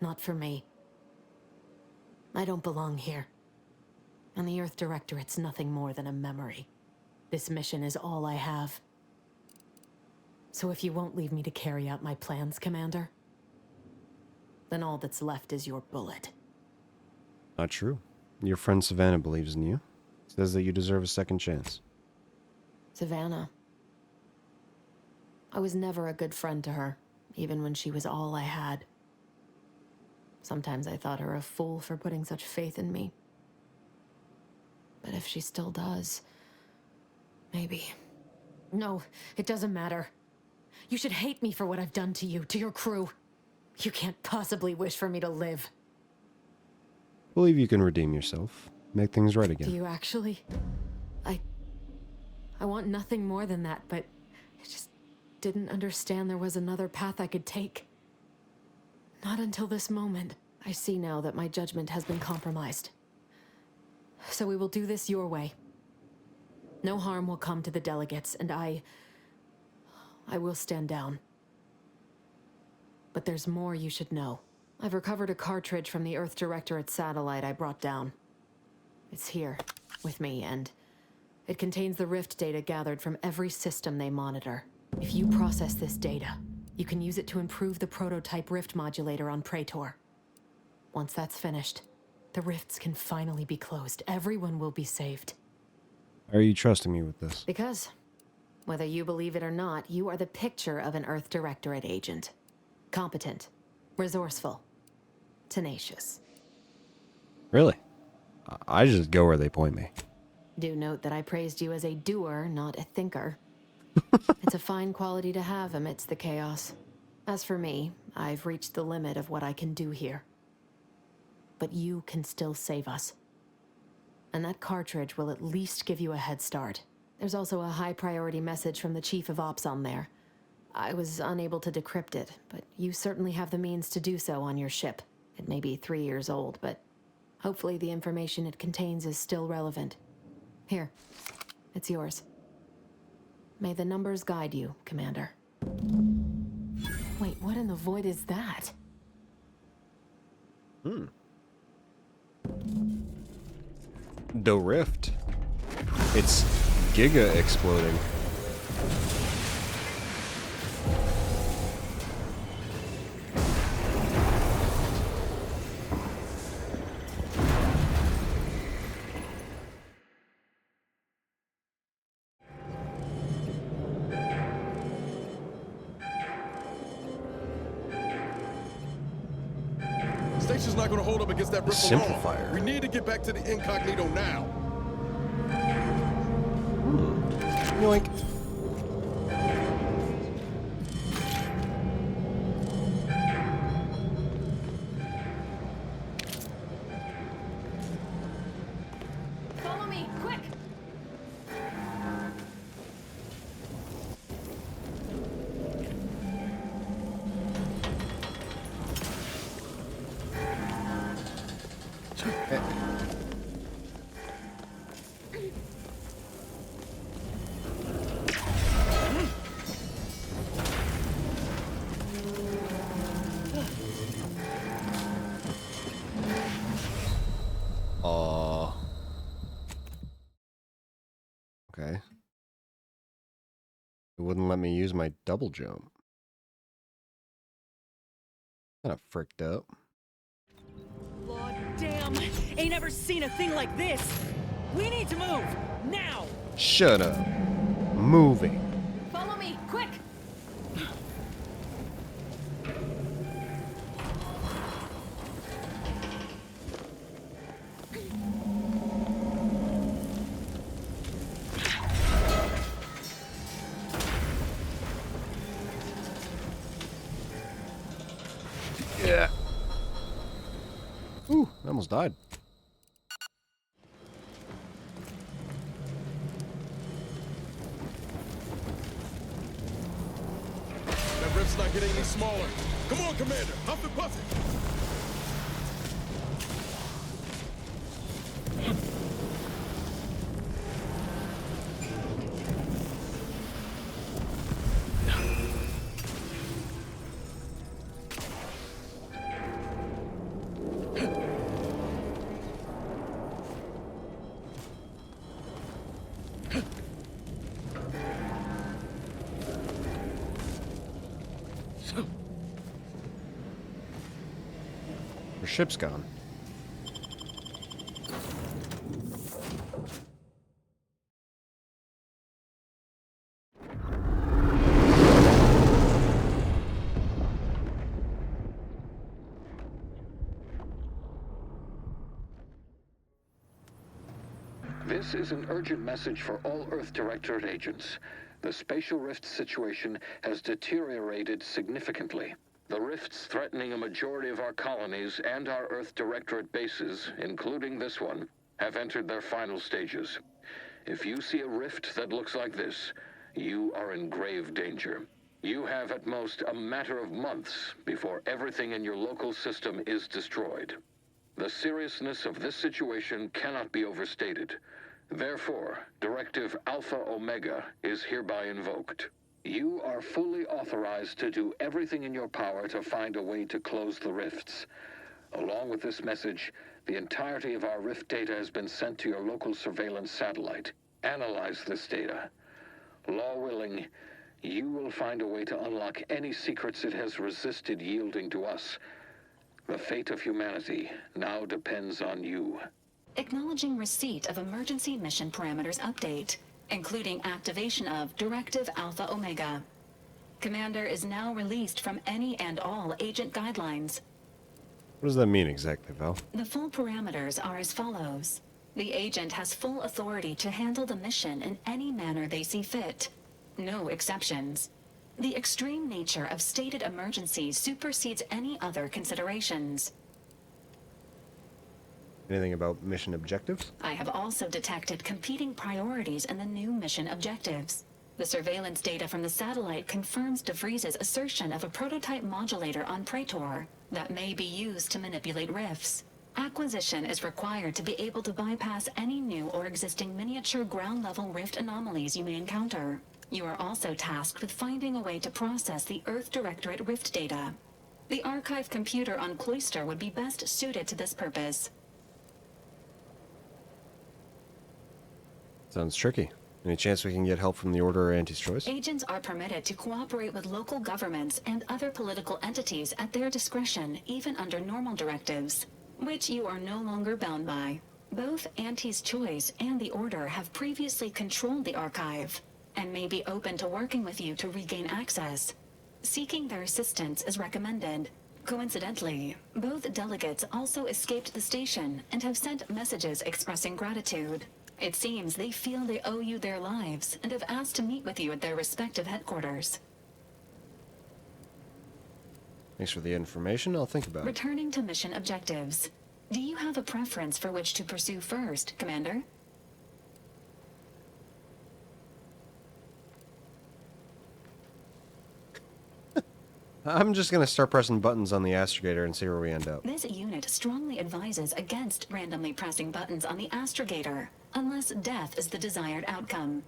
Not for me. I don't belong here. And the Earth Directorate's nothing more than a memory. This mission is all I have. So if you won't leave me to carry out my plans, Commander, then all that's left is your bullet. Not true. Your friend Savannah believes in you. Says that you deserve a second chance. Savannah. I was never a good friend to her, even when she was all I had. Sometimes I thought her a fool for putting such faith in me. But if she still does, maybe. No, it doesn't matter. You should hate me for what I've done to you, to your crew. You can't possibly wish for me to live. Believe you can redeem yourself. Make things right again. Do you actually? I want nothing more than that, but I just didn't understand there was another path I could take. Not until this moment. I see now that my judgment has been compromised. So we will do this your way. No harm will come to the delegates, and I will stand down. But there's more you should know. I've recovered a cartridge from the Earth Directorate satellite I brought down. It's here, with me, and it contains the rift data gathered from every system they monitor. If you process this data, you can use it to improve the prototype rift modulator on Praetor. Once that's finished, the rifts can finally be closed. Everyone will be saved. Are you trusting me with this? Because, whether you believe it or not, you are the picture of an Earth Directorate agent. Competent, resourceful, tenacious. Really? I just go where they point me. Do note that I praised you as a doer, not a thinker. It's a fine quality to have amidst the chaos. As for me, I've reached the limit of what I can do here. But you can still save us. And that cartridge will at least give you a head start. There's also a high-priority message from the Chief of Ops on there. I was unable to decrypt it, but you certainly have the means to do so on your ship. It may be 3 years old, but hopefully the information it contains is still relevant. Here, it's yours. May the numbers guide you, Commander. Wait, what in the void is that? The rift. It's Giga exploding. is not gonna hold up against that rift alone. Simplifier. We need to get back to the incognito now. Yoink. Follow me, quick! Okay. It wouldn't let me use my double jump. Kind of fricked up. Lord damn! Ain't ever seen a thing like this! We need to move! Now! Shut up. Moving. Follow me, quick! Yeah. Ooh, I almost died. That rift's not getting any smaller. Come on, Commander. Huff and puff it. Her ship's gone. This is an urgent message for all Earth Directorate agents. The spatial rift situation has deteriorated significantly. The rifts threatening a majority of our colonies and our Earth Directorate bases, including this one, have entered their final stages. If you see a rift that looks like this, you are in grave danger. You have at most a matter of months before everything in your local system is destroyed. The seriousness of this situation cannot be overstated. Therefore, Directive Alpha Omega is hereby invoked. You are fully authorized to do everything in your power to find a way to close the rifts. Along with this message, the entirety of our rift data has been sent to your local surveillance satellite. Analyze this data. Law willing, you will find a way to unlock any secrets it has resisted yielding to us. The fate of humanity now depends on you. Acknowledging receipt of emergency mission parameters update, including activation of Directive Alpha Omega. Commander is now released from any and all agent guidelines. What does that mean exactly, Val? The full parameters are as follows. The agent has full authority to handle the mission in any manner they see fit. No exceptions. The extreme nature of stated emergencies supersedes any other considerations. Anything about mission objectives? I have also detected competing priorities in the new mission objectives. The surveillance data from the satellite confirms DeVries's assertion of a prototype modulator on Praetor that may be used to manipulate rifts. Acquisition is required to be able to bypass any new or existing miniature ground-level rift anomalies you may encounter. You are also tasked with finding a way to process the Earth Directorate rift data. The archive computer on Cloister would be best suited to this purpose. Sounds tricky. Any chance we can get help from the Order or Auntie's Choice? Agents are permitted to cooperate with local governments and other political entities at their discretion, even under normal directives, which you are no longer bound by. Both Auntie's Choice and the Order have previously controlled the archive, and may be open to working with you to regain access. Seeking their assistance is recommended, Coincidentally, both delegates also escaped the station and have sent messages expressing gratitude. It seems they feel they owe you their lives and have asked to meet with you at their respective headquarters. Thanks for the information. I'll think about it. Returning to mission objectives. Do you have a preference for which to pursue first, Commander? I'm just gonna start pressing buttons on the astrogator and see where we end up. This unit strongly advises against randomly pressing buttons on the astrogator, unless death is the desired outcome.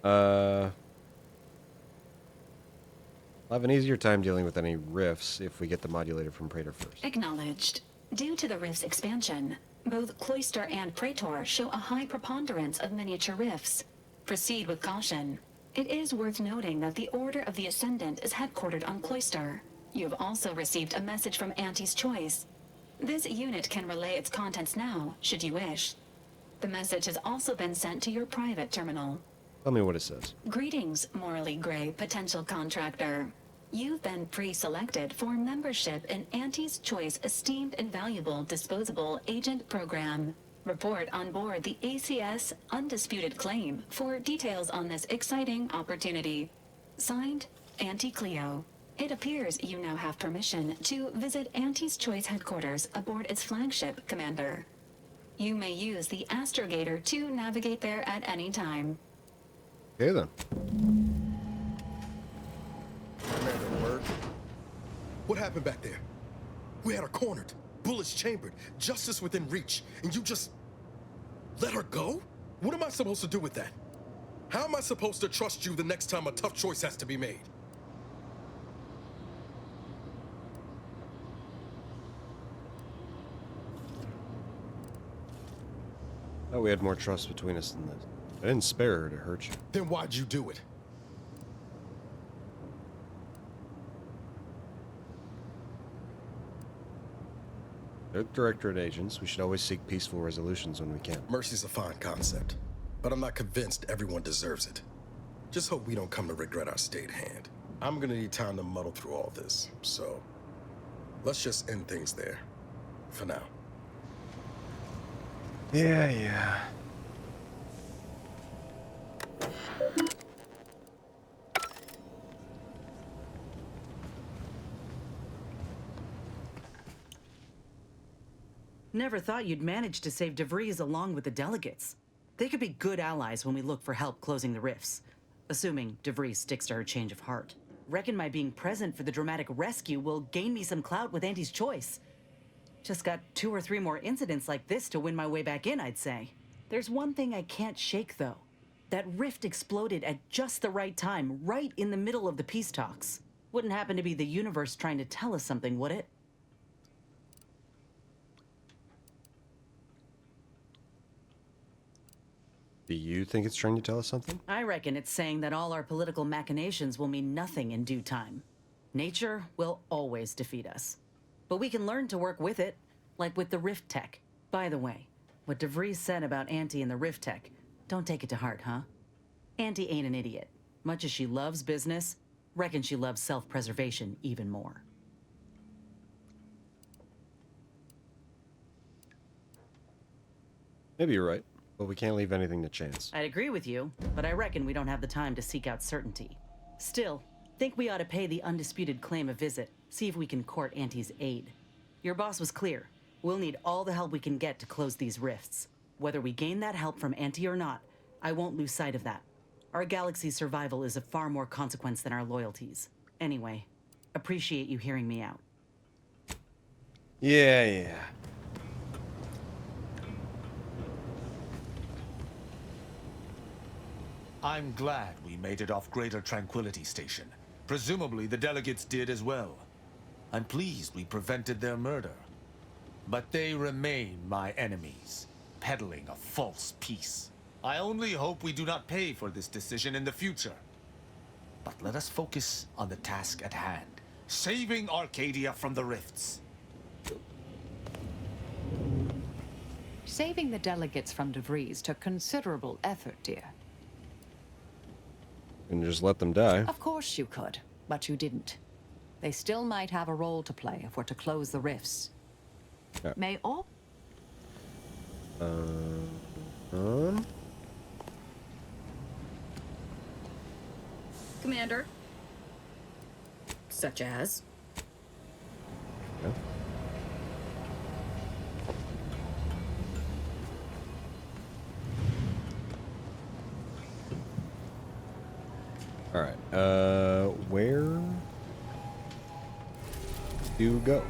I'll have an easier time dealing with any rifts if we get the modulator from Praetor first. Acknowledged. Due to the rift's expansion, both Cloister and Praetor show a high preponderance of miniature rifts. Proceed with caution. It is worth noting that the Order of the Ascendant is headquartered on Cloister. You have also received a message from Auntie's Choice. This unit can relay its contents now, should you wish. The message has also been sent to your private terminal. Tell me what it says. Greetings, morally gray potential contractor. You've been pre-selected for membership in Auntie's Choice Esteemed and Valuable Disposable Agent Program. Report on board the ACS Undisputed Claim for details on this exciting opportunity. Signed, Auntie Cleo. It appears you now have permission to visit Auntie's Choice headquarters aboard its flagship, Commander. You may use the astrogator to navigate there at any time. Okay then. Commander Word. What happened back there? We had her cornered, bullets chambered, justice within reach, and you just let her go? What am I supposed to do with that? How am I supposed to trust you the next time a tough choice has to be made? Thought we had more trust between us than this. I didn't spare her to hurt you. Then why'd you do it? They're Directorate agents. We should always seek peaceful resolutions when we can. Mercy's a fine concept, but I'm not convinced everyone deserves it. Just hope we don't come to regret our stayed hand. I'm gonna need time to muddle through all this, so let's just end things there. For now. Yeah. Never thought you'd manage to save DeVries along with the delegates. They could be good allies when we look for help closing the rifts. Assuming DeVries sticks to her change of heart. Reckon my being present for the dramatic rescue will gain me some clout with Auntie's Choice. Just got 2 or 3 more incidents like this to win my way back in, I'd say. There's one thing I can't shake, though. That rift exploded at just the right time, right in the middle of the peace talks. Wouldn't happen to be the universe trying to tell us something, would it? Do you think it's trying to tell us something? I reckon it's saying that all our political machinations will mean nothing in due time. Nature will always defeat us. But we can learn to work with it, like with the Rift Tech. By the way, what DeVries said about Auntie and the Rift Tech, don't take it to heart, huh? Auntie ain't an idiot. Much as she loves business, reckon she loves self-preservation even more. Maybe you're right, but we can't leave anything to chance. I'd agree with you, but I reckon we don't have the time to seek out certainty. Still, think we ought to pay the Undisputed Claim a visit, see if we can court Auntie's aid. Your boss was clear. We'll need all the help we can get to close these rifts. Whether we gain that help from Auntie or not, I won't lose sight of that. Our galaxy's survival is of far more consequence than our loyalties. Anyway, appreciate you hearing me out. Yeah. I'm glad we made it off Greater Tranquility Station. Presumably the delegates did as well. I'm pleased we prevented their murder. But they remain my enemies, peddling a false peace. I only hope we do not pay for this decision in the future. But let us focus on the task at hand, saving Arcadia from the rifts. Saving the delegates from DeVries took considerable effort, dear. And just let them die. Of course you could. but you didn't. They still might have a role to play if we're to close the rifts. Yeah. May all... Commander. Such as? Yeah. All right. Where do you go?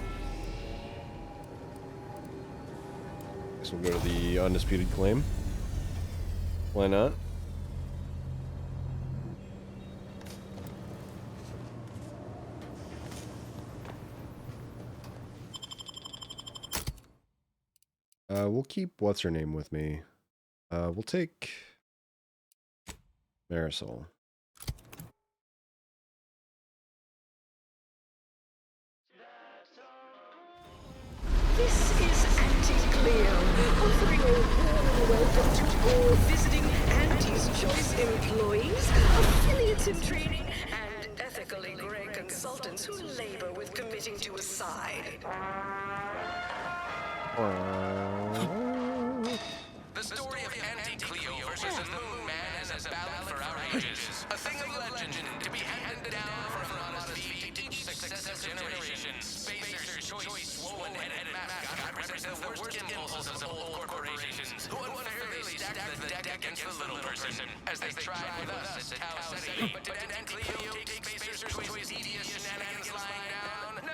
Guess we'll go to the undisputed claim. Why not? We'll keep what's her name with me. We'll take Marisol. This is Anti-Cleo, offering a warm welcome to all visiting Auntie's Choice employees, affiliates in training, and ethically grey consultants who labor with committing to a side. The story of Anti-Cleo versus the Moon Man is a ballad for our ages. A thing of legend to be handed down from honest feet to each successive generation. Spacer's choice, swollen-headed mascot represents the worst impulses of old corporations who unfairly stack the deck against the little person, as they tried with us at Tau City. But did Anti-Cleo take Spacer's choice devious shenanigans lying down? No!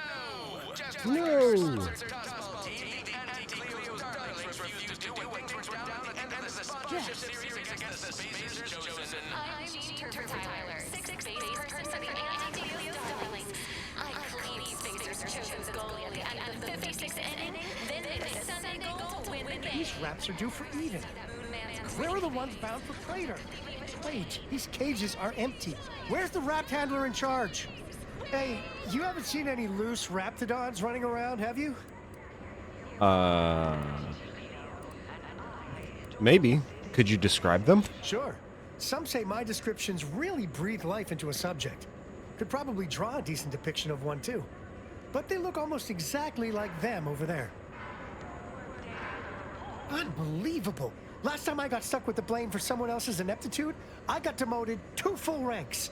Just like our Cosmo team, the Anti-Cleo's darlings refused to do what things went down at the end of the sponsorship series against the Spacer's chosen. I'm Turbo Tyler, sixth base person for the Anti-Cleo darlings. I cleaned Spacer's chosen's goalie at the end of the 56th inning, then hit a Sunday goal to win the game. These wraps are due for Eden. Where are the ones bound for Crater? Wait, these cages are empty. Where's the Rapt handler in charge? Hey, you haven't seen any loose Raptidons running around, have you? Maybe. Could you describe them? Sure. Some say my descriptions really breathe life into a subject. Could probably draw a decent depiction of one too. But they look almost exactly like them over there. Unbelievable. Last time I got stuck with the blame for someone else's ineptitude, I got demoted 2 full ranks.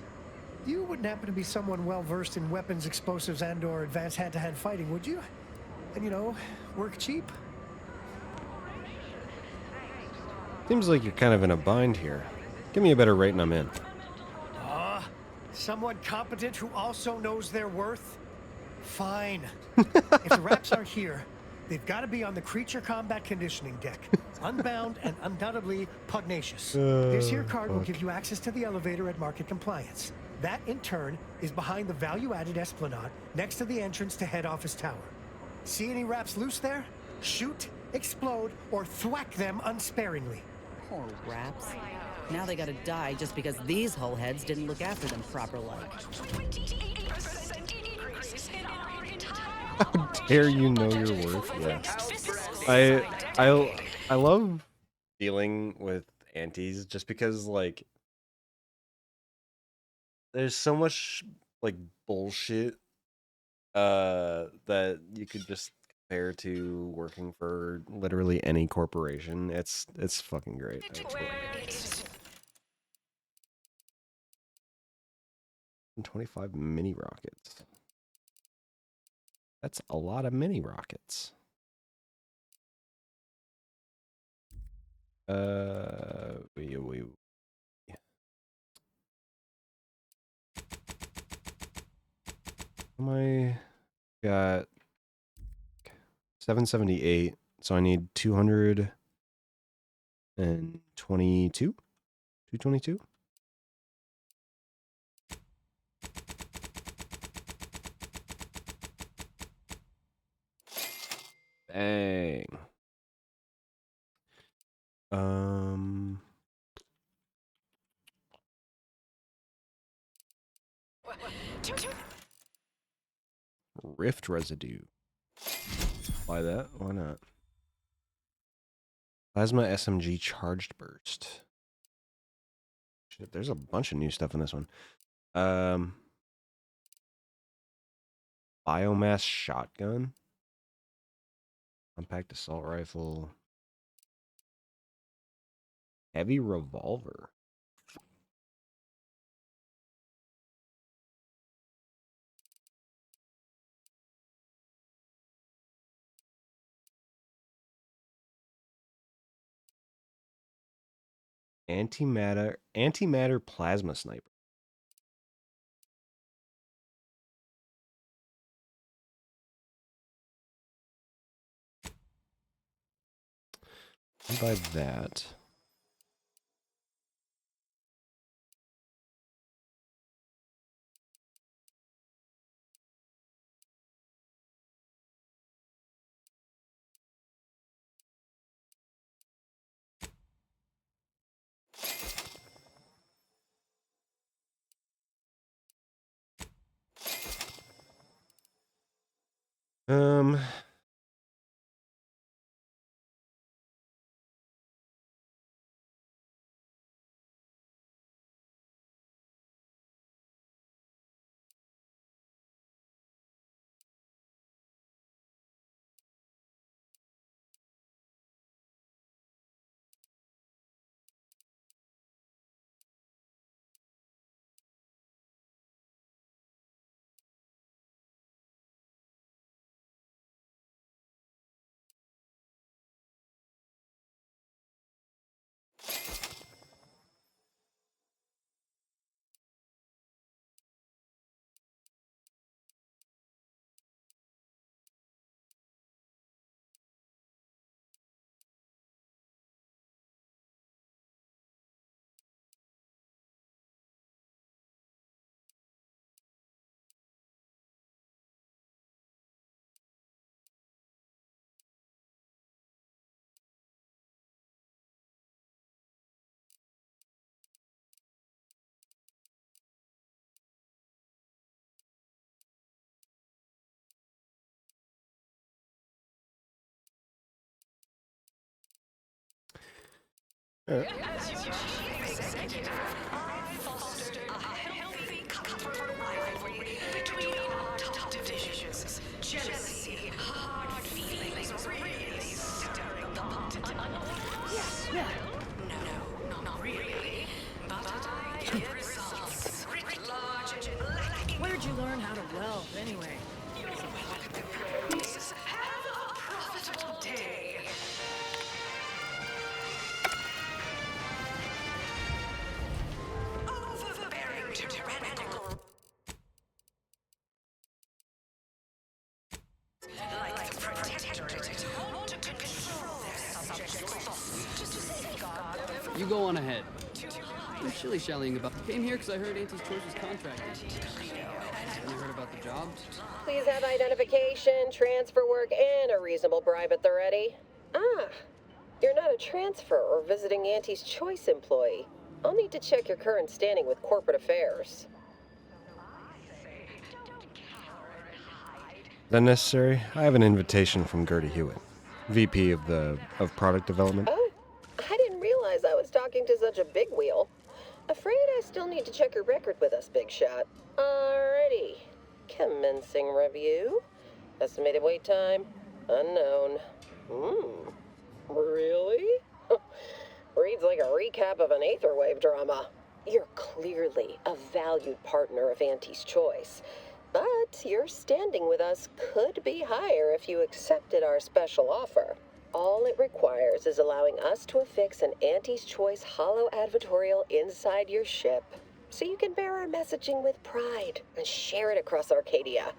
You wouldn't happen to be someone well-versed in weapons, explosives, and/or advanced hand-to-hand fighting, would you? And, you know, work cheap? Seems like you're kind of in a bind here. Give me a better rate and I'm in. Someone competent who also knows their worth? Fine. If the Raps are here, they've got to be on the creature combat conditioning deck. Unbound and undoubtedly pugnacious. This here card will give you access to the elevator at market compliance. That, in turn, is behind the value-added esplanade next to the entrance to head office tower. See any Raps loose there? Shoot, explode, or thwack them unsparingly. Poor Raps. Now they gotta die just because these hullheads didn't look after them proper-like. How dare you know your worth? Yeah. I love dealing with antis just because like there's so much like bullshit that you could just compare to working for literally any corporation. It's fucking great. Actually. 25 mini rockets. That's a lot of mini rockets. I got 778, so I need 222. 222. Bang. Rift residue. Why that? Why not? Plasma SMG charged burst. Shit, there's a bunch of new stuff in this one. Biomass shotgun. Compact assault rifle. Heavy revolver. Antimatter plasma sniper. I'll buy that. Um, As your chief executive, I fostered a healthy camaraderie between our top divisions. Jealousy, hard feelings, really stirring the pot. Yes, no, not really. But I get results, writ large and lacking. Where'd you learn how to weld, anyway? Please have a profitable day. Overbearing tyrannical. Like the Protectorate, want to control their subjects' thoughts to safeguard them. You go on ahead. I'm shilly-shallying about. Came here because I heard Auntie's Choice was contracted. You heard about the job? Please have identification, transfer work, and a reasonable bribe at the ready. Ah, you're not a transfer or visiting Auntie's Choice employee. I'll need to check your current standing with corporate affairs. Is that necessary? I have an invitation from Gertie Hewitt, VP of Product Development. Oh, I didn't realize I was talking to such a big wheel. Afraid I still need to check your record with us, Big Shot. Alrighty. Commencing review. Estimated wait time, unknown. Really? Reads like a recap of an Aetherwave drama. You're clearly a valued partner of Auntie's Choice, but your standing with us could be higher if you accepted our special offer. All it requires is allowing us to affix an Auntie's Choice holo advertorial inside your ship, so you can bear our messaging with pride and share it across Arcadia.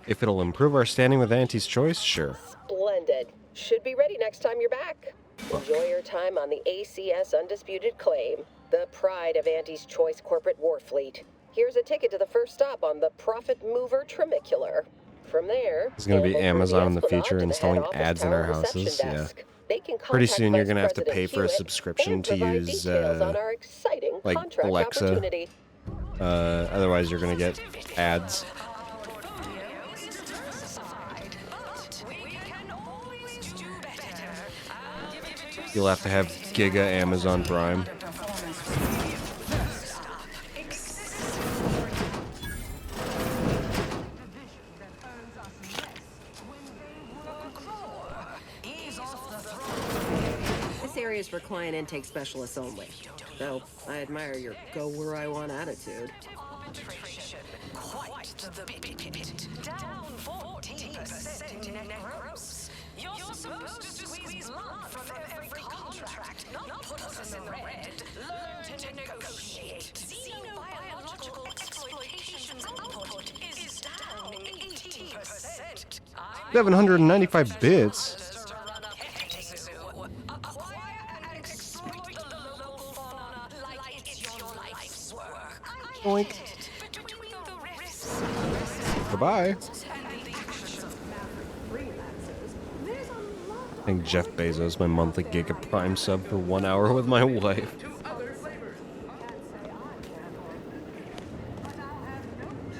If it'll improve our standing with Auntie's Choice, sure. Splendid. Should be ready next time you're back. Enjoy your time on the ACS Undisputed Claim, the pride of Auntie's Choice corporate war fleet. Here's a ticket to the first stop on the Profit Mover Trimicular. From there, It's going to be amble through Amazon in the Esplanade future to the installing head office ads in tower our reception houses. Yeah. desk. They can Pretty contact soon you're Vice going to have to President pay for a Hewitt subscription and to provide use details on our exciting like contract Alexa. opportunity. Otherwise you're going to get ads. You'll have to have Giga Amazon Prime. This area is for client intake specialists only. Though I admire your go where I want attitude. Quite the bit. Down 14% in gross. You're supposed to squeeze blood from every contract, not put us in the red. Learn to negotiate. Xenobiological exploitation's output is down 18%. 795 bits. Oink. Goodbye. I think Jeff Bezos, my monthly Giga Prime sub for 1 hour with my wife.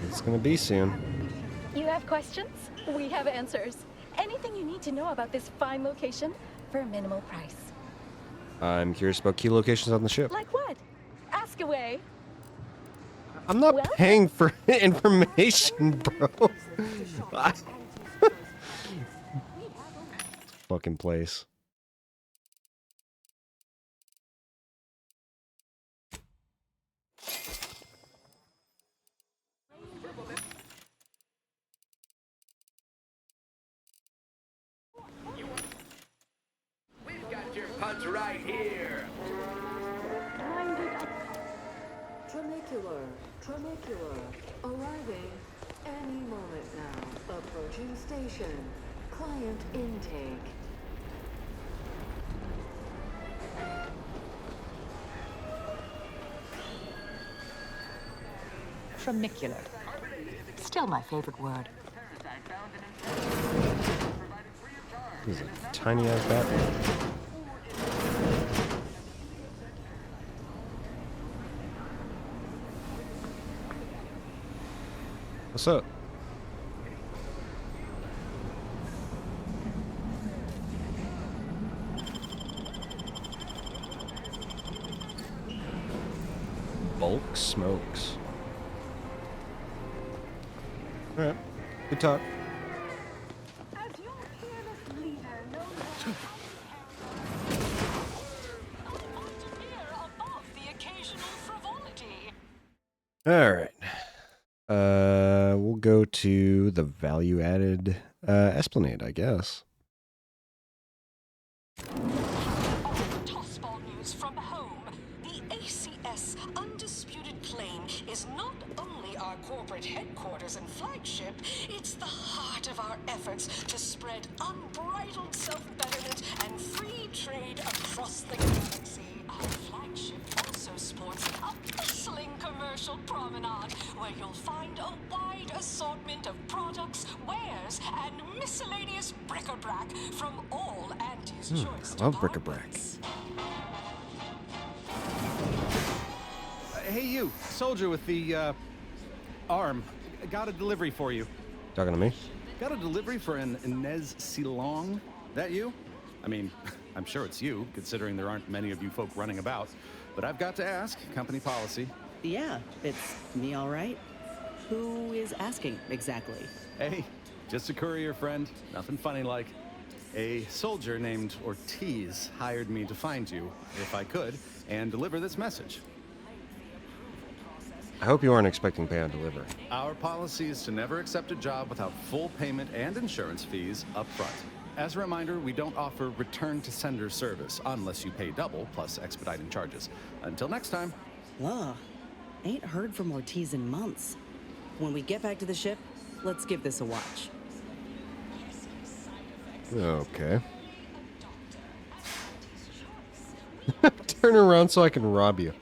It's gonna be soon. You have questions? We have answers. Anything you need to know about this fine location for a minimal price. I'm curious about key locations on the ship. Like what? Ask away. I'm not paying for information, bro. Fucking place. We've got your punch right here. Tramicular, arriving any moment now. Approaching station. Client intake. Tramicular. Still my favorite word. He's a tiny ass Batman. What's up? Bulk smokes. Alright, good talk. Alright. We'll go to the value-added Esplanade, I guess. Tossball news from home. The ACS Undisputed Claim is not only our corporate headquarters and flagship, it's the heart of our efforts to spread unbridled self-betterment and free trade across the galaxy. Our flagship also sports a bustling commercial promenade where you'll find a wide assortment of products, wares, and miscellaneous bric-a-brac from all Auntie's choice I love bric-a-brac. Hey, you, soldier with the, arm. Got a delivery for you. Talking to me? Got a delivery for an Inez Silong. That you? I mean, I'm sure it's you, considering there aren't many of you folk running about. But I've got to ask, company policy. Yeah, it's me, all right. Who is asking exactly? Hey, just a courier friend. Nothing funny like. A soldier named Ortiz hired me to find you, if I could, and deliver this message. I hope you aren't expecting pay on delivery. Our policy is to never accept a job without full payment and insurance fees up front. As a reminder, we don't offer return to sender service unless you pay double plus expediting charges. Until next time. Ugh, ain't heard from Ortiz in months. When we get back to the ship, let's give this a watch. Okay. Turn around so I can rob you.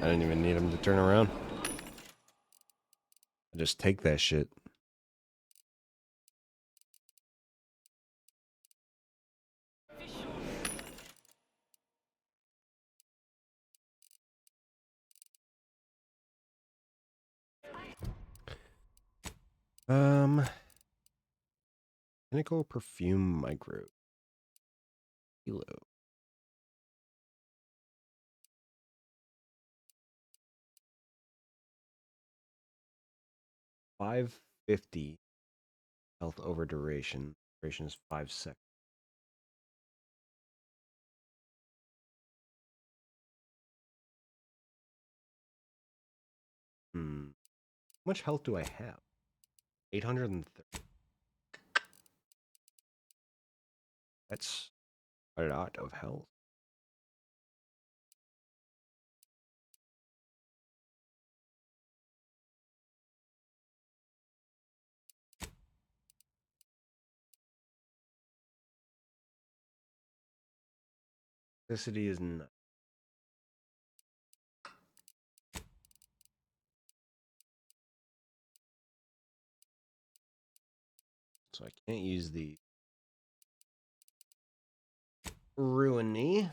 I didn't even need him to turn around. I just take that shit. Pinnacle Perfume Micro. Kilo. $550 health over duration. Duration is 5 seconds. How much health do I have? 830. That's a lot of health. Toxicity is not. So I can't use the Ruiny.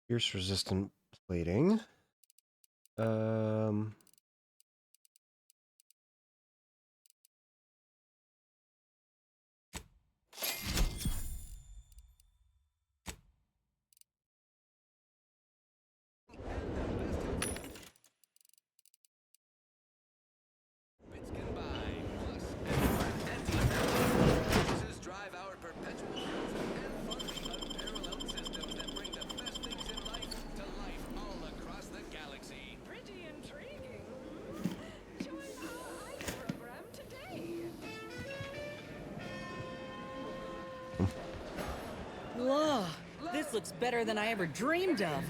Pierce resistant plating. This looks better than I ever dreamed of.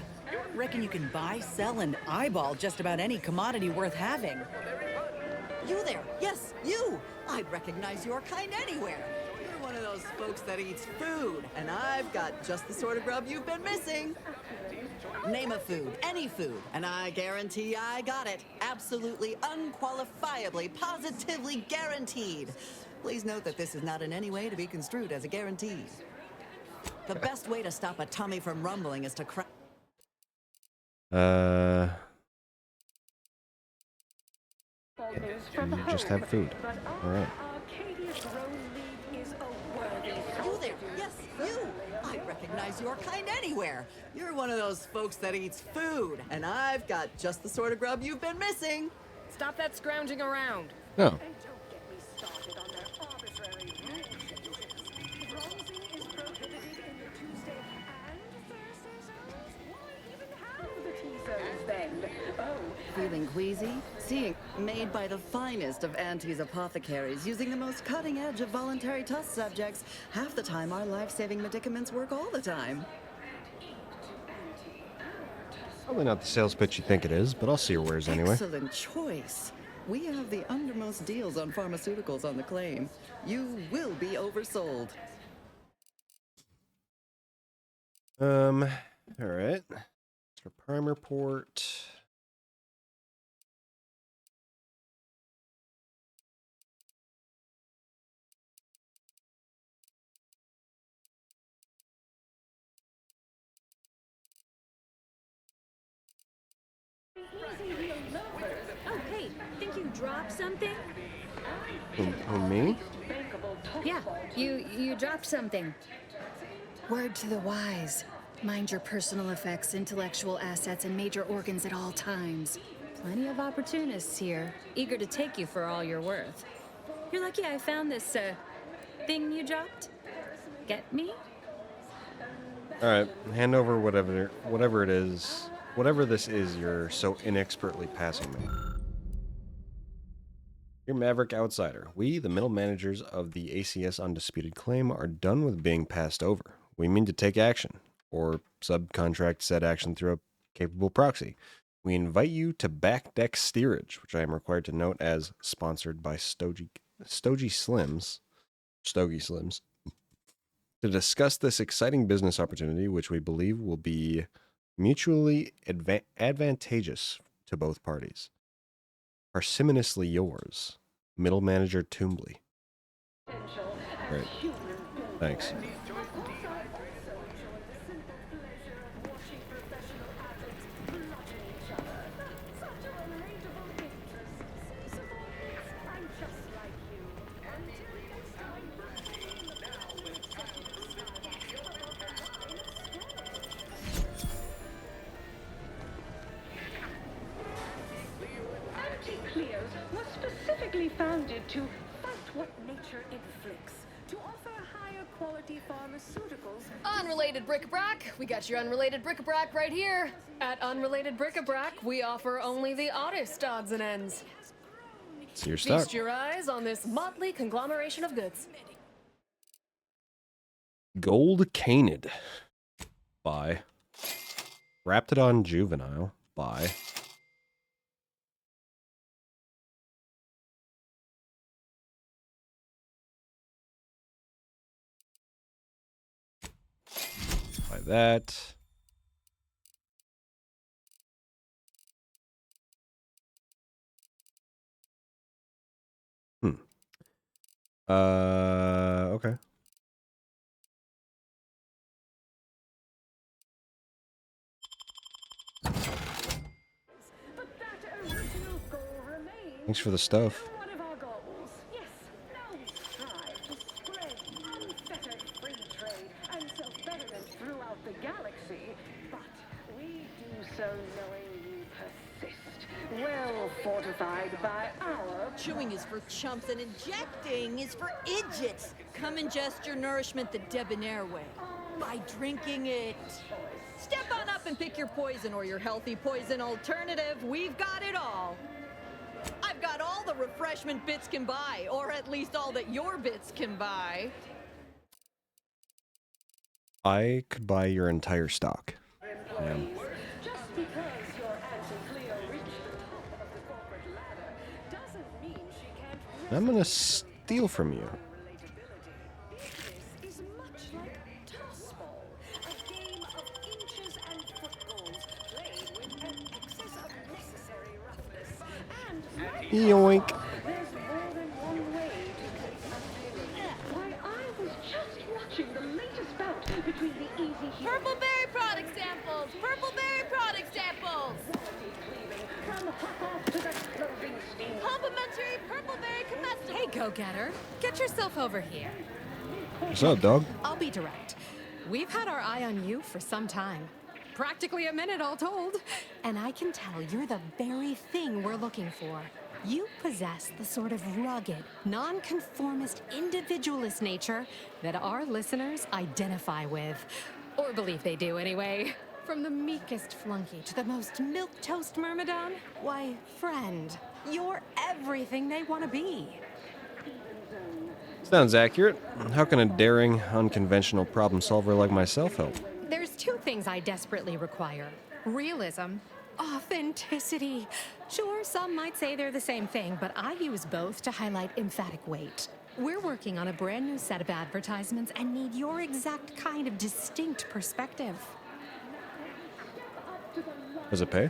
Reckon you can buy, sell, and eyeball just about any commodity worth having. You there! Yes, you! I'd recognize your kind anywhere. You're one of those folks that eats food, and I've got just the sort of grub you've been missing. Name a food, any food, and I guarantee I got it. Absolutely, unqualifiably, positively guaranteed. Please note that this is not in any way to be construed as a guarantee. The best way to stop a tummy from rumbling is to You just have food. All right. You there? Yes, you! I recognize your kind anywhere. You're one of those folks that eats food, and I've got just the sort of grub you've been missing. Stop that scrounging around. No. Feeling queasy? Seeing made by the finest of Auntie's apothecaries using the most cutting edge of voluntary test subjects. Half the time our life-saving medicaments work all the time. Probably not the sales pitch you think it is, but I'll see your wares anyway. Excellent choice. We have the undermost deals on pharmaceuticals on the claim. You will be oversold. All right. For primer port. Oh, hey, think you dropped something? Oh, me? Yeah, you dropped something. Word to the wise. Mind your personal effects, intellectual assets, and major organs at all times. Plenty of opportunists here, eager to take you for all you're worth. You're lucky I found this, thing you dropped. Get me? All right, hand over whatever it is. Whatever this is, you're so inexpertly passing me. Dear Maverick Outsider, we, the middle managers of the ACS Undisputed Claim, are done with being passed over. We mean to take action, or subcontract said action through a capable proxy. We invite you to Backdeck Steerage, which I am required to note as sponsored by Stogie Slims, to discuss this exciting business opportunity, which we believe will be mutually advantageous to both parties. Parsimoniously yours, Middle Manager Toombley. Great. Thanks. Anti-Cleos was specifically founded to fight what nature inflicts, to offer higher quality pharmaceuticals. Unrelated bric-a-brac. We got your unrelated bric-a-brac right here. At Unrelated Bric-a-Brac, we offer only the oddest odds and ends. See your stock. Feast your eyes on this motley conglomeration of goods. Gold Canid by Raptidon Juvenile by that. Okay. Thanks for the stuff. One of our goals. Yes, now we strive to spread unfettered free trade and self-betterment throughout the galaxy. But we do so knowing you persist, well fortified by our... Chewing is for chumps and injecting is for idiots. Come ingest your nourishment the debonair way, by drinking it. Step on up and pick your poison or your healthy poison alternative. We've got it all. I've got all the refreshment bits can buy, or at least all that your bits can buy. I could buy your entire stock. Ma'am. Just because your anti-Cleo reached the top of the corporate ladder doesn't mean she can't... I'm gonna steal from you. This is much like tossball, a game of inches and footballs played with an excess of necessary roughness. And Yoink. there's more than one way to play something. Why, I was just watching the latest bout between the easy heroes. Purpleberry product samples! Purpleberry product samples! From hop-off to the clothing steam. Complimentary Purpleberry comestible! Hey, go-getter. Get yourself over here. What's up, dog? I'll be direct. We've had our eye on you for some time. Practically a minute, all told. And I can tell you're the very thing we're looking for. You possess the sort of rugged, nonconformist, individualist nature that our listeners identify with. Or believe they do, anyway. From the meekest flunky to the most milquetoast myrmidon, why, friend, you're everything they want to be. Sounds accurate. How can a daring, unconventional problem solver like myself help? There's two things I desperately require. Realism, authenticity. Sure, some might say they're the same thing, but I use both to highlight emphatic weight. We're working on a brand new set of advertisements and need your exact kind of distinct perspective. Does it pay?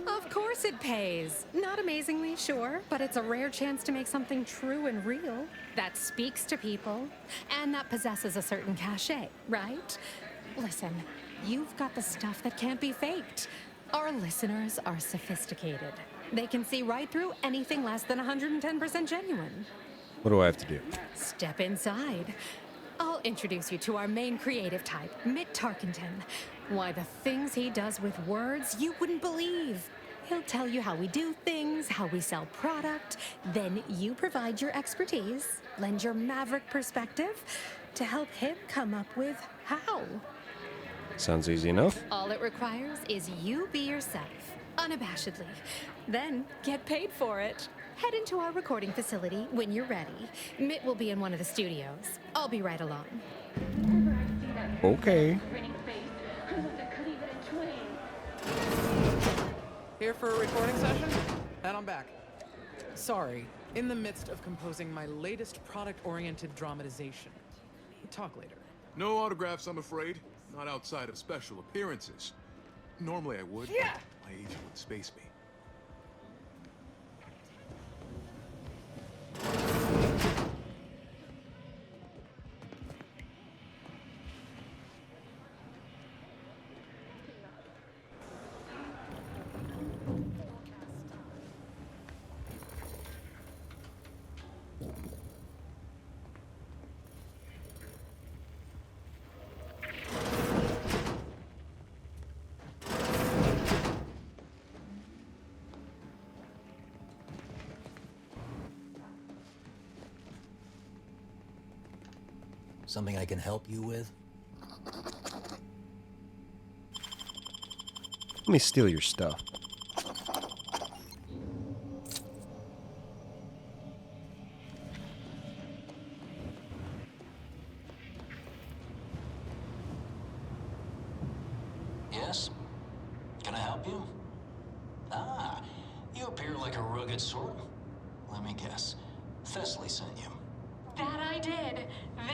Of course it pays. Not amazingly, sure, but it's a rare chance to make something true and real that speaks to people and that possesses a certain cachet, right? Listen, you've got the stuff that can't be faked. Our listeners are sophisticated. They can see right through anything less than 110% genuine. What do I have to do? Step inside. I'll introduce you to our main creative type, Mitt Tarkenton. Why, the things he does with words you wouldn't believe. He'll tell you how we do things, how we sell product. Then you provide your expertise, lend your maverick perspective to help him come up with how. Sounds easy enough. All it requires is you be yourself, unabashedly. Then get paid for it. head into our recording facility when you're ready. Mitt will be in one of the studios. I'll be right along. Okay. Here for a recording session? And I'm back. Sorry, in the midst of composing my latest product-oriented dramatization. Talk later. No autographs, I'm afraid. Not outside of special appearances. Normally I would, but my agent would space me. Something I can help you with? Let me steal your stuff. Yes? Can I help you? Ah, you appear like a rugged sort. Let me guess. Thessaly sent you. That I did.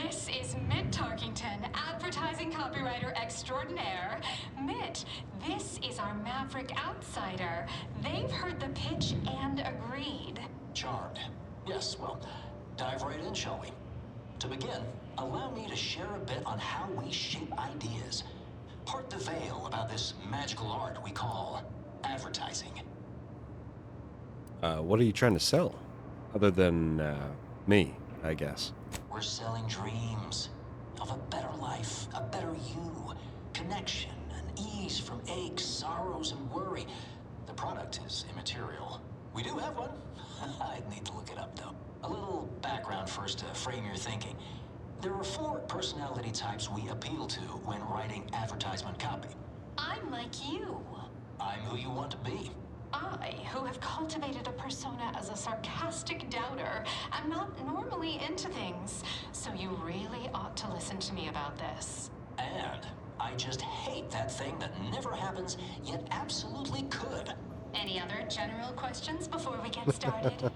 This is Mitt Tarkington, advertising copywriter extraordinaire. Mitt, this is our Maverick outsider. They've heard the pitch and agreed. Charmed. Yes, well, dive right in, shall we? To begin, allow me to share a bit on how we shape ideas. Part the veil about this magical art we call advertising. What are you trying to sell? Other than, me, I guess. We're selling dreams of a better life, a better you, connection, and ease from aches, sorrows, and worry. The product is immaterial. We do have one. I'd need to look it up, though. A little background first to frame your thinking. There are 4 personality types we appeal to when writing advertisement copy. I'm like you. I'm who you want to be. I, who have cultivated a persona as a sarcastic doubter, am not normally into things, so you really ought to listen to me about this. And I just hate that thing that never happens, yet absolutely could. Any other general questions before we get started?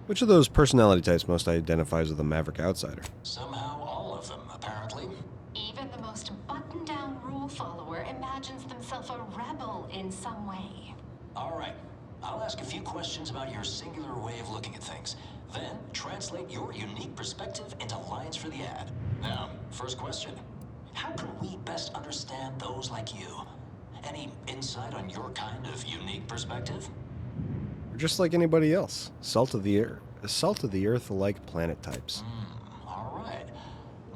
Which of those personality types most identifies with a Maverick outsider? Somehow all of them, apparently. Even the most buttoned-down rule follower imagines themselves a rebel in some way. All right. I'll ask a few questions about your singular way of looking at things. Then, translate your unique perspective into lines for the ad. Now, first question. How can we best understand those like you? Any insight on your kind of unique perspective? We're just like anybody else. Salt of the earth-like planet types. All right.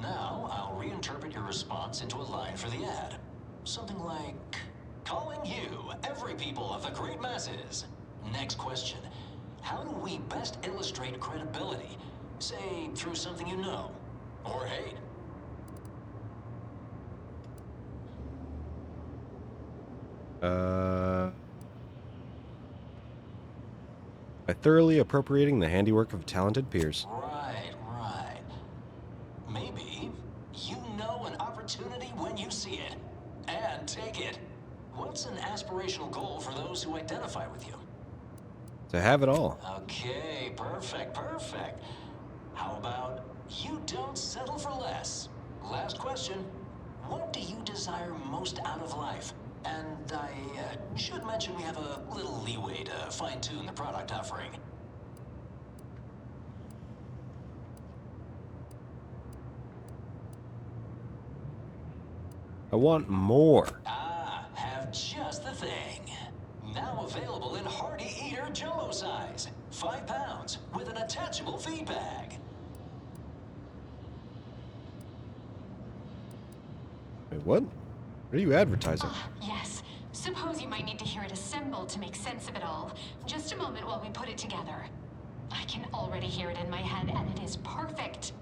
Now, I'll reinterpret your response into a line for the ad. Something like, calling you, every people of the great masses. Next question. How do we best illustrate credibility? Say, through something you know, or hate. By thoroughly appropriating the handiwork of talented peers. Right. Maybe you know an opportunity when you see it. And take it. What's an aspirational goal for those who identify with you? To have it all. Okay, perfect. How about you don't settle for less? Last question. What do you desire most out of life? And I should mention we have a little leeway to fine-tune the product offering. I want more. Have just the thing. Now available in Hearty Eater Jumbo size. 5 pounds with an attachable feed bag. Wait, what? What are you advertising? Yes. Suppose you might need to hear it assembled to make sense of it all. Just a moment while we put it together. I can already hear it in my head, and it is perfect.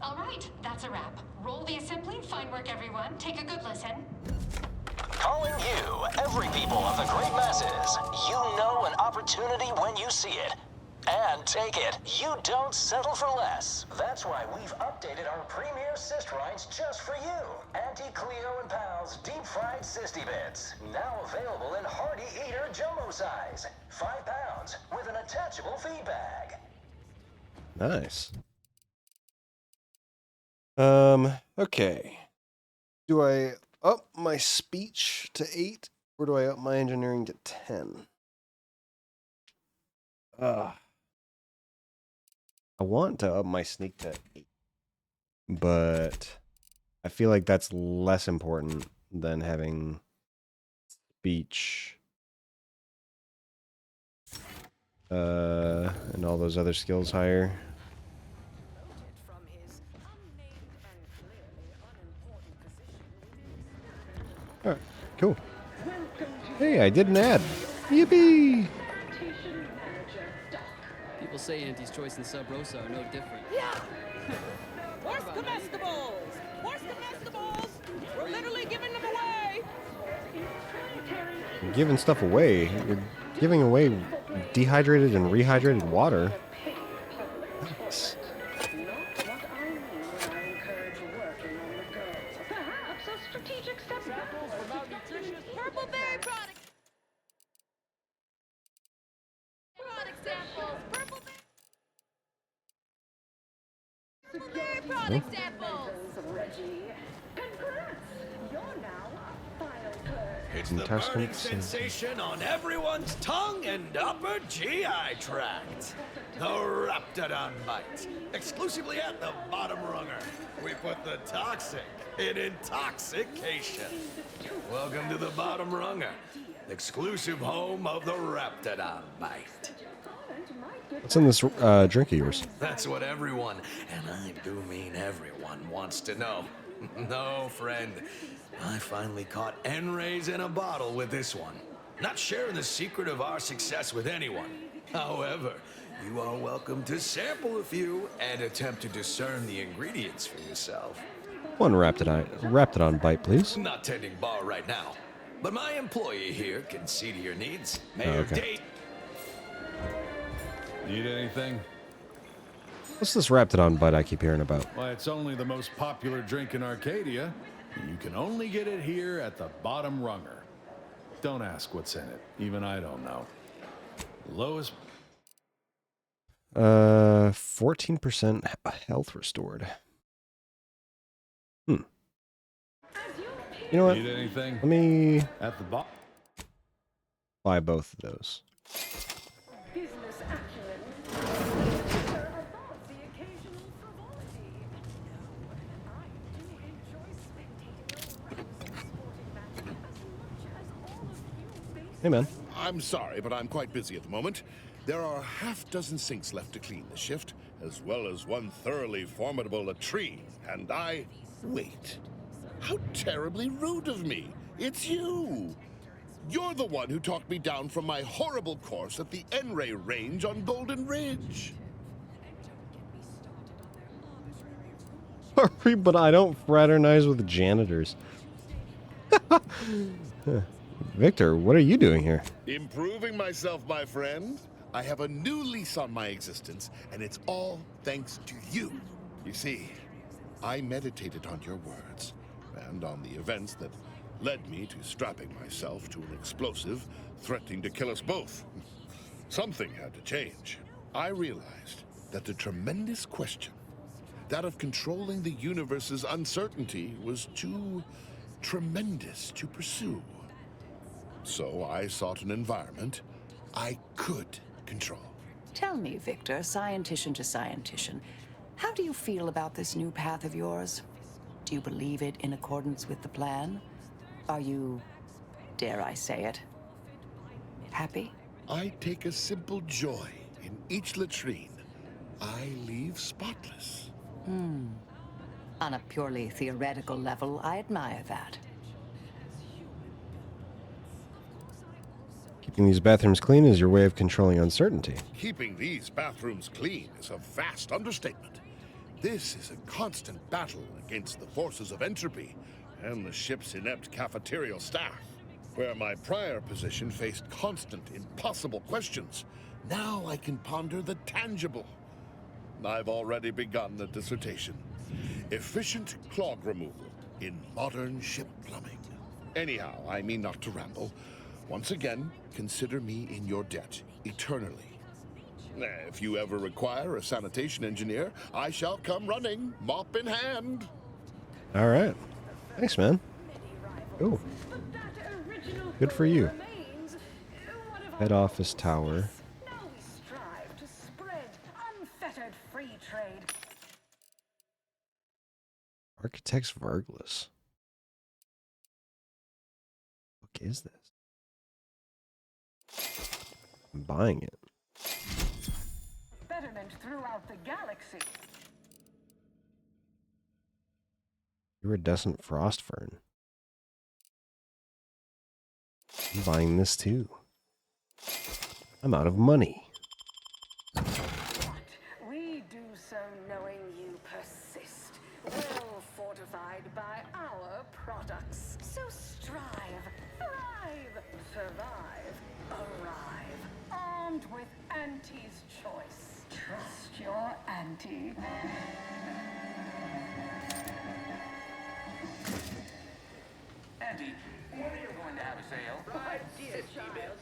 All right, that's a wrap. Roll the assembly. Fine work, everyone. Take a good listen. Knowing you, every people of the great masses, you know an opportunity when you see it. And take it, you don't settle for less. That's why we've updated our premier cyst rides just for you. Auntie Cleo and Pal's deep fried Sisty Bits. Now available in hearty eater jumbo size. 5 pounds with an attachable feed bag. Nice. Okay. Do I up my speech to 8 or do I up my engineering to 10? I want to up my sneak to 8, but I feel like that's less important than having speech and all those other skills higher. Alright, cool. Hey, I did an ad. Yippee! People say Auntie's Choice and Sub Rosa are no different. Yeah! Where's comestibles? Where's comestibles? We're literally giving them away! You're giving stuff away. You're giving away dehydrated and rehydrated water. Nice. Purple berry product! Product samples! It's the burning sensation on everyone's tongue and upper GI tract. The Raptidon Bite. Exclusively at the Bottom Runger. We put the toxic in intoxication. Welcome to the Bottom Runger. Exclusive home of the Raptidon Bite. What's in this drink of yours? That's what everyone, and I do mean everyone, wants to know. No, friend. I finally caught N-rays in a bottle with this one. Not sharing the secret of our success with anyone. However, you are welcome to sample a few and attempt to discern the ingredients for yourself. One Raptidon bite, please. Not tending bar right now, but my employee here can see to your needs. Mayor okay. Date. Need anything? What's this Raptidon bite I keep hearing about? Why, it's only the most popular drink in Arcadia. You can only get it here at the Bottom Runger. Don't ask what's in it. Even I don't know. Lowest... 14% health restored. You know what? Need anything? Let me at the bottom. Buy both of those. Hey, man. I'm sorry, but I'm quite busy at the moment. There are half-dozen sinks left to clean this shift, as well as one thoroughly formidable latrine, and I... Wait. How terribly rude of me. It's you. You're the one who talked me down from my horrible course at the N-ray range on Golden Ridge. Sorry, but I don't fraternize with janitors. Victor, what are you doing here? Improving myself, my friend. I have a new lease on my existence, and it's all thanks to you. You see, I meditated on your words, and on the events that led me to strapping myself to an explosive threatening to kill us both. Something had to change. I realized that the tremendous question, that of controlling the universe's uncertainty, was too tremendous to pursue. So I sought an environment I could control. Tell me, Victor, scientician to scientician, how do you feel about this new path of yours? Do you believe it in accordance with the plan? Are you, dare I say it, happy? I take a simple joy in each latrine I leave spotless. On a purely theoretical level, I admire that. Keeping these bathrooms clean is your way of controlling uncertainty. Keeping these bathrooms clean is a vast understatement. This is a constant battle against the forces of entropy and the ship's inept cafeterial staff. Where my prior position faced constant, impossible questions, now I can ponder the tangible. I've already begun a dissertation. Efficient clog removal in modern ship plumbing. Anyhow, I mean not to ramble. Once again, consider me in your debt, eternally. If you ever require a sanitation engineer, I shall come running, mop in hand. All right. Thanks, man. Oh. Good for you. Head office tower. Architects Verglas. What is this? I'm buying it. Betterment throughout the galaxy. Iridescent frost fern. I'm buying this too. I'm out of money. We do so knowing you persist, well fortified by our products. So strive, thrive, survive, arrive, armed with Auntie's choice. Trust your Auntie. Auntie, when are you going to have a sale? My dear child,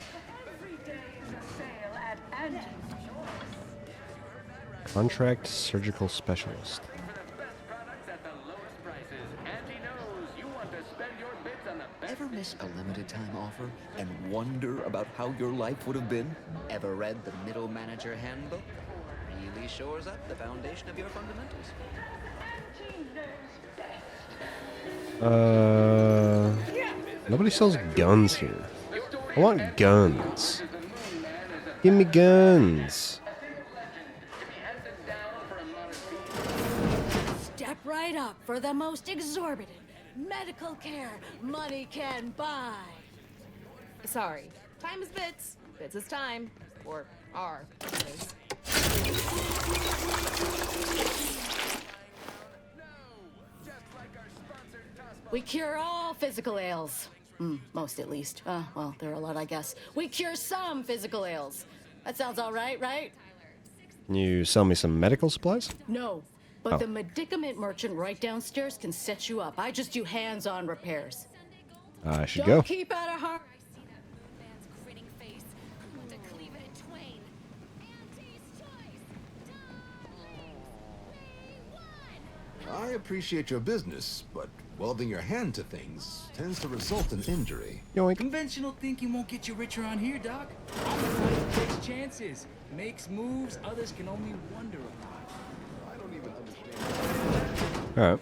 every day is a sale at Auntie's choice. Contract surgical specialist. Ever miss a limited time offer and wonder about how your life would have been? Ever read the Middle Manager Handbook? Really shores up the foundation of your fundamentals. Nobody sells guns here. I want guns. Give me guns. Step right up for the most exorbitant medical care money can buy. Sorry. Time is bits. Bits is time. Or are. Is. We cure all physical ails. Most at least. Well, there are a lot, I guess. We cure some physical ails. That sounds all right, right? Can you sell me some medical supplies? No. But the medicament merchant right downstairs can set you up. I just do hands-on repairs. I should Don't go. keep out of harm. I appreciate your business, but welding your hand to things tends to result in injury. Conventional thinking won't get you richer on here, Doc. I'm the one who takes chances, makes moves others can only wonder about. I don't even understand. All right.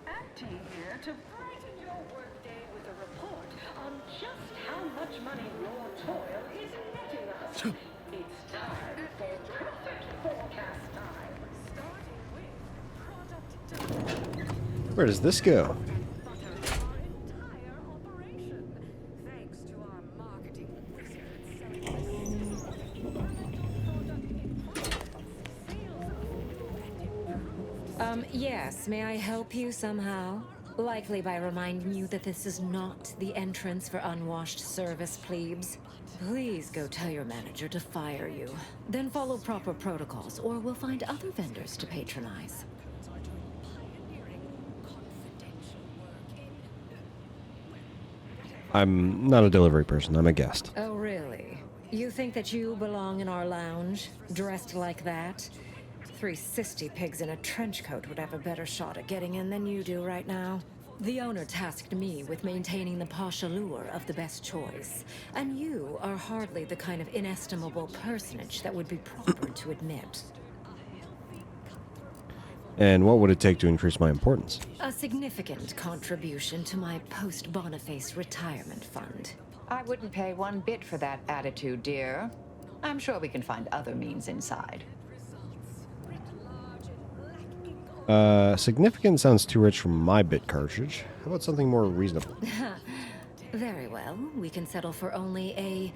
Auntie here to brighten your workday with a report on just how much money your toil is netting us. It's time for profit forecast time. Where does this go? Yes, may I help you somehow? Likely by reminding you that this is not the entrance for unwashed service plebes. Please go tell your manager to fire you. Then follow proper protocols, or we'll find other vendors to patronize. I'm not a delivery person. I'm a guest. Oh, really? You think that you belong in our lounge, dressed like that? 3 cysty pigs in a trench coat would have a better shot at getting in than you do right now. The owner tasked me with maintaining the posh allure of the best choice, and you are hardly the kind of inestimable personage that would be proper to admit. And what would it take to increase my importance? A significant contribution to my post-Boniface retirement fund. I wouldn't pay one bit for that attitude, dear. I'm sure we can find other means inside. Significant sounds too rich for my bit cartridge. How about something more reasonable? Very well. We can settle for only a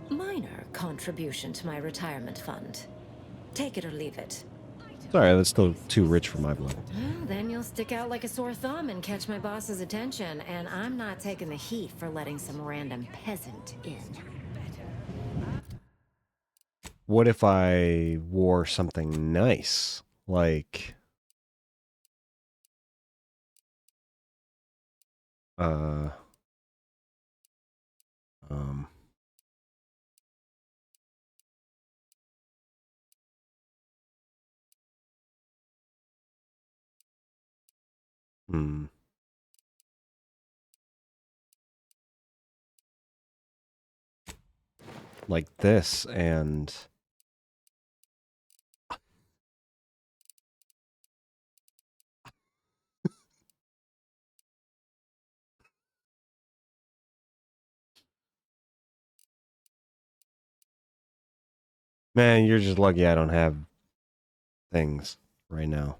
minor contribution to my retirement fund. Take it or leave it. Sorry, that's still too rich for my blood. Well, then you'll stick out like a sore thumb and catch my boss's attention, and I'm not taking the heat for letting some random peasant in. What if I wore something nice? Like... Like this, and... Man, you're just lucky I don't have things right now.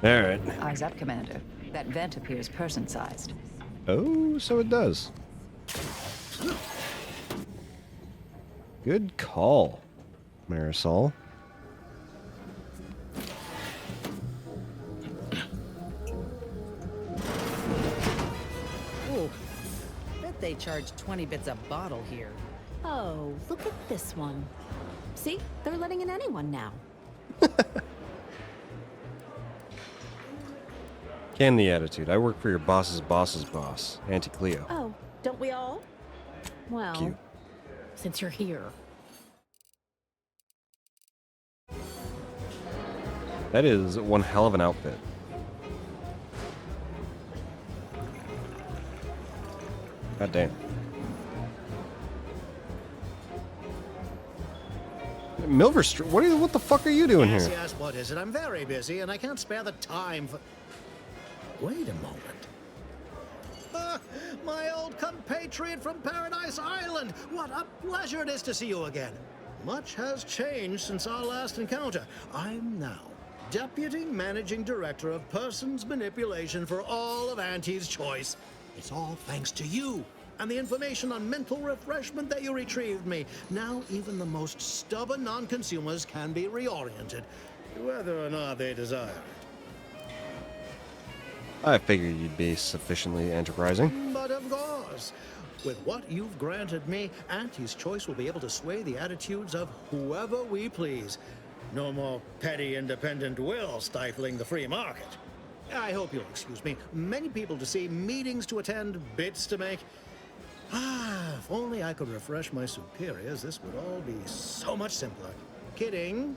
All right. Eyes up, Commander. That vent appears person-sized. Oh, so it does. Good call, Marisol. Ooh, bet they charge 20 bits a bottle here. Oh, look at this one. See? They're letting in anyone now. Can the attitude. I work for your boss's boss's boss, Auntie Cleo. Oh, don't we all? Well, Cute. since you're here. That is one hell of an outfit. God damn. Milver Street, what the fuck are you doing Yes, here? yes, what is it? I'm very busy and I can't spare the time for... Wait a moment. My old compatriot from Paradise Island! What a pleasure it is to see you again. Much has changed since our last encounter. I'm now Deputy Managing Director of Persons Manipulation for all of Auntie's Choice. It's all thanks to you and the information on mental refreshment that you retrieved me. Now even the most stubborn non-consumers can be reoriented, whether or not they desire it. I figured you'd be sufficiently enterprising. But of course, with what you've granted me, Auntie's Choice will be able to sway the attitudes of whoever we please. No more petty independent will stifling the free market. I hope you'll excuse me. Many people to see, meetings to attend, bits to make. If only I could refresh my superiors, this would all be so much simpler. Kidding.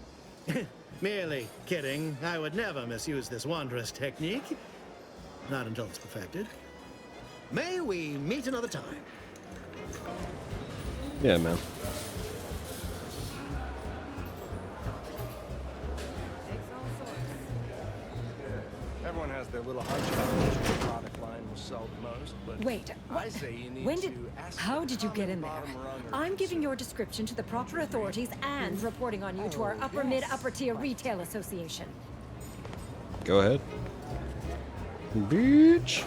Merely kidding. I would never misuse this wondrous technique. Not until it's perfected. May we meet another time? Yeah, man. Everyone has their little hunch about which product line will sell the most, but Wait, I say you need when to did... ask How the did you get in there? bottom rung I'm giving your description to the proper authorities and reporting on you to our upper mid-upper tier retail association. Go ahead. Bitch.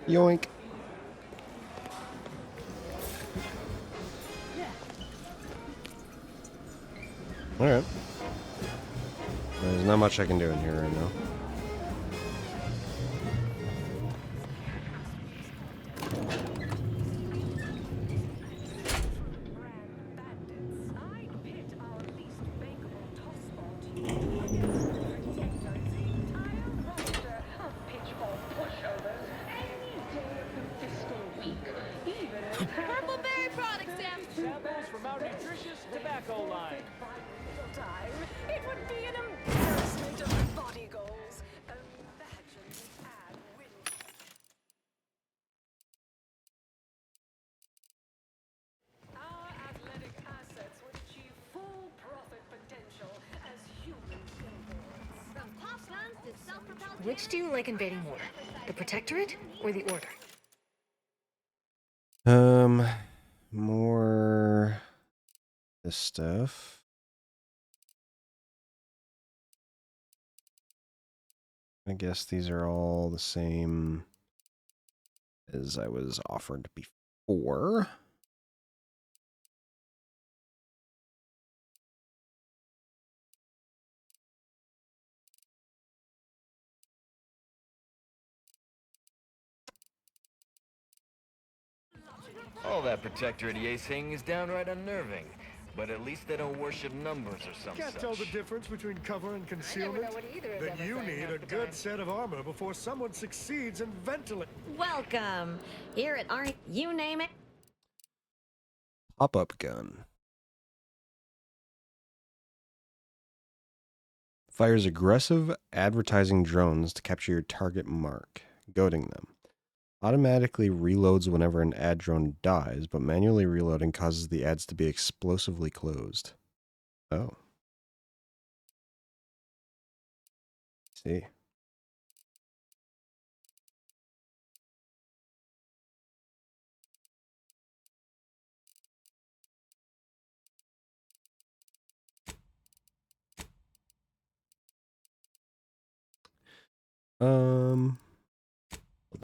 Yoink. Alright. There's not much I can do in here right now. Which do you like invading more? The Protectorate or the Order? More this stuff. I guess these are all the same as I was offered before. All that Protectorate EA thing is downright unnerving, but at least they don't worship numbers or something. Can't tell the difference between cover and concealment? Then you need a good set of armor before someone succeeds in ventilating. Welcome. Here at our, you name it. Pop-up gun. Fires aggressive advertising drones to capture your target mark, goading them. Automatically reloads whenever an ad drone dies, but manually reloading causes the ads to be explosively closed. Oh. See.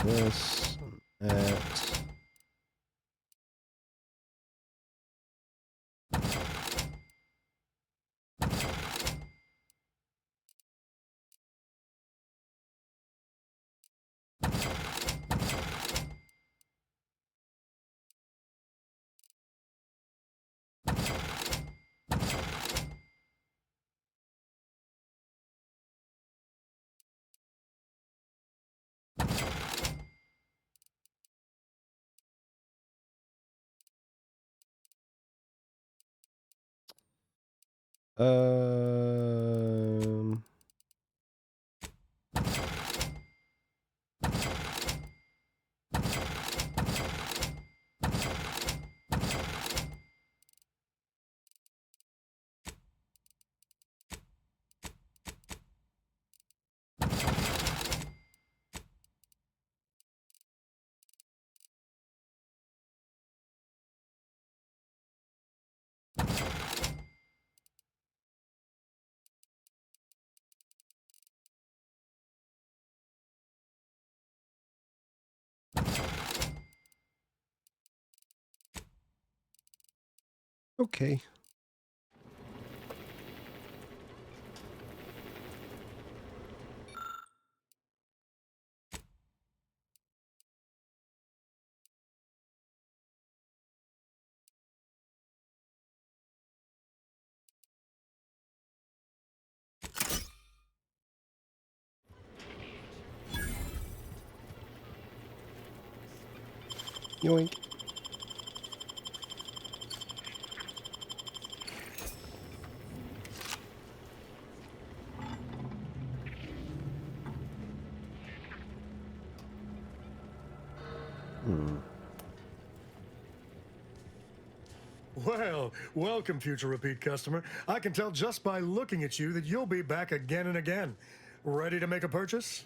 This, that. Um. Okay. Yoink. Well, welcome, future repeat customer. I can tell just by looking at you that you'll be back again and again. Ready to make a purchase?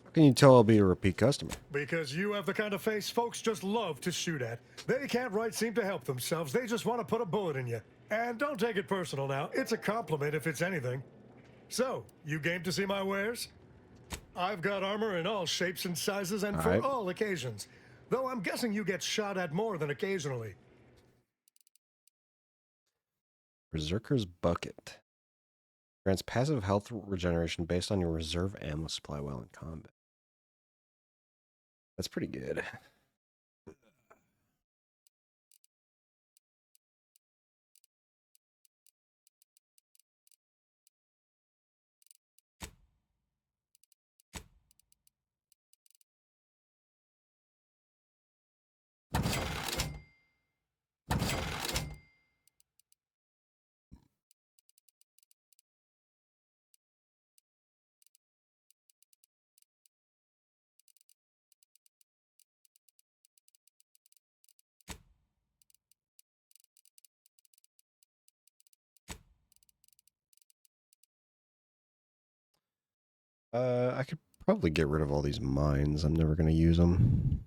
How can you tell I'll be a repeat customer? Because you have the kind of face folks just love to shoot at. They can't right seem to help themselves. They just want to put a bullet in you. And don't take it personal now. It's a compliment if it's anything. So, you game to see my wares? I've got armor in all shapes and sizes and for all occasions. Though I'm guessing you get shot at more than occasionally. Berserker's Bucket. Grants passive health regeneration based on your reserve ammo supply while in combat. That's pretty good. I could Probably get rid of all these mines. I'm never going to use them.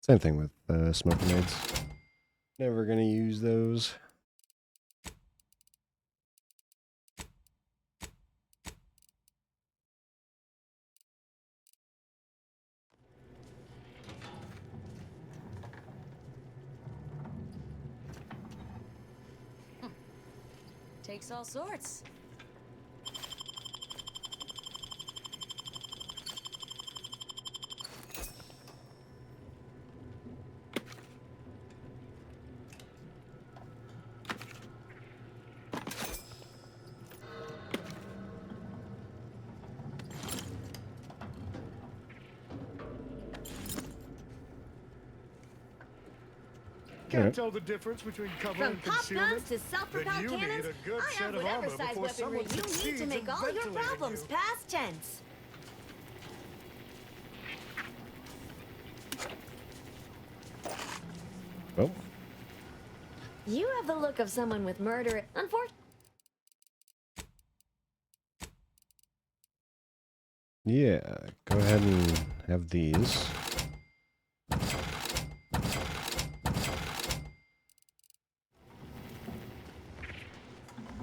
Same thing with smoke grenades. Never going to use those. Takes all sorts. Can't tell the difference between cover From and pop concealment? guns to self-propelled Then you cannons, need a good I set have of whatever armor size before weaponry someone you need to succeeds make in all your ventilating problems you. past tense. Oh. You have the look of someone with murder. Unfortunately. Yeah, go ahead and have these.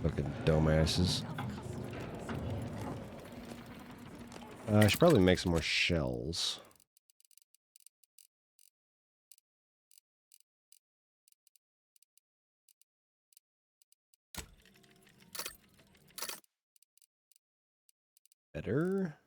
Fucking dumbasses. I should probably make some more shells. Better.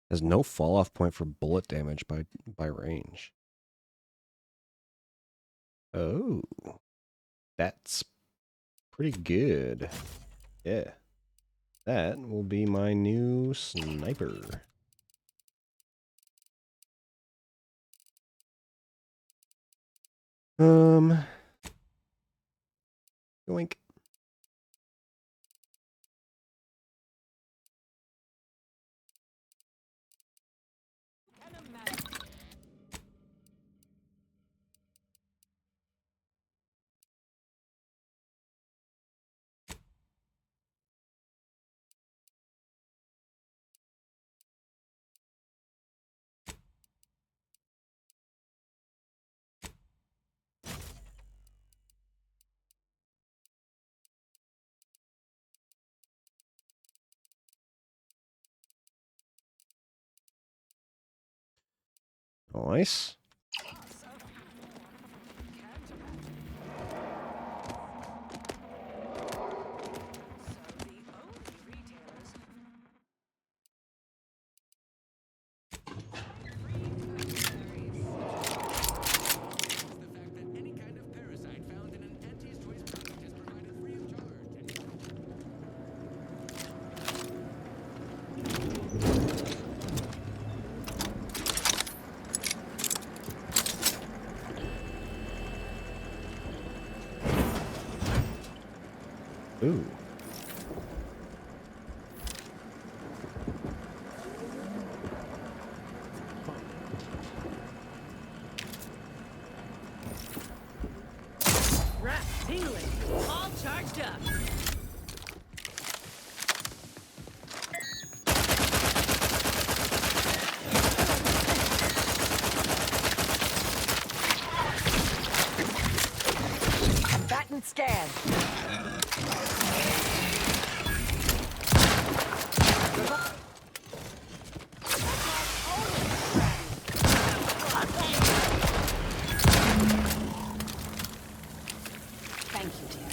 Has no fall off point for bullet damage by range. Oh, that's pretty good. Yeah, that will be my new sniper. Yoink. Nice. Ooh. Rat tingling, all charged up. Combatant scan. Thank you, dear.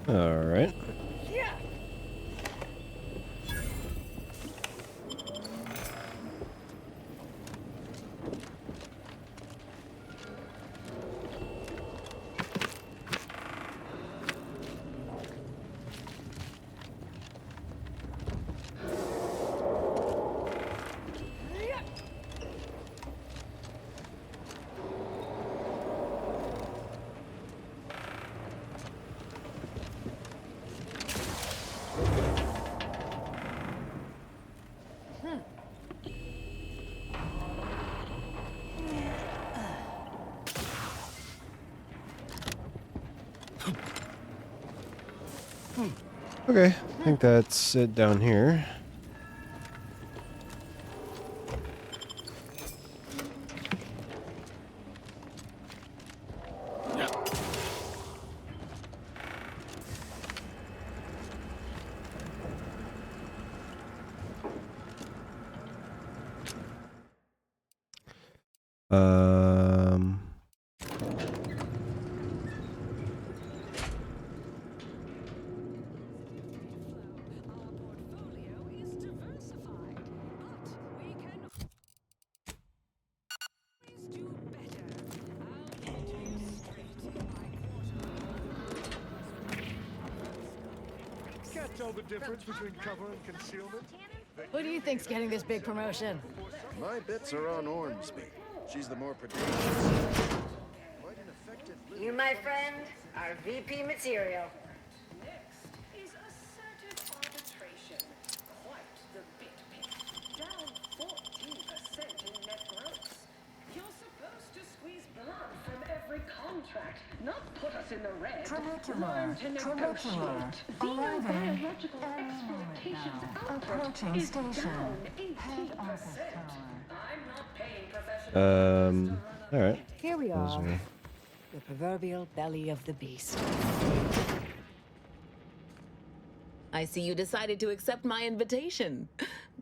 All right. Okay, I think that's it down here. Um... Can't tell the difference between cover and concealment. Who do you think's getting this big promotion? My bets are on Ormsby. She's the more predacious. Quite an effective. You, my friend, are VP material. Is assertive arbitration. Quite the bit pick. Down 14% in net growth. You're supposed to squeeze blood from every contract, not put us in the red. Learn to negotiate. Female biological exploitation's output is down 18%. I'm not paying professional. All right. Here we Those are. The proverbial belly of the beast. I see you decided to accept my invitation.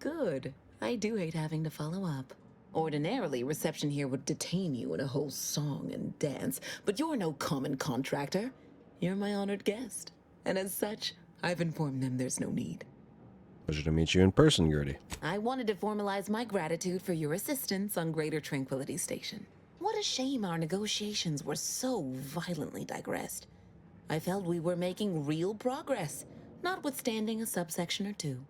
Good. I do hate having to follow up. Ordinarily, reception here would detain you in a whole song and dance, but you're no common contractor. You're my honored guest. And as such, I've informed them there's no need. Pleasure to meet you in person, Gertie. I wanted to formalize my gratitude for your assistance on Greater Tranquility Station. What a shame our negotiations were so violently digressed. I felt we were making real progress, notwithstanding a subsection or two.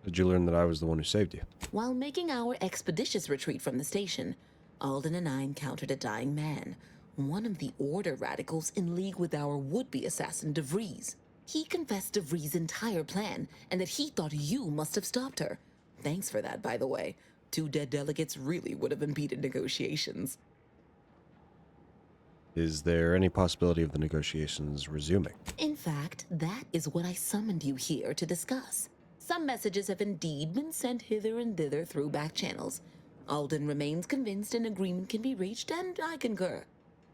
Did you learn that I was the one who saved you? While making our expeditious retreat from the station, Alden and I encountered a dying man, one of the Order radicals in league with our would-be assassin DeVries. He confessed DeVries' entire plan, and that he thought you must have stopped her. Thanks for that, by the way. 2 dead delegates really would have impeded negotiations. Is there any possibility of the negotiations resuming? In fact, that is what I summoned you here to discuss. Some messages have indeed been sent hither and thither through back channels. Alden remains convinced an agreement can be reached, and I concur.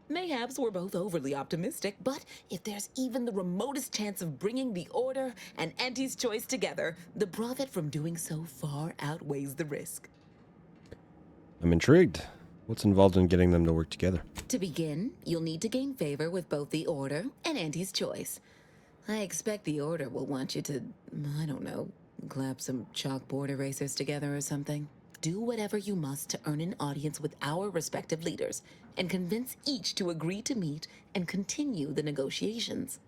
Mayhaps we're both overly optimistic, but if there's even the remotest chance of bringing the Order and Auntie's Choice together, the profit from doing so far outweighs the risk. I'm intrigued. What's involved in getting them to work together? To begin, you'll need to gain favor with both the Order and Auntie's Choice. I expect the Order will want you to, I don't know, clap some chalkboard erasers together or something. Do whatever you must to earn an audience with our respective leaders and convince each to agree to meet and continue the negotiations.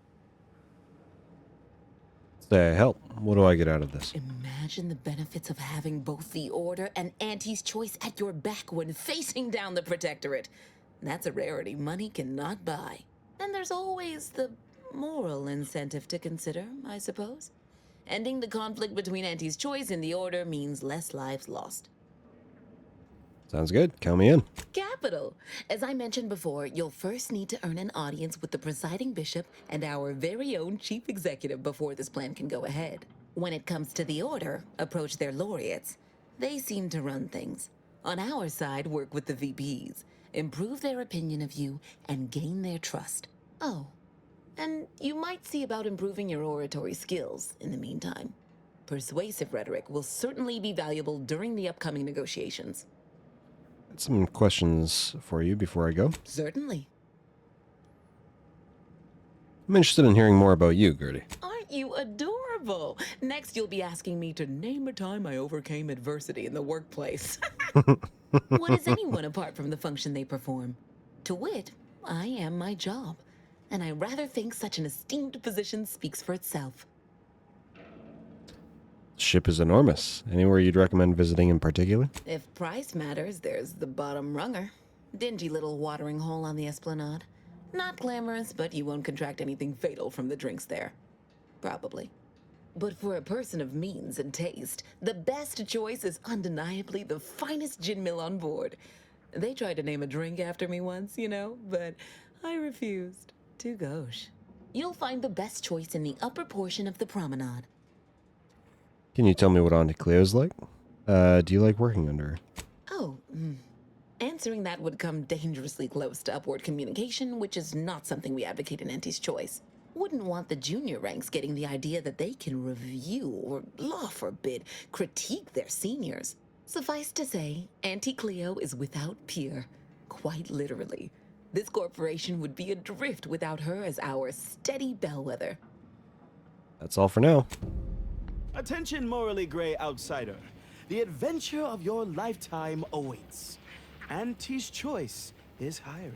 Say, help. What do I get out of this? Imagine the benefits of having both the Order and Auntie's Choice at your back when facing down the Protectorate. That's a rarity money cannot buy. And there's always the moral incentive to consider, I suppose. Ending the conflict between Auntie's Choice and the Order means less lives lost. Sounds good. Count me in. Capital! As I mentioned before, you'll first need to earn an audience with the presiding bishop and our very own chief executive before this plan can go ahead. When it comes to the Order, approach their laureates. They seem to run things. On our side, work with the VPs, improve their opinion of you, and gain their trust. Oh, and you might see about improving your oratory skills in the meantime. Persuasive rhetoric will certainly be valuable during the upcoming negotiations. Got some questions for you before I go. Certainly. I'm interested in hearing more about you, Gertie. Aren't you adorable? Next, you'll be asking me to name a time I overcame adversity in the workplace. What is anyone apart from the function they perform? To wit, I am my job, and I rather think such an esteemed position speaks for itself. Ship is enormous. Anywhere you'd recommend visiting in particular? If price matters, there's the bottom runger. Dingy little watering hole on the Esplanade. Not glamorous, but you won't contract anything fatal from the drinks there. Probably. But for a person of means and taste, the best choice is undeniably the finest gin mill on board. They tried to name a drink after me once, you know, but I refused. Too gauche. You'll find the best choice in the upper portion of the promenade. Can you tell me what Auntie Cleo's like? Do you like working under her? Oh, answering that would come dangerously close to upward communication, which is not something we advocate in Auntie's Choice. Wouldn't want the junior ranks getting the idea that they can review or, law forbid, critique their seniors. Suffice to say, Auntie Cleo is without peer. Quite literally. This corporation would be adrift without her as our steady bellwether. That's all for now. Attention, morally gray outsider. The adventure of your lifetime awaits. Auntie's Choice is hiring.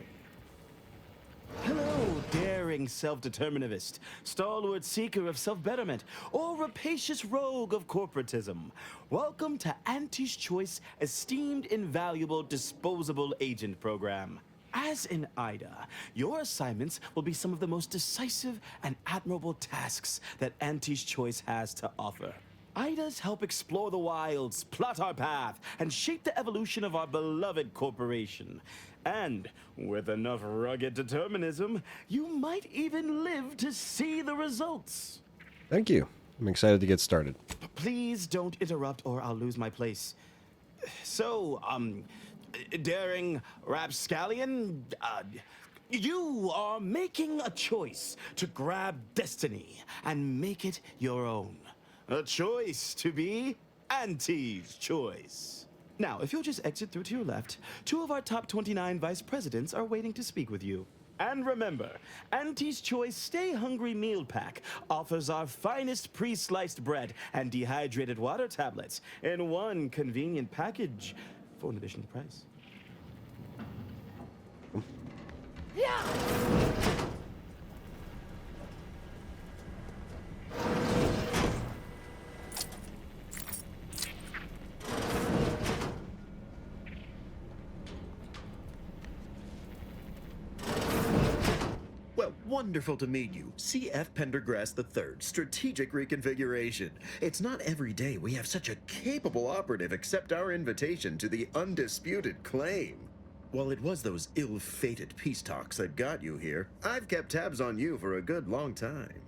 Hello, daring self-determinivist, stalwart seeker of self-betterment, or rapacious rogue of corporatism. Welcome to Auntie's Choice Esteemed Invaluable Disposable Agent Program. As in Ida, your assignments will be some of the most decisive and admirable tasks that Auntie's Choice has to offer. Idas help explore the wilds, plot our path, and shape the evolution of our beloved corporation. And with enough rugged determinism, you might even live to see the results. Thank you. I'm excited to get started. Please don't interrupt or I'll lose my place. So, daring rapscallion, you are making a choice to grab destiny and make it your own. A choice to be Auntie's Choice. Now, if you'll just exit through to your left, 2 of our top 29 vice presidents are waiting to speak with you. And remember, Auntie's Choice Stay Hungry Meal Pack offers our finest pre-sliced bread and dehydrated water tablets in one convenient package for an additional price. Well, wonderful to meet you. C.F. Pendergrass III, Strategic Reconfiguration. It's not every day we have such a capable operative accept our invitation to the undisputed claim. While it was those ill-fated peace talks that got you here, I've kept tabs on you for a good long time.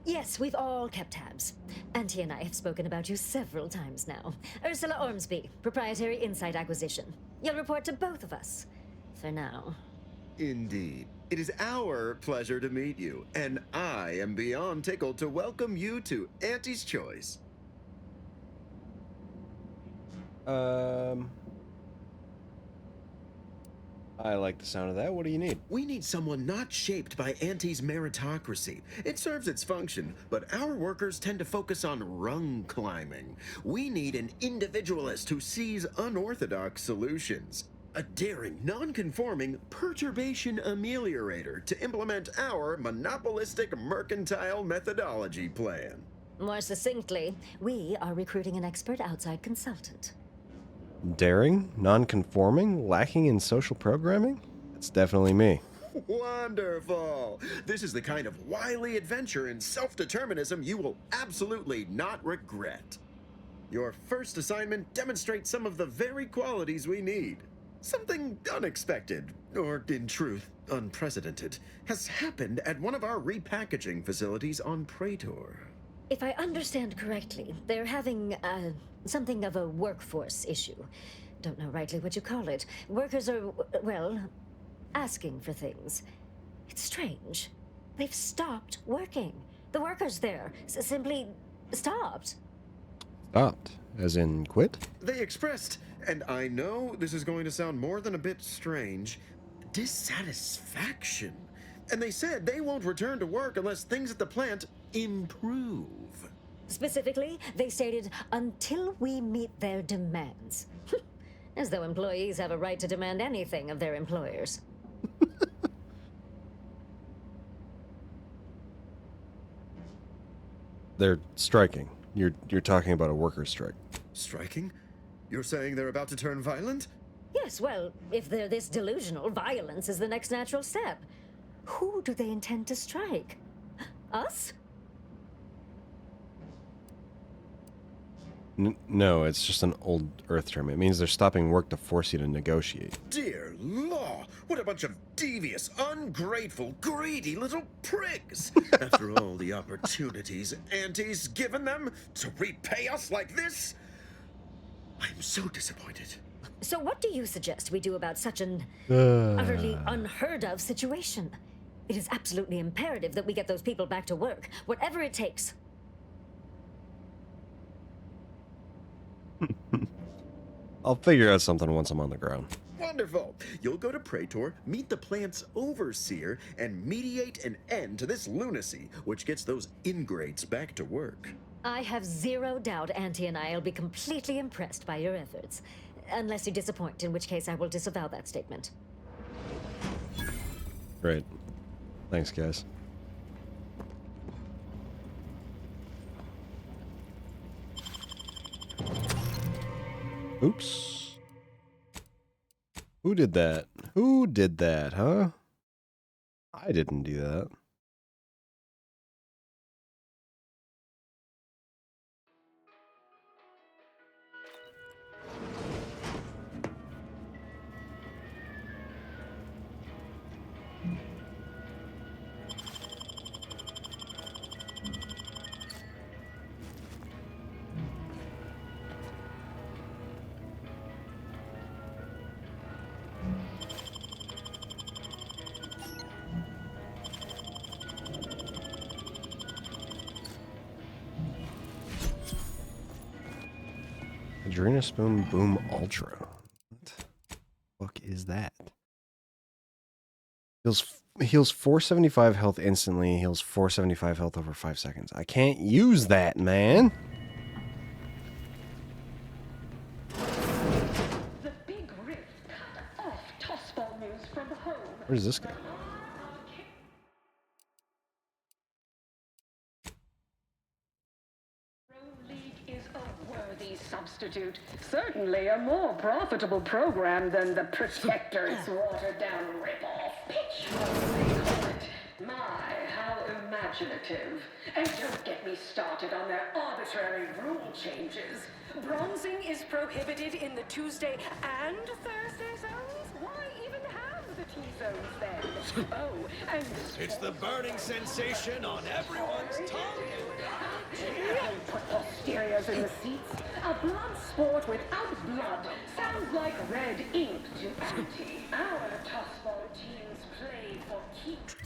Yes, we've all kept tabs. Auntie and I have spoken about you several times now. Ursula Ormsby, Proprietary Insight Acquisition. You'll report to both of us. For now. Indeed. It is our pleasure to meet you, and I am beyond tickled to welcome you to Auntie's Choice. I like the sound of that. What do you need? We need someone not shaped by Auntie's meritocracy. It serves its function, but our workers tend to focus on rung climbing. We need an individualist who sees unorthodox solutions. A daring, non-conforming perturbation ameliorator to implement our monopolistic mercantile methodology plan. More succinctly, we are recruiting an expert outside consultant. Daring, non-conforming, lacking in social programming? That's definitely me. Wonderful! This is the kind of wily adventure in self-determinism you will absolutely not regret. Your first assignment demonstrates some of the very qualities we need. Something unexpected, or in truth, unprecedented, has happened at one of our repackaging facilities on Praetor. If I understand correctly, they're having, something of a workforce issue. Don't know rightly what you call it. Workers are, well, asking for things. It's strange. They've stopped working. The workers there simply stopped. Stopped? As in quit? They expressed, and I know this is going to sound more than a bit strange, dissatisfaction. And they said they won't return to work unless things at the plant improve. Specifically, they stated, until we meet their demands. As though employees have a right to demand anything of their employers. They're striking. You're talking about a workers' strike. Striking? You're saying they're about to turn violent? Yes, well, if they're this delusional, violence is the next natural step. Who do they intend to strike? Us? No, it's just an old Earth term. It means they're stopping work to force you to negotiate. Dear law, what a bunch of devious, ungrateful, greedy little prigs! After all the opportunities Auntie's given them to repay us like this, I'm so disappointed. So what do you suggest we do about such an utterly unheard of situation? It is absolutely imperative that we get those people back to work, whatever it takes. I'll figure out something once I'm on the ground. Wonderful! You'll go to Praetor, meet the plant's overseer, and mediate an end to this lunacy, which gets those ingrates back to work. I have zero doubt Auntie and I will be completely impressed by your efforts. Unless you disappoint, in which case I will disavow that statement. Great. Thanks, guys. Oops. Who did that? Who did that, huh? I didn't do that. Adrena Spoon Boom Ultra. What the fuck is that? Heals 475 health instantly, heals 475 health over 5 seconds. I can't use that, man. The big rift cut off Tossball news from home. Where's this guy? Substitute. Certainly a more profitable program than the Protector's watered-down rip-off pitch. They call it. My, how imaginative. And don't get me started on their arbitrary rule changes. Bronzing is prohibited in the Tuesday and Thursday zones? Why even have the T-zones then? Oh, and... It's the burning sensation on everyone's tongue. Don't put posteriors in the seats. A blood sport without blood sounds like red ink to Auntie. Our tossball teams play for keeps.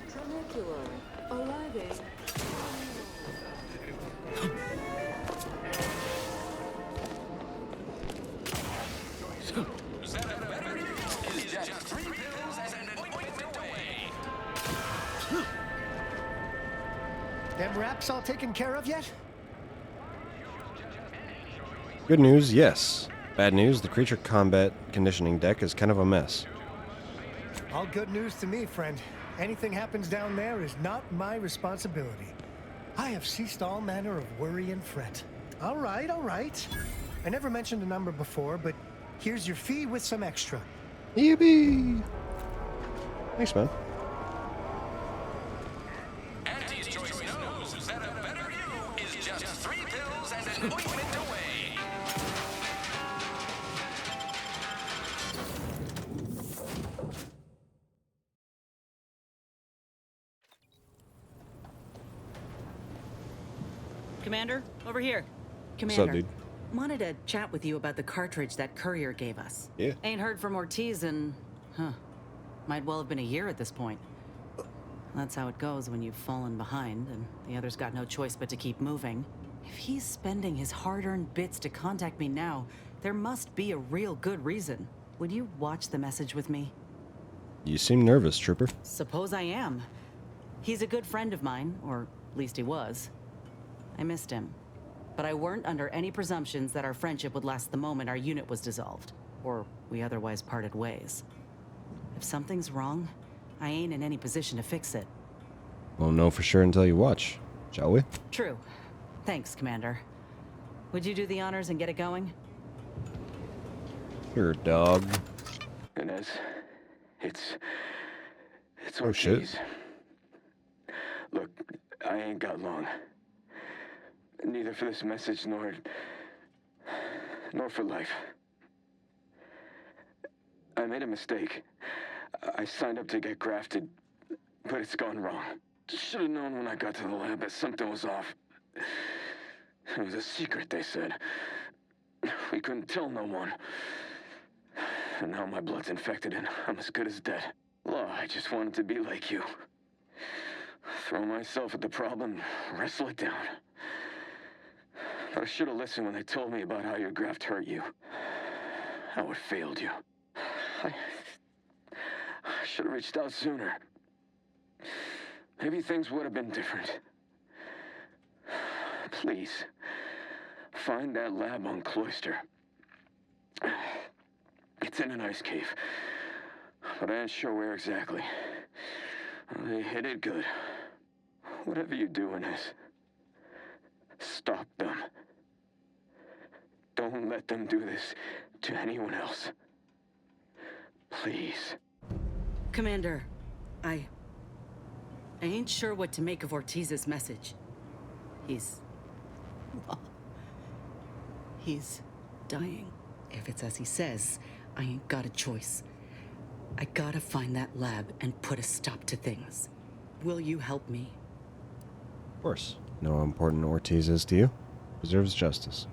Vernacular. Arriving. Them wraps all taken care of yet? Good news, yes. Bad news, the creature combat conditioning deck is kind of a mess. All good news to me, friend. Anything happens down there is not my responsibility. I have ceased all manner of worry and fret. All right, all right. I never mentioned a number before, but here's your fee with some extra. Yippee! Thanks, man. Auntie's Choice knows that a better you is just 3 pills and an ointment away. Commander, over here. What's Commander, up, dude? wanted to chat with you about the cartridge that courier gave us. Yeah. Ain't heard from Ortiz in, Might well have been a year at this point. That's how it goes when you've fallen behind, and the others got no choice but to keep moving. If he's spending his hard-earned bits to contact me now, there must be a real good reason. Would you watch the message with me? You seem nervous, Trooper. Suppose I am. He's a good friend of mine, or at least he was. I missed him. But I weren't under any presumptions that our friendship would last the moment our unit was dissolved, or we otherwise parted ways. If something's wrong, I ain't in any position to fix it. Won't know for sure until you watch, shall we? True. Thanks, Commander. Would you do the honors and get it going? Sure, dog. Inez, it's Oh, Ortiz. shit. Look, I ain't got long. Neither for this message nor for life. I made a mistake. I signed up to get grafted, but it's gone wrong. Should have known when I got to the lab that something was off. It was a secret, they said. We couldn't tell no one. And now my blood's infected and I'm as good as dead. Law, I just wanted to be like you. Throw myself at the problem, wrestle it down. But I should have listened when they told me about how your graft hurt you. How it failed you. I should have reached out sooner. Maybe things would have been different. Please, find that lab on Cloister. It's in an ice cave, but I ain't sure where exactly. They hid it good. Whatever you do, Inez, stop them. Don't let them do this to anyone else. Please. Commander, I ain't sure what to make of Ortiz's message. He's dying. If it's as he says, I ain't got a choice. I gotta find that lab and put a stop to things. Will you help me? Of course. Know how important Ortiz is to you? Deserves justice.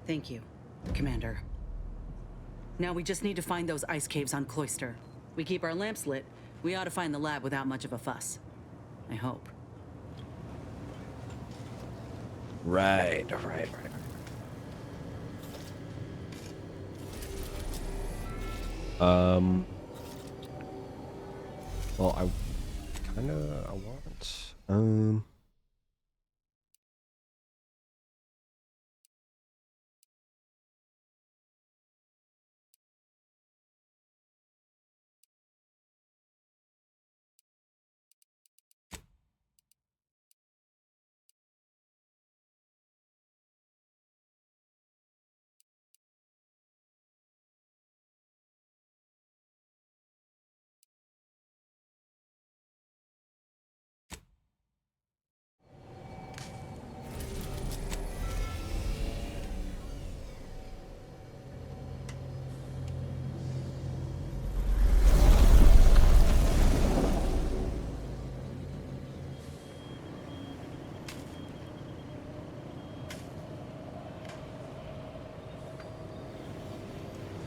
Thank you, Commander. Now we just need to find those ice caves on Cloister. We keep our lamps lit, we ought to find the lab without much of a fuss. I hope. Right. Well, I want,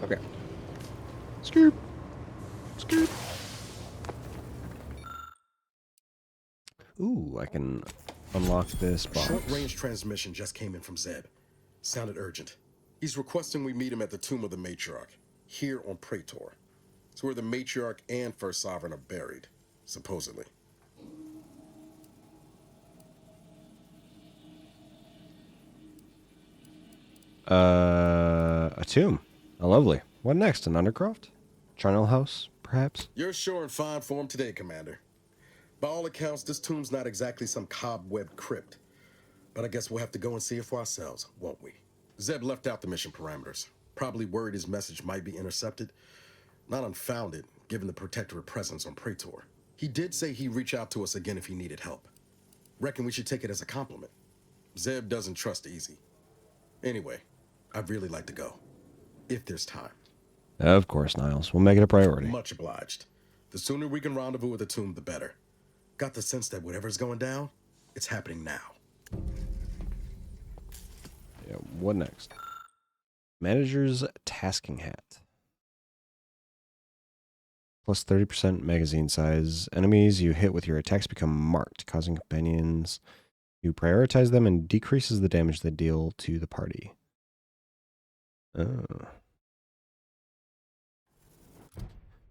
okay. Scoop. Ooh, I can unlock this box. Short-range transmission just came in from Zeb. Sounded urgent. He's requesting we meet him at the tomb of the Matriarch, here on Praetor. It's where the Matriarch and First Sovereign are buried, supposedly. A tomb. Oh, lovely. What next? An Undercroft? Charnel House, perhaps? You're sure in fine form today, Commander. By all accounts, this tomb's not exactly some cobweb crypt. But I guess we'll have to go and see it for ourselves, won't we? Zeb left out the mission parameters. Probably worried his message might be intercepted. Not unfounded, given the Protectorate presence on Praetor. He did say he'd reach out to us again if he needed help. Reckon we should take it as a compliment. Zeb doesn't trust easy. Anyway, I'd really like to go. If there's time. Of course, Niles. We'll make it a priority. Much obliged. The sooner we can rendezvous at the tomb, the better. Got the sense that whatever's going down, it's happening now. Yeah, what next? Manager's tasking hat. Plus 30% magazine size. Enemies you hit with your attacks become marked, causing companions. You prioritize them and decreases the damage they deal to the party. Oh.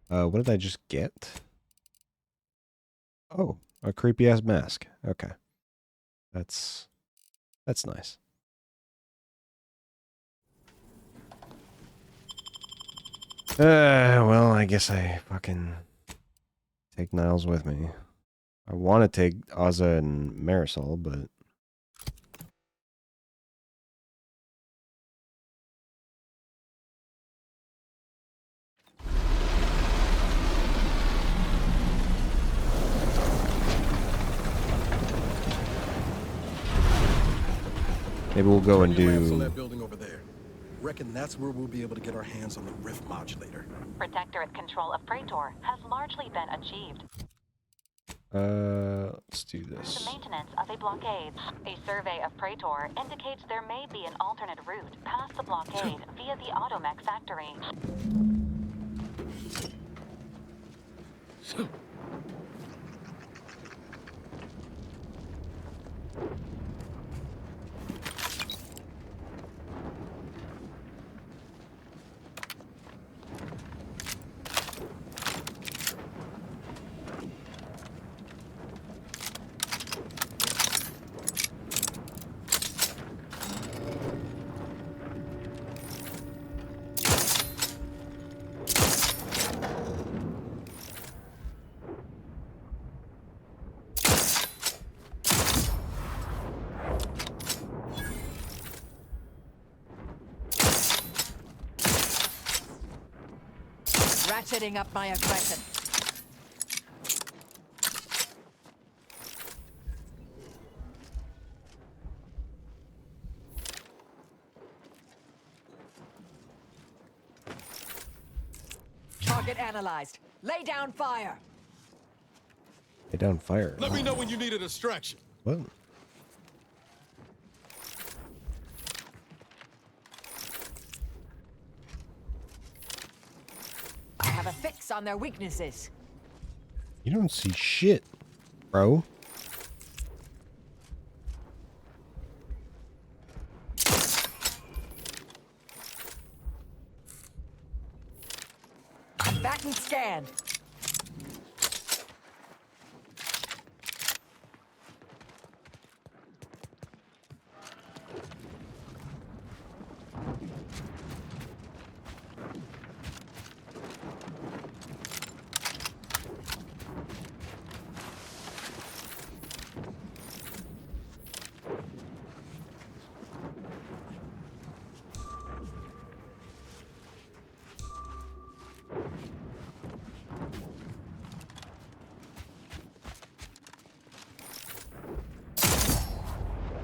What did I just get? Oh, a creepy ass mask. Okay. That's nice. Well, I guess I fucking take Niles with me. I want to take Ozza and Marisol, but maybe we'll go and do. That building over there. Reckon that's where we'll be able to get our hands on the rift modulator. Protectorate control of Praetor has largely been achieved. Let's do this. The maintenance of a blockade. A survey of Praetor indicates there may be an alternate route past the blockade via the Automech factory. Ratcheting up my aggression. Target analyzed. Lay down fire. Lay down fire. Let me know when you need a distraction. What? I have a fix on their weaknesses. You don't see shit, bro. Back and scan.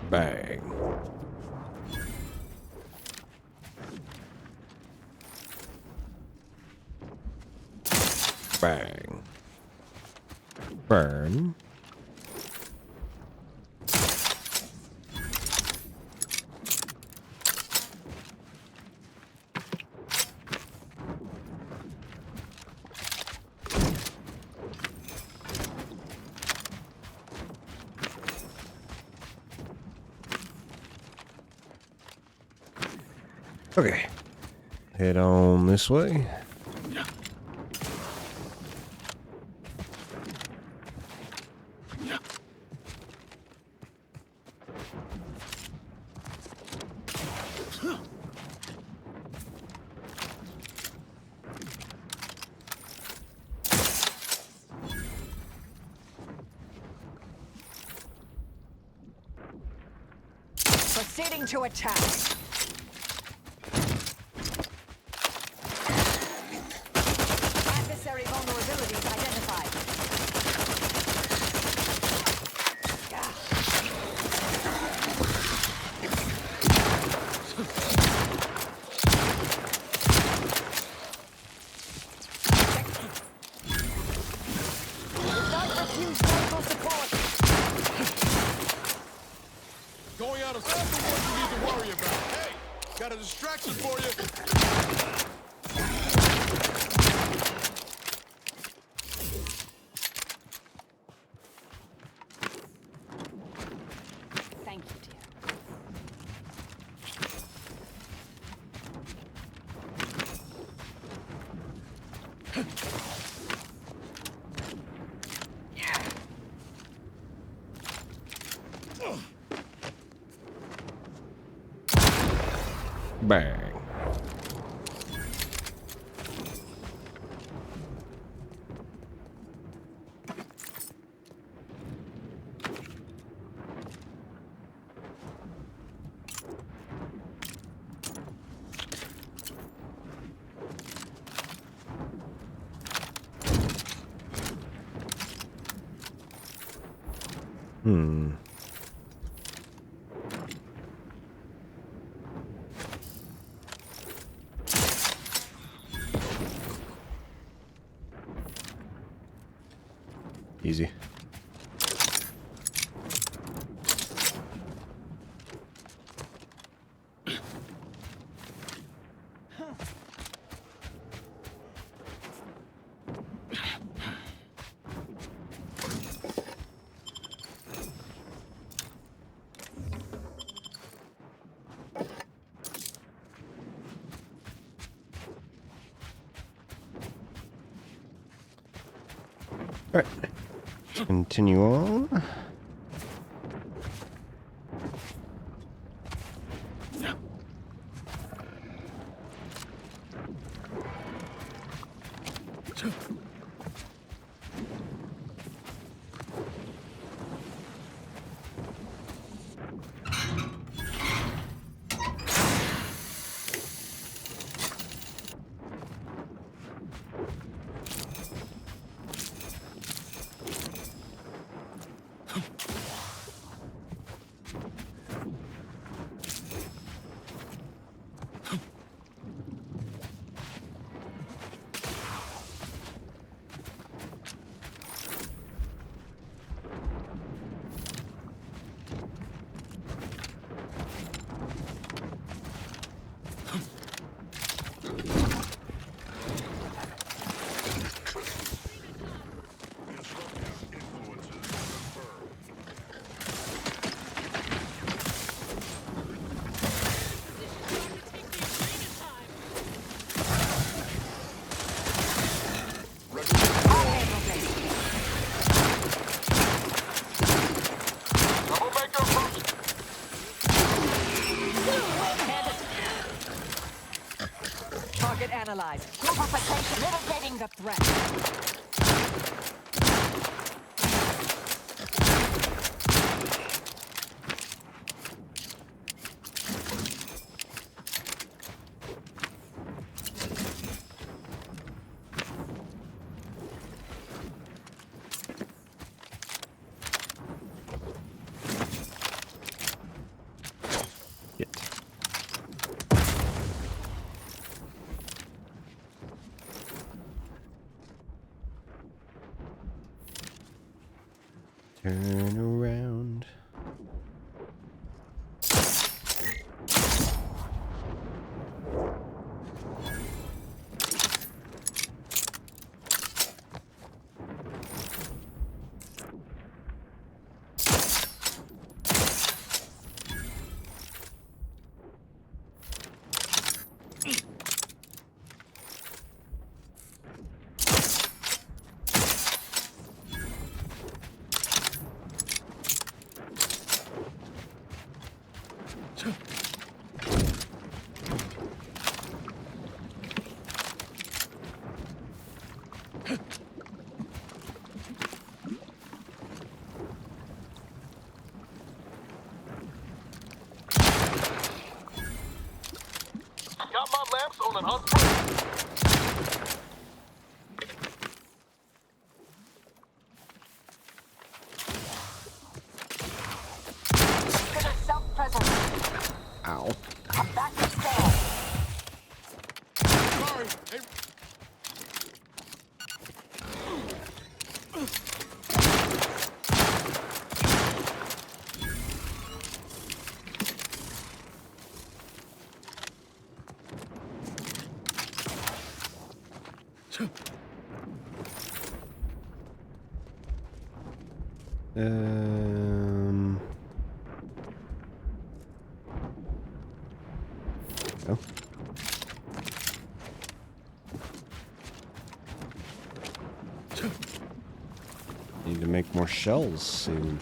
Bang. Bang. Burn. Okay. Head on this way. Proceeding to attack. Adversary vulnerabilities identified. Refuse medical support. Going out of something what you need to worry about. Hey, got a distraction for you. Bang. Easy. All right. Continue on. Target analyzed. Amplification mitigating the threat. Turn around. Got my lamps on an unfriend. Ow. I'm back to stand. Sorry. Hey. Oh. Need to make more shells soon.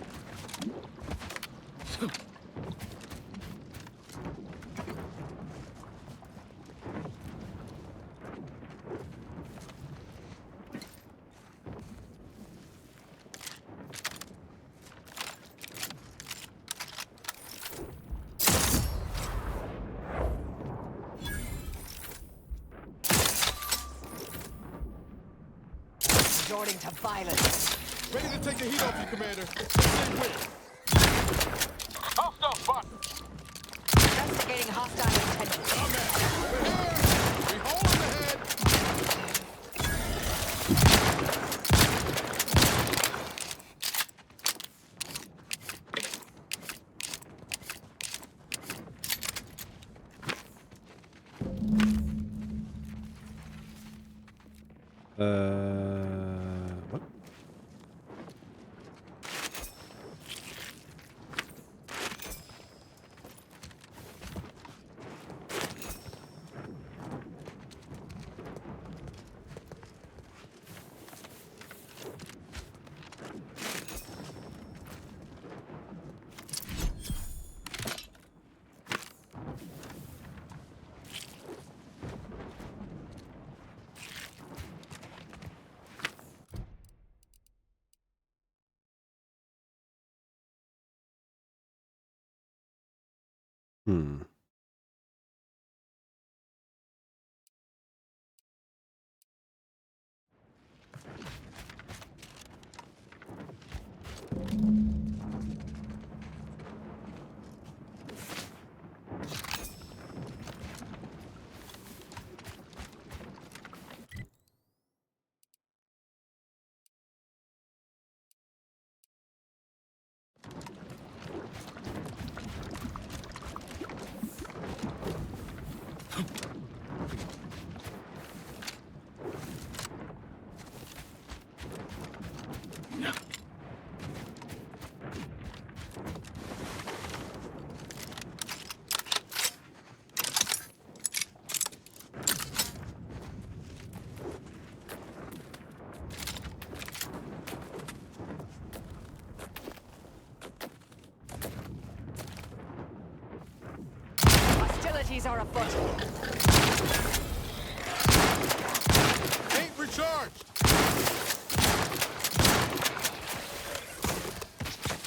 Resorting to violence. Ready to take the heat off you, Commander. Hostile spot. Investigating hostile intentions. We hold in the head. What? Hmm. Hostilities are afoot. Ain't recharged.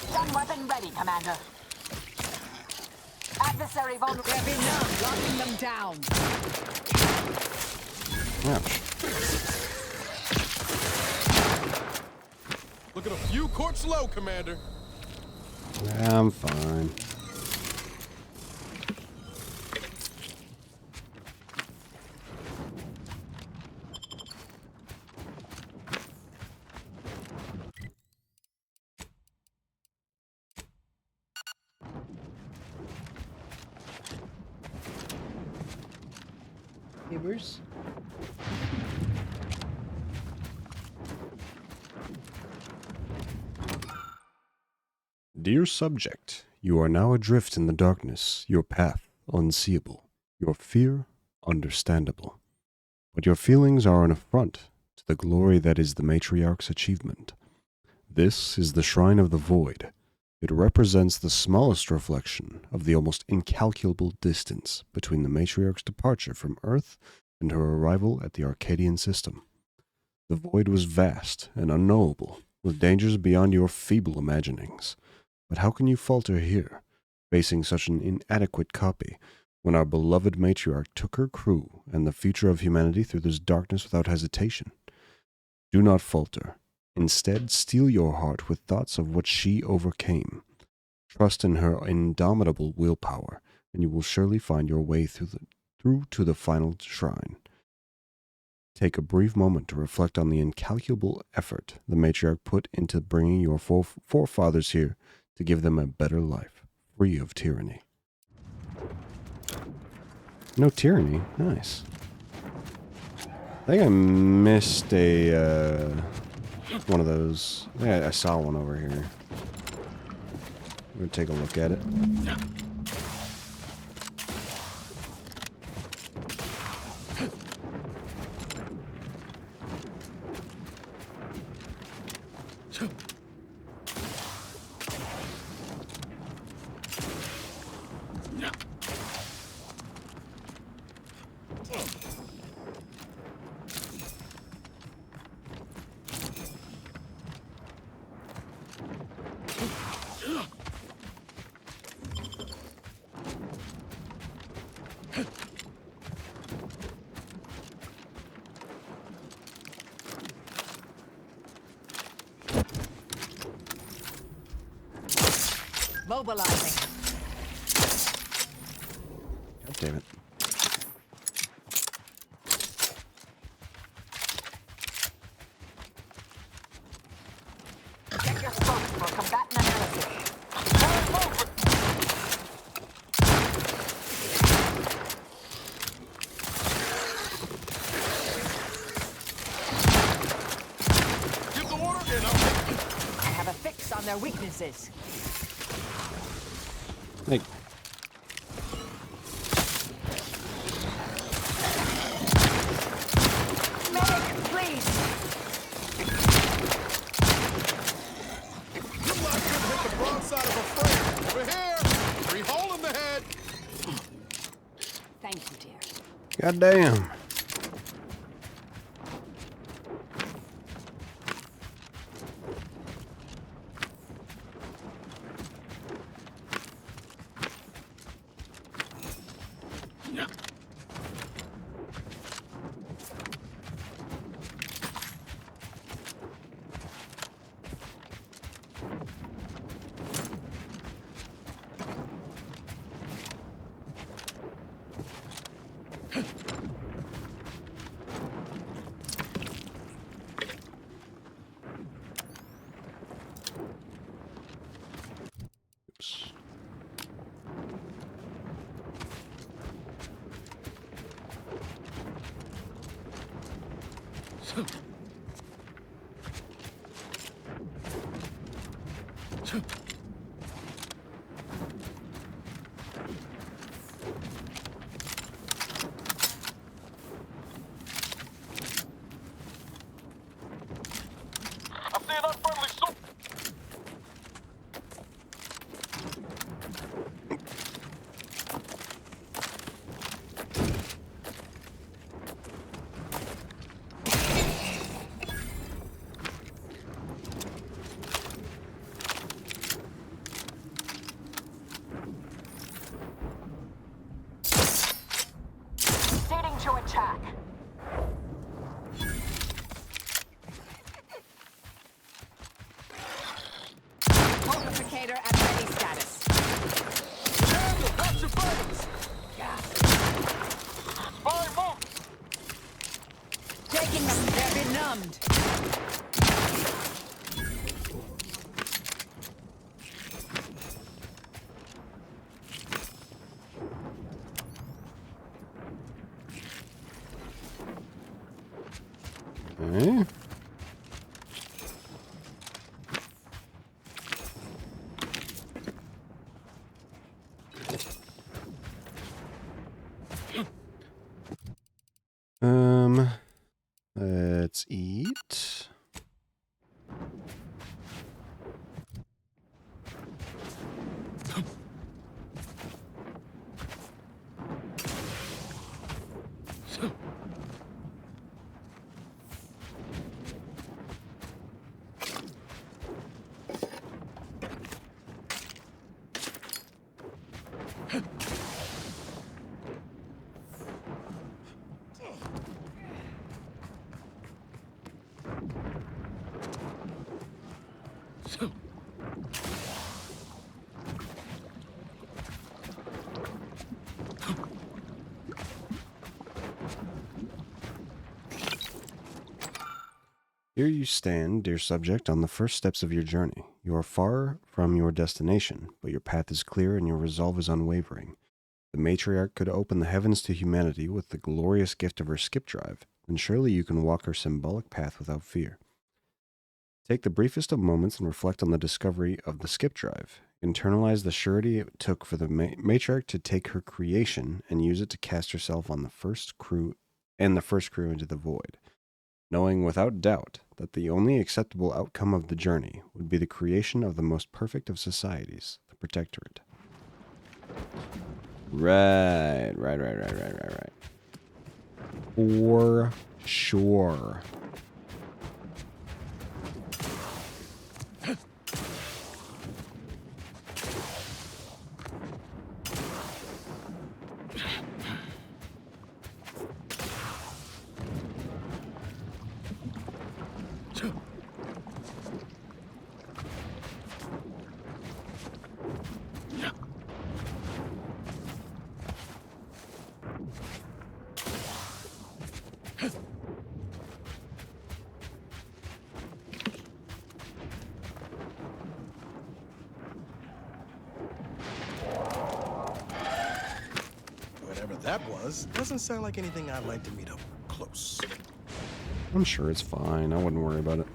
Stun weapon ready, Commander. Adversary vulnerable. They're benumbed, locking them down. Ouch. Look at a few quarts low, Commander. I'm fine. Neighbors. Dear subject, you are now adrift in the darkness, your path unseeable, your fear understandable. But your feelings are an affront to the glory that is the matriarch's achievement. This is the Shrine of the Void. It represents the smallest reflection of the almost incalculable distance between the matriarch's departure from Earth and her arrival at the Arcadian system. The void was vast and unknowable, with dangers beyond your feeble imaginings. But how can you falter here, facing such an inadequate copy, when our beloved matriarch took her crew and the future of humanity through this darkness without hesitation? Do not falter. Instead, steel your heart with thoughts of what she overcame. Trust in her indomitable willpower, and you will surely find your way through to the final shrine. Take a brief moment to reflect on the incalculable effort the matriarch put into bringing your forefathers here to give them a better life, free of tyranny. No tyranny? Nice. I think I missed a, one of those. Yeah, I saw one over here. We're gonna take a look at it. Mobilizing. God damn it. Check your scopes for combatant analysis. Give the order and I have a fix on their weaknesses. Like, Medic, please. you like to hit the broadside of a frame. Over here. 3 hole in the head. Thank you, dear. God damn. Oops. I'm seeing unfriendly soup. Proceeding to attack. Multiplicator at ready status. Commander, watch your backs. Spy move. Taking them, they're benumbed. Okay. Let's eat. Here you stand, dear subject, on the first steps of your journey. You are far from your destination, but your path is clear and your resolve is unwavering. The matriarch could open the heavens to humanity with the glorious gift of her skip drive, then surely you can walk her symbolic path without fear. Take the briefest of moments and reflect on the discovery of the skip drive. Internalize the surety it took for the matriarch to take her creation and use it to cast herself on the first crew into the void, knowing without doubt that the only acceptable outcome of the journey would be the creation of the most perfect of societies, the Protectorate. Right. For sure. that was doesn't sound like anything I'd like to meet up close. I'm sure it's fine. I wouldn't worry about it.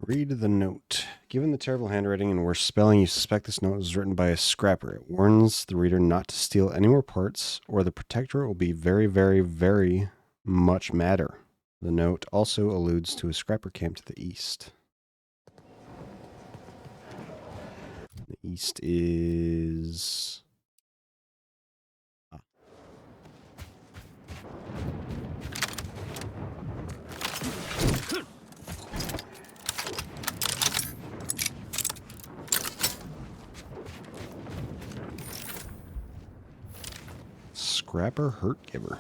Read the note. Given the terrible handwriting and worse spelling, you suspect this note was written by a scrapper. It warns the reader not to steal any more parts, or the Protectorate will be very, very, very much madder. The note also alludes to a scrapper camp to the east. The east is... Scrapper Hurt Giver.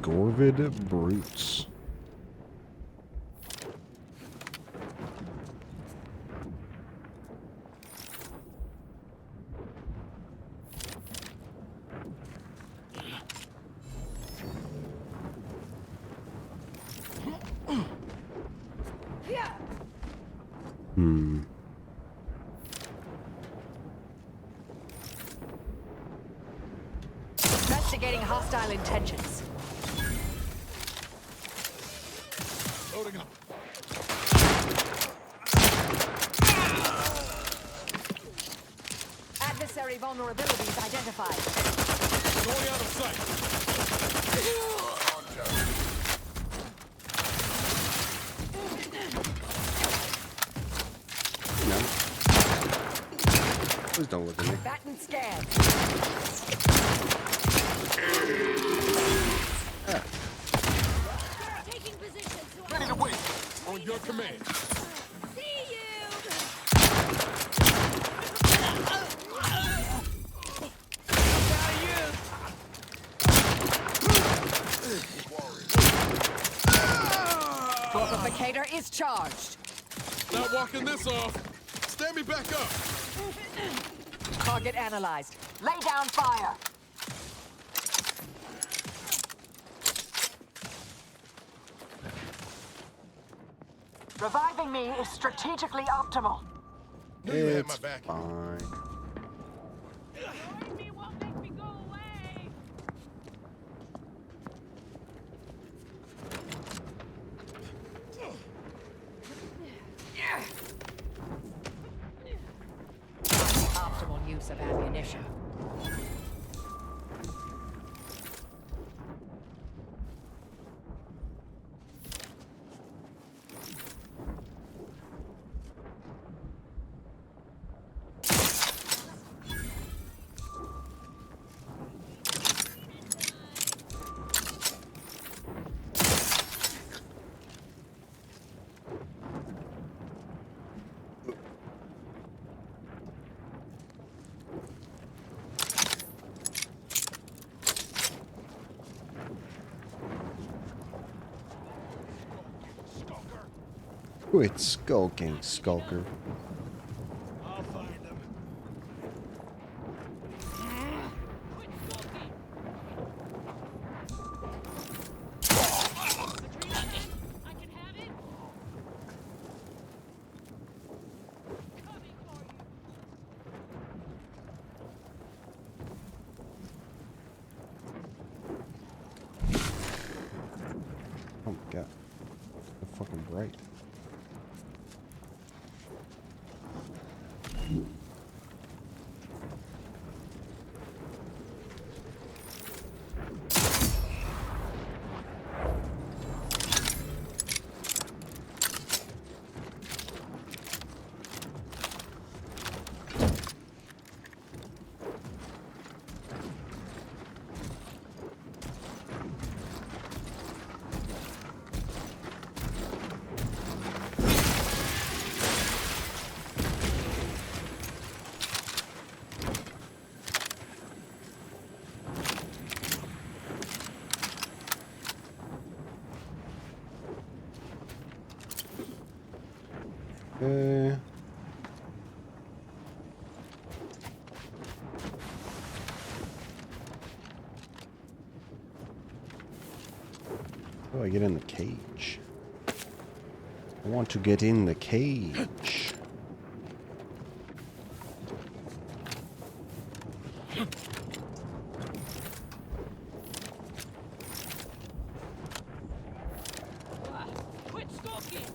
Gorvid Brutes. Investigating hostile intentions. Loading up. Adversary vulnerabilities identified. Going out of sight. No. Please don't look at me. Batten scan. Ready to wait. On your command. Corpificator is charged. Not walking this off. Stand me back up. Target analyzed. Lay down fire. Reviving me is strategically optimal. Knew you had my It's back. fine. Optimal use of ammunition. Quit skulking, skulker. I'll find them. Oh my god. So fucking bright. How do I get in the cage? I want to get in the cage. Quit skulking!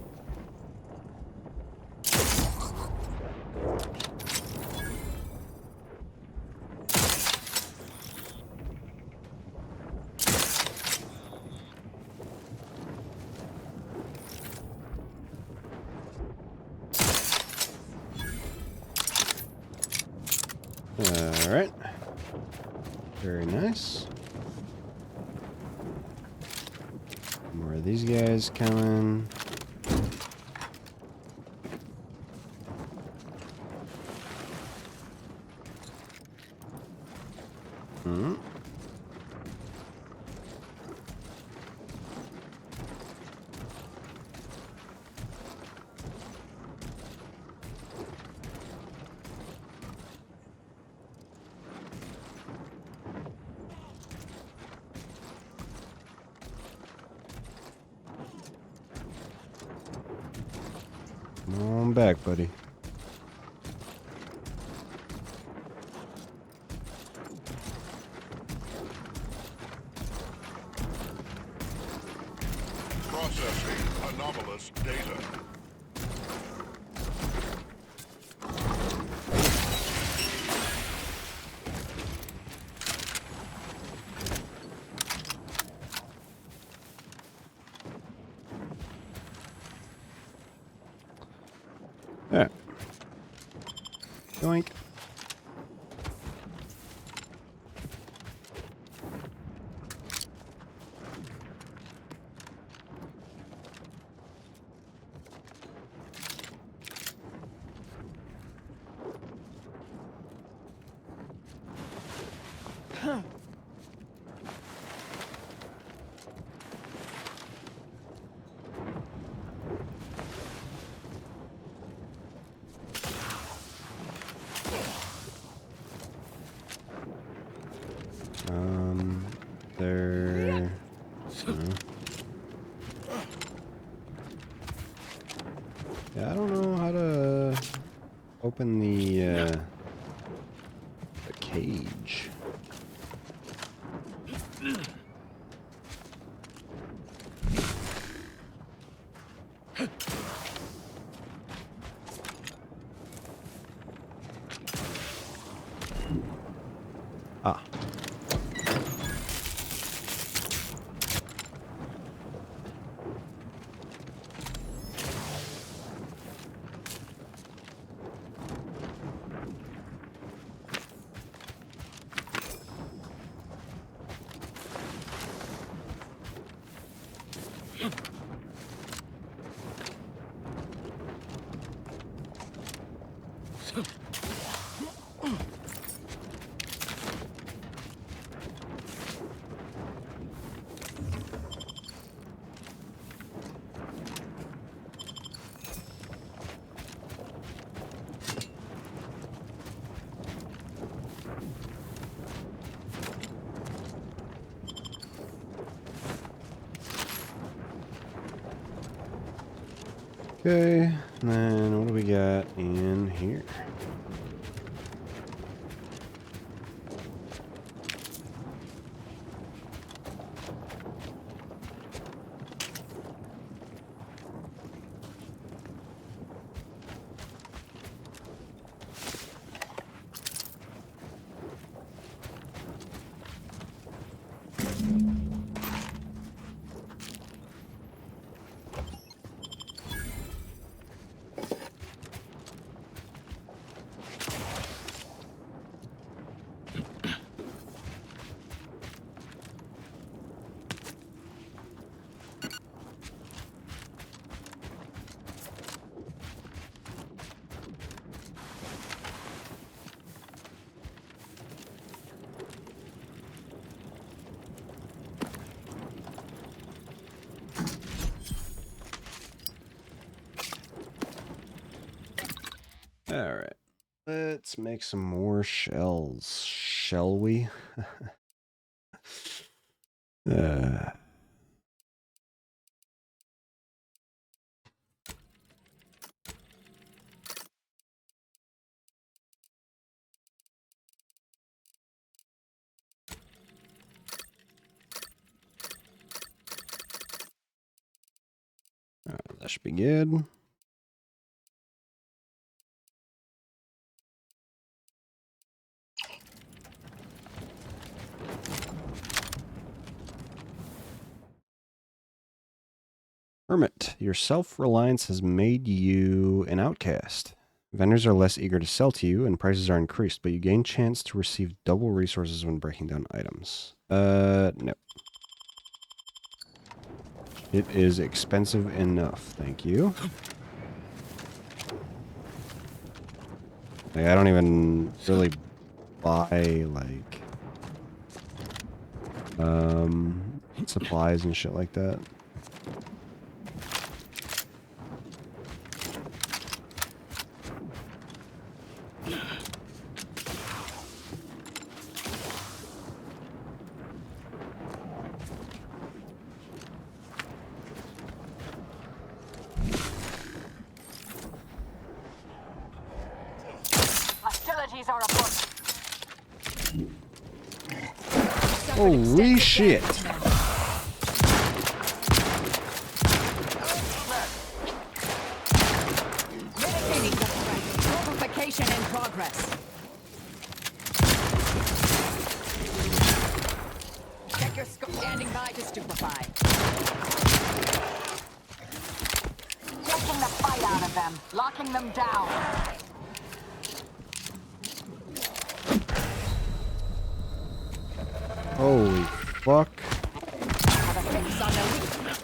Alright. Very nice. More of these guys coming. Hmm. Come on back, buddy. Processing anomalous data. Alright. Yoink. There. Yeah, I don't know how to open the cage. Ah. Okay, and then what do we got in here? Alright. Let's make some more shells, shall we? That should be good. Hermit, your self-reliance has made you an outcast. Vendors are less eager to sell to you, and prices are increased, but you gain chance to receive double resources when breaking down items. No. It is expensive enough, thank you. Like, I don't even really buy, like, supplies and shit like that. Hostilities are afoot. Holy shit. Mitigating the threat. Fortification in progress. Check your scope. Standing by to stupefy. Taking the fight out of them. Locking them down. Holy fuck. Have a fix on their weakness.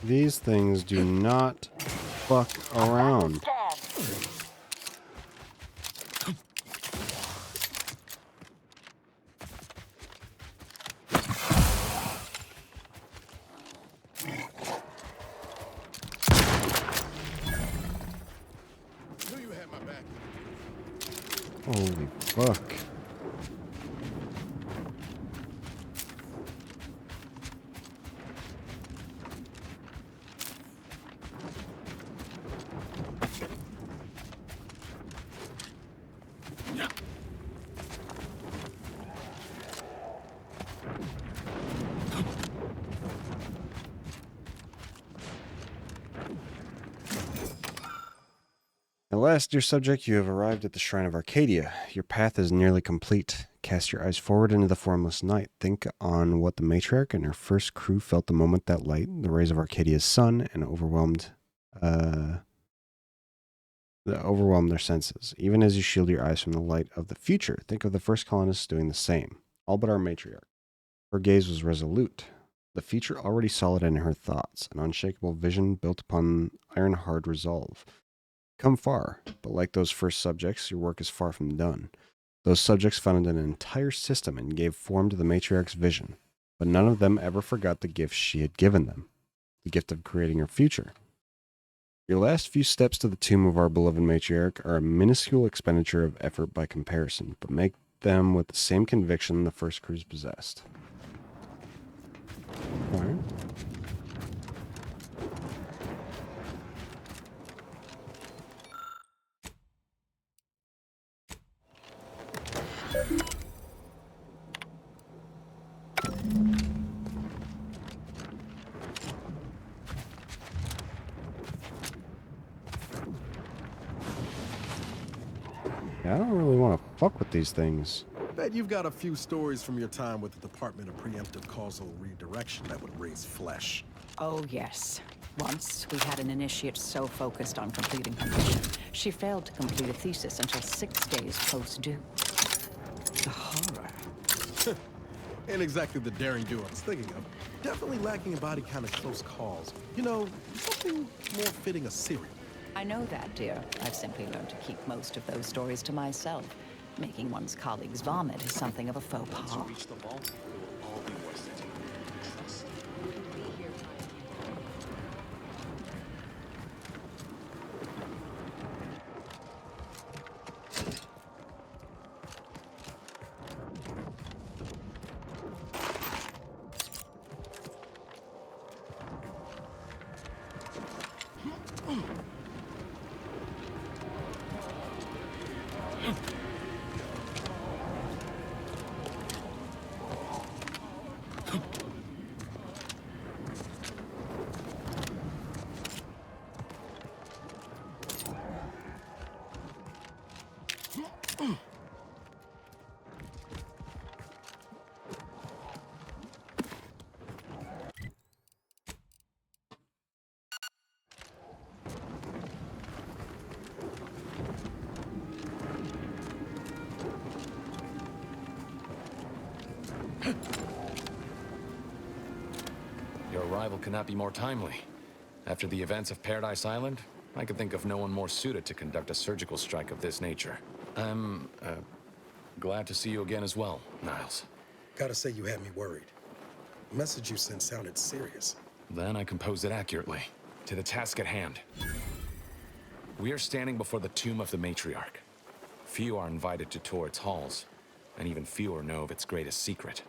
These things do not fuck around. Holy fuck. At last, dear subject, you have arrived at the Shrine of Arcadia. Your path is nearly complete. Cast your eyes forward into the formless night. Think on what the matriarch and her first crew felt the moment that light, the rays of Arcadia's sun, and overwhelmed their senses. Even as you shield your eyes from the light of the future, think of the first colonists doing the same. All but our matriarch. Her gaze was resolute. The future already solid in her thoughts, an unshakable vision built upon iron-hard resolve. Come far, but like those first subjects, your work is far from done. Those subjects founded an entire system and gave form to the matriarch's vision, but none of them ever forgot the gift she had given them, the gift of creating her future. Your last few steps to the tomb of our beloved matriarch are a minuscule expenditure of effort by comparison, but make them with the same conviction the first crews possessed. Alright. Yeah, I don't really want to fuck with these things. Bet you've got a few stories from your time with the Department of Preemptive Causal Redirection that would raise flesh. Oh, yes. Once, we had an initiate so focused on completing her mission, she failed to complete a thesis until 6 days post-due. The horror. Ain't exactly the daring do I was thinking of. Definitely lacking in body kind of close calls. You know, something more fitting a serial. I know that, dear. I've simply learned to keep most of those stories to myself. Making one's colleagues vomit is something of a faux pas. Your arrival could not be more timely. After the events of Paradise Island, I could think of no one more suited to conduct a surgical strike of this nature. I'm, glad to see you again as well, Niles. Gotta say you had me worried. The message you sent sounded serious. Then I composed it accurately. To the task at hand. We are standing before the tomb of the matriarch. Few are invited to tour its halls, and even fewer know of its greatest secret.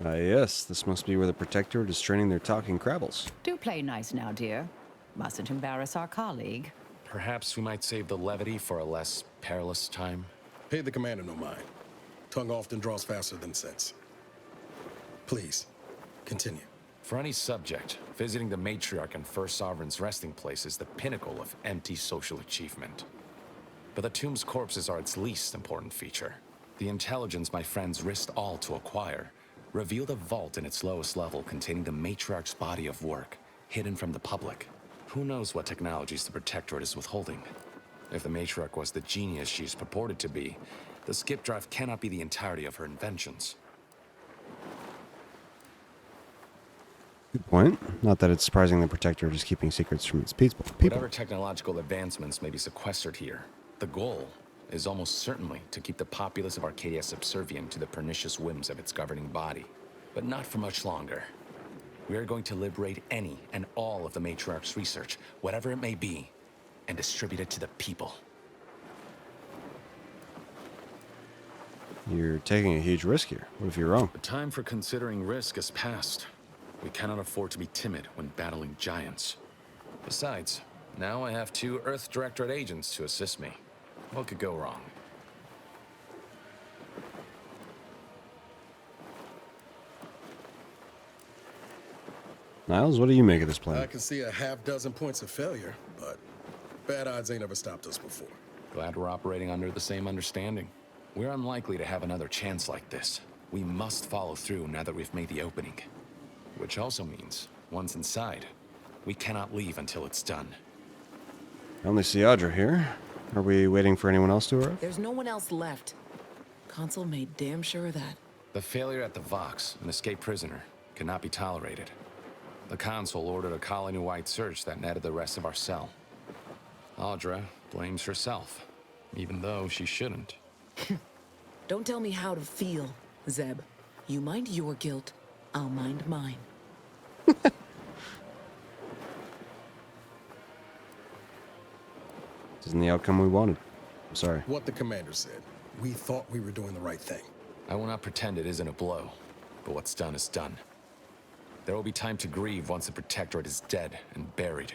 Yes, this must be where the Protectorate is training their talking crabbles. Do play nice now, dear. Mustn't embarrass our colleague. Perhaps we might save the levity for a less perilous time. Pay the commander no mind. Tongue often draws faster than sense. Please, continue. For any subject, visiting the matriarch and First Sovereign's resting place is the pinnacle of empty social achievement. But the tomb's corpses are its least important feature. The intelligence my friends risked all to acquire revealed a vault in its lowest level containing the matriarch's body of work, hidden from the public. Who knows what technologies the Protectorate is withholding? If the matriarch was the genius she's purported to be, the skip drive cannot be the entirety of her inventions. Good point. Not that it's surprising the Protectorate is keeping secrets from its people. Whatever technological advancements may be sequestered here, the goal is almost certainly to keep the populace of Arcadia subservient to the pernicious whims of its governing body. But not for much longer. We are going to liberate any and all of the matriarch's research, whatever it may be, and distribute it to the people. You're taking a huge risk here. What if you're wrong? The time for considering risk is past. We cannot afford to be timid when battling giants. Besides, now I have 2 Earth Directorate agents to assist me. What could go wrong? Niles, what do you make of this plan? I can see a half-dozen points of failure, but bad odds ain't ever stopped us before. Glad we're operating under the same understanding. We're unlikely to have another chance like this. We must follow through now that we've made the opening. Which also means, once inside, we cannot leave until it's done. I only see Audra here. Are we waiting for anyone else to arrive? There's no one else left. Consul made damn sure of that. The failure at the Vox, an escaped prisoner, cannot be tolerated. The Consul ordered a colony-wide search that netted the rest of our cell. Audra blames herself, even though she shouldn't. Don't tell me how to feel, Zeb. You mind your guilt, I'll mind mine. Isn't the outcome we wanted. I'm sorry. What the commander said. We thought we were doing the right thing. I will not pretend it isn't a blow, but what's done is done. There will be time to grieve once the Protectorate is dead and buried.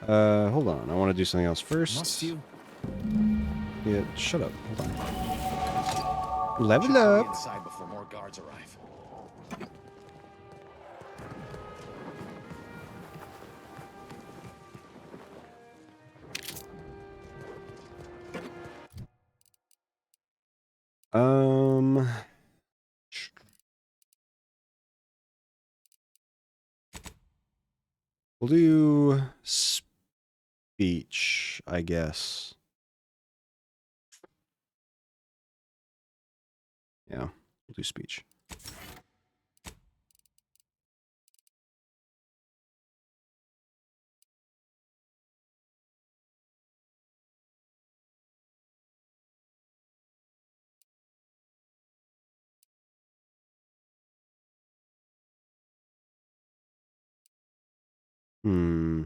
Hold on. I want to do something else first. Must you? Yeah, shut up. Hold on. Level up. Inside before more guards arrive. We'll do speech, I guess. Yeah, we'll do speech. Hmm.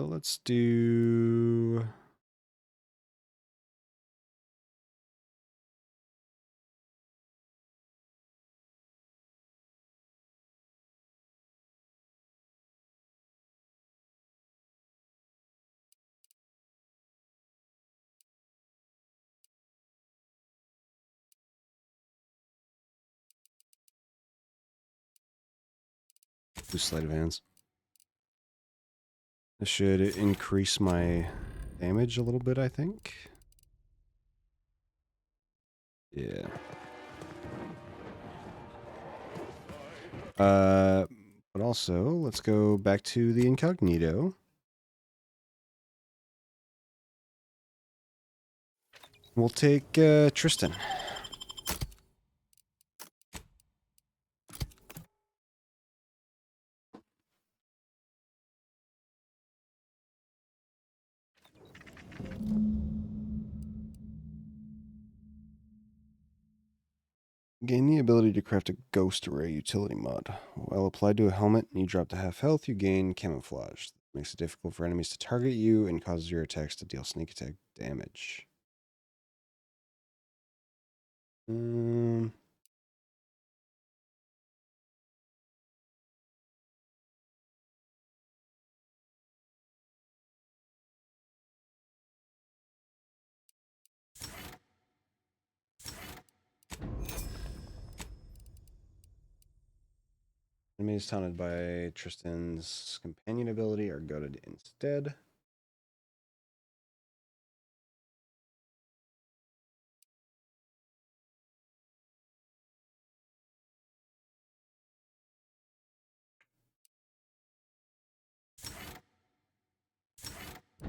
Let's do... do sleight of hands. This should increase my damage a little bit, I think. Yeah. But also, let's go back to the incognito. We'll take Tristan. Gain the ability to craft a ghost array utility mod. While applied to a helmet and you drop to half health, you gain camouflage. Makes it difficult for enemies to target you and causes your attacks to deal sneak attack damage. Enemies taunted by Tristan's companion ability are goaded instead.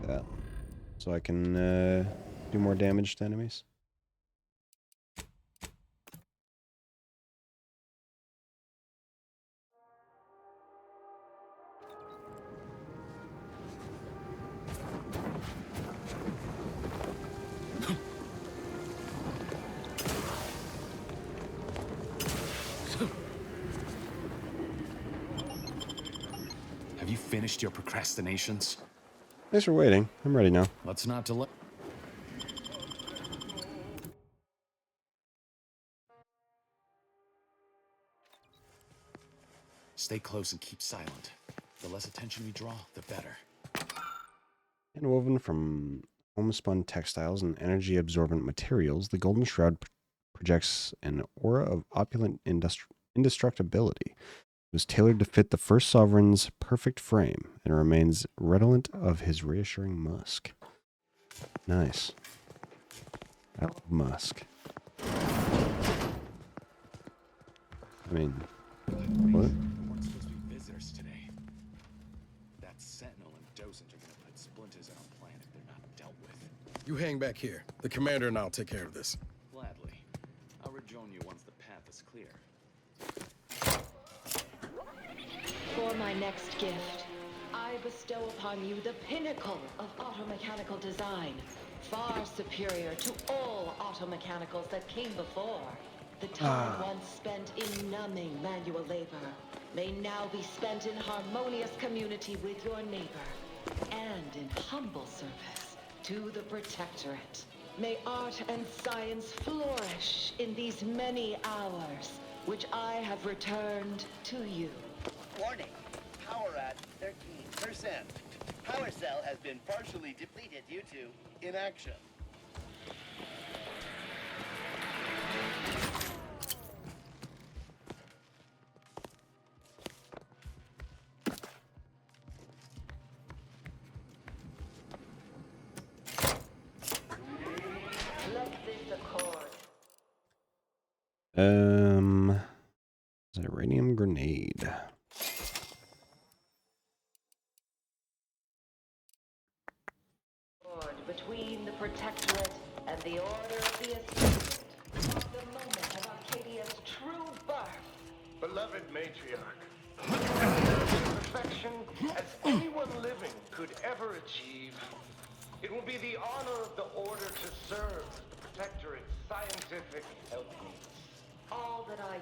That. So I can do more damage to enemies. Have you finished your procrastinations? Thanks for waiting. I'm ready now. Let's not delay. Stay close and keep silent. The less attention we draw, the better. And woven from homespun textiles and energy-absorbent materials, the Golden Shroud projects an aura of opulent indestructibility. It was tailored to fit the first sovereign's perfect frame and remains redolent of his reassuring musk. Nice. I love Musk. I mean, what? Weren't supposed to be visitors today. That Sentinel and Docent are gonna put splinters in our plan if they're not dealt with. You hang back here. The commander and I'll take care of this. Gladly. I'll rejoin you once the path is clear. For my next gift, I bestow upon you the pinnacle of automechanical design, far superior to all automechanicals that came before. The time once spent in numbing manual labor may now be spent in harmonious community with your neighbor and in humble service to the Protectorate. May art and science flourish in these many hours which I have returned to you. Warning, power at 13%. Power cell has been partially depleted due to inaction. Zyranium grenade. Between the Protectorate and the Order of the Ascendant, marked the moment of Arcadia's true birth. Beloved matriarch, you are perfection as anyone living could ever achieve. It will be the honor of the Order to serve the Protectorate's scientific help needs. All that I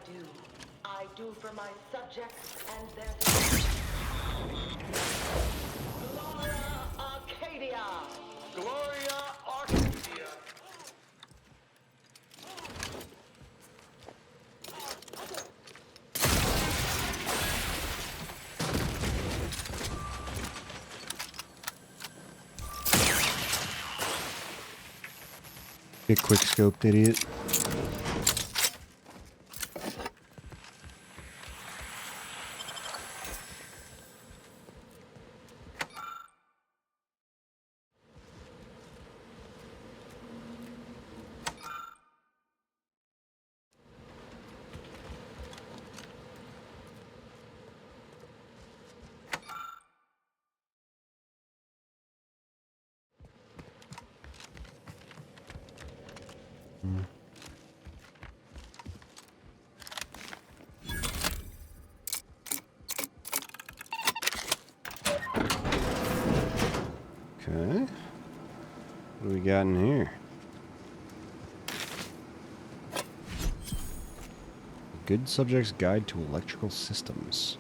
do for my subjects and their Gloria Arcadia! Gloria Arcadia! Get quick scoped, idiot. Okay. What do we got in here? Good Subject's Guide to Electrical Systems.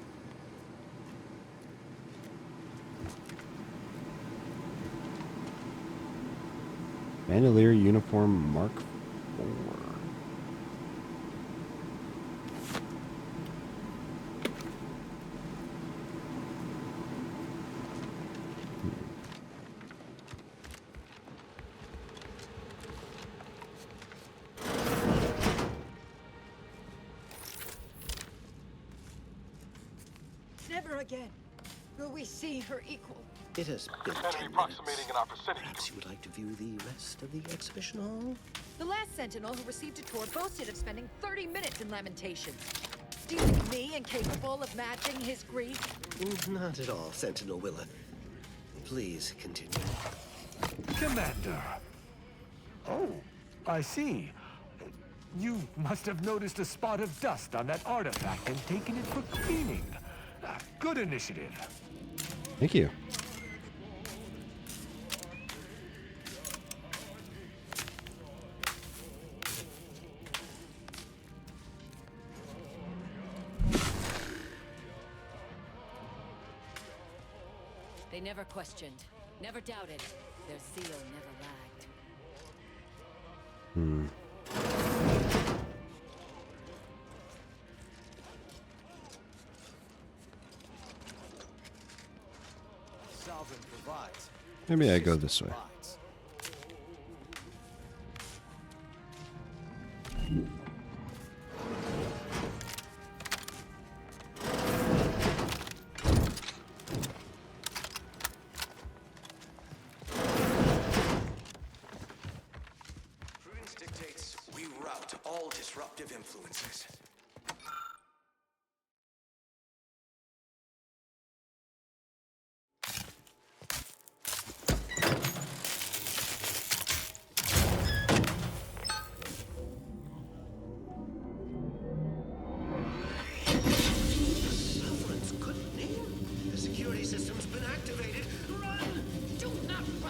Bandolier Uniform Mark IV. Never again will we see her equal. It has been 10 approximating in our vicinity. Perhaps you would like to view the rest of the exhibition hall? The last Sentinel who received a tour boasted of spending 30 minutes in lamentations. Do you think me incapable of matching his grief? Not at all, Sentinel Willa. Please continue. Commander. Oh, I see. You must have noticed a spot of dust on that artifact and taken it for cleaning. Good initiative. Thank you. They never questioned, never doubted. Their zeal never lagged. Sovereign provides. Maybe I go this way.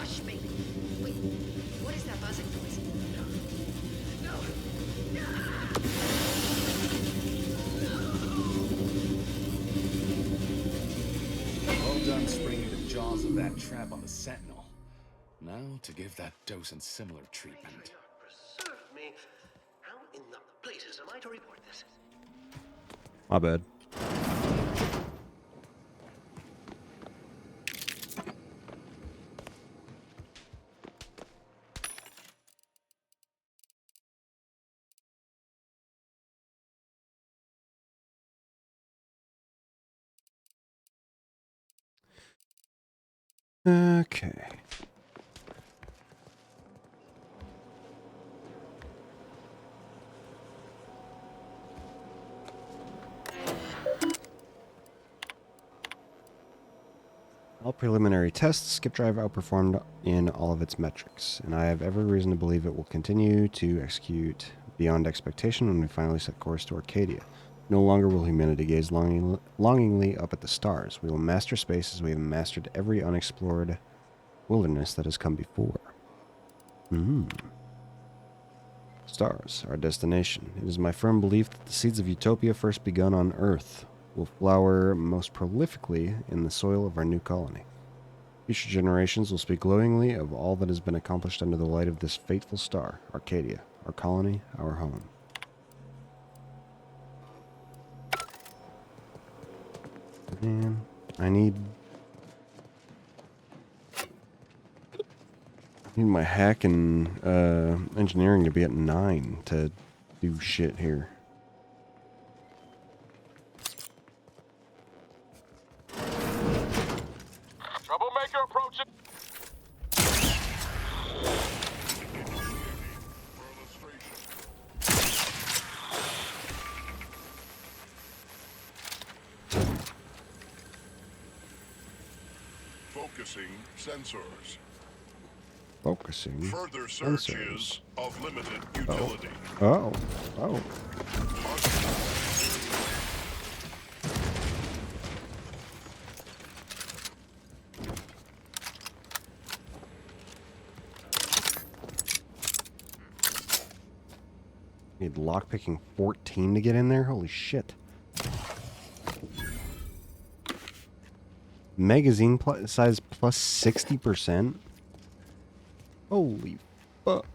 Hush, baby. Wait, what is that buzzing noise? No. Well done springing the jaws of that trap on the Sentinel. Now to give that docent similar treatment. Serve me. How in the blazes am I to report this? My bad. Okay. All preliminary tests, Skip Drive outperformed in all of its metrics, and I have every reason to believe it will continue to execute beyond expectation when we finally set course to Arcadia. No longer will humanity gaze longingly up at the stars. We will master space as we have mastered every unexplored wilderness that has come before. Stars, our destination. It is my firm belief that the seeds of utopia first begun on Earth will flower most prolifically in the soil of our new colony. Future generations will speak glowingly of all that has been accomplished under the light of this fateful star, Arcadia, our colony, our home. Man, I need my hack and engineering to be at 9 to do shit here. Troublemaker approaching. Focusing sensors. Focusing. Further sensors. searches of limited utility. Oh. Need lockpicking 14 to get in there? Holy shit. Magazine size plus 60%? Holy fuck.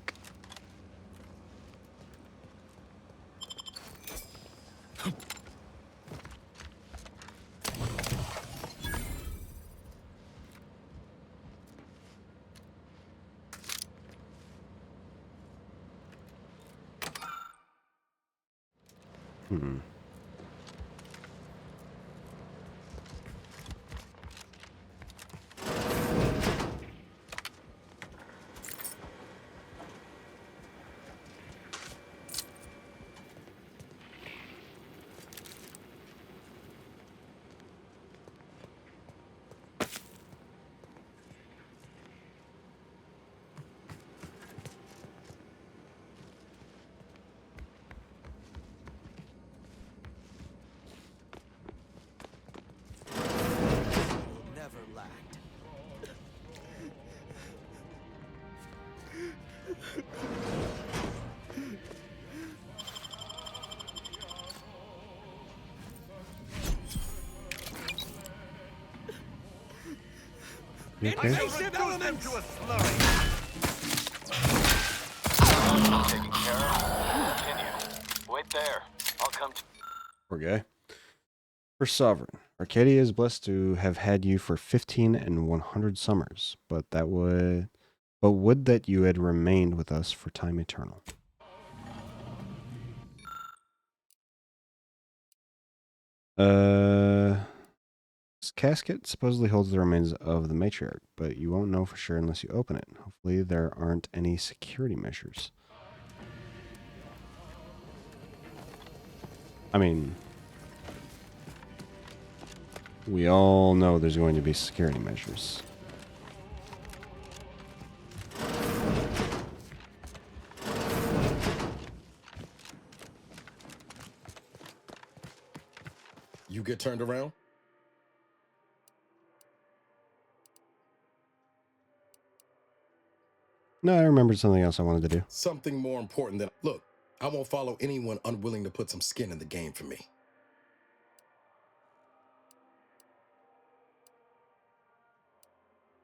Okay. Invasive elements! Taking care of. Continue. Wait there. I'll come to... Poor guy. For Sovereign, Arcadia is blessed to have had you for 15 and 100 summers, but would that you had remained with us for time eternal. This casket supposedly holds the remains of the matriarch, but you won't know for sure unless you open it. Hopefully there aren't any security measures. I mean, we all know there's going to be security measures. You get turned around? No, I remembered something else I wanted to do. Something more important than... Look, I won't follow anyone unwilling to put some skin in the game for me.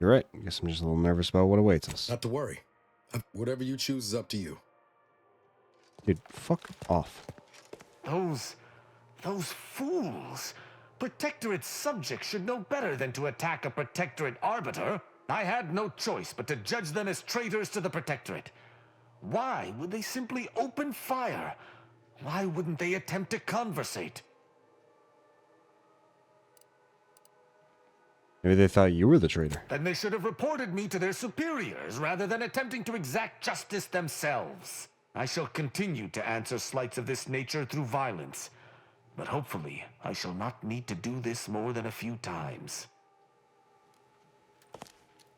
You're right. I guess I'm just a little nervous about what awaits us. Not to worry. Whatever you choose is up to you. Dude, fuck off. Those fools. Protectorate subjects should know better than to attack a Protectorate arbiter. I had no choice but to judge them as traitors to the Protectorate. Why would they simply open fire? Why wouldn't they attempt to conversate? Maybe they thought you were the traitor. Then they should have reported me to their superiors rather than attempting to exact justice themselves. I shall continue to answer slights of this nature through violence. But hopefully, I shall not need to do this more than a few times.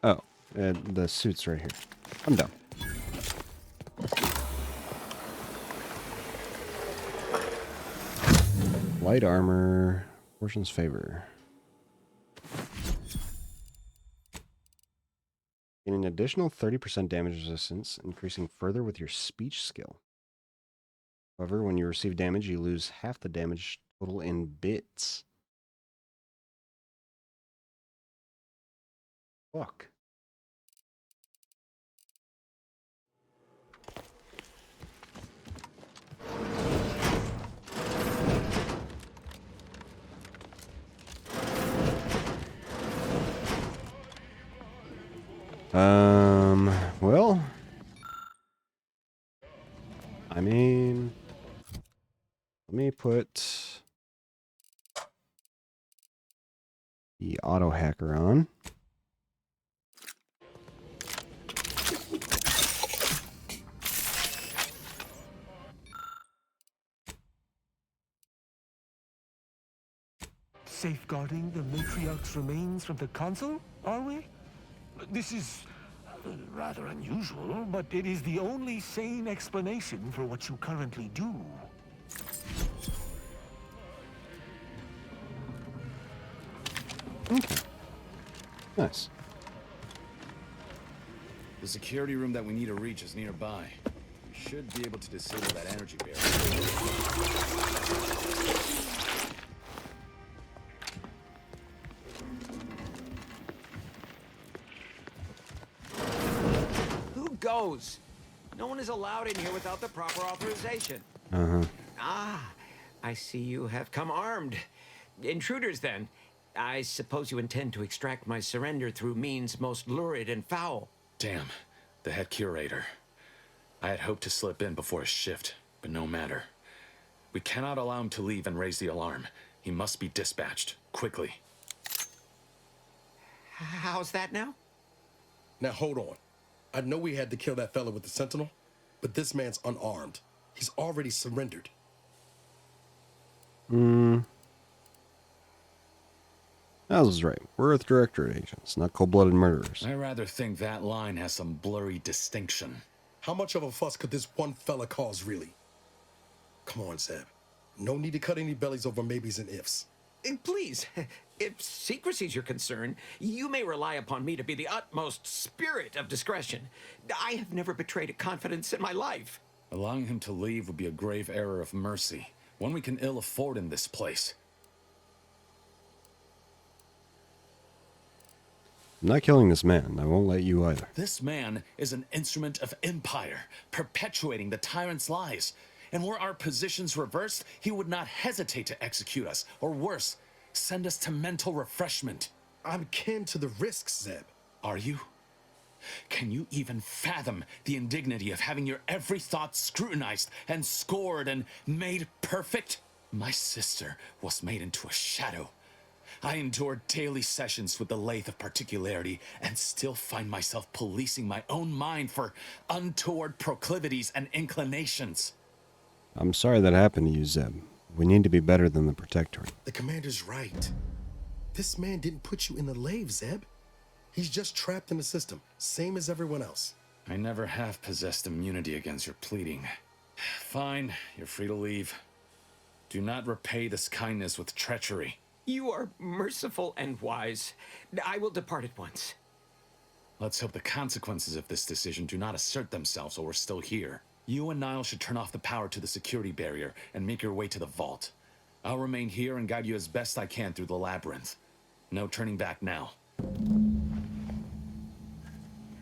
Oh, the suit's right here. I'm done. Light armor, Fortune's favor. Gain an additional 30% damage resistance, increasing further with your speech skill. However, when you receive damage, you lose half the damage total in bits. Fuck. Well, I mean, let me put the auto hacker on. Safeguarding the matriarch's remains from the council, are we? This is rather unusual, but it is the only sane explanation for what you currently do. Okay. Nice. The security room that we need to reach is nearby. We should be able to disable that energy barrier. Goes. No one is allowed in here without the proper authorization. Uh-huh. Ah, I see you have come armed. Intruders, then. I suppose you intend to extract my surrender through means most lurid and foul. Damn, the head curator. I had hoped to slip in before his shift, but no matter. We cannot allow him to leave and raise the alarm. He must be dispatched, quickly. How's that now? Now hold on. I know we had to kill that fella with the Sentinel, but this man's unarmed. He's already surrendered. Niles is right. We're Earth Directorate agents, not cold-blooded murderers. I rather think that line has some blurry distinction. How much of a fuss could this one fella cause, really? Come on, Zeb. No need to cut any bellies over maybes and ifs. And please, if secrecy's your concern, you may rely upon me to be the utmost spirit of discretion. I have never betrayed a confidence in my life. Allowing him to leave would be a grave error of mercy, one we can ill afford in this place. I'm not killing this man. I won't let you either. This man is an instrument of empire, perpetuating the tyrant's lies. And were our positions reversed, he would not hesitate to execute us, or worse, send us to mental refreshment. I'm kin to the risks, Zeb. Are you? Can you even fathom the indignity of having your every thought scrutinized and scored and made perfect? My sister was made into a shadow. I endured daily sessions with the lathe of particularity and still find myself policing my own mind for untoward proclivities and inclinations. I'm sorry that happened to you, Zeb. We need to be better than the Protectorate. The commander's right. This man didn't put you in the lathe, Zeb. He's just trapped in the system, same as everyone else. I never have possessed immunity against your pleading. Fine, you're free to leave. Do not repay this kindness with treachery. You are merciful and wise. I will depart at once. Let's hope the consequences of this decision do not assert themselves while we're still here. You and Niall should turn off the power to the security barrier and make your way to the vault. I'll remain here and guide you as best I can through the labyrinth. No turning back now.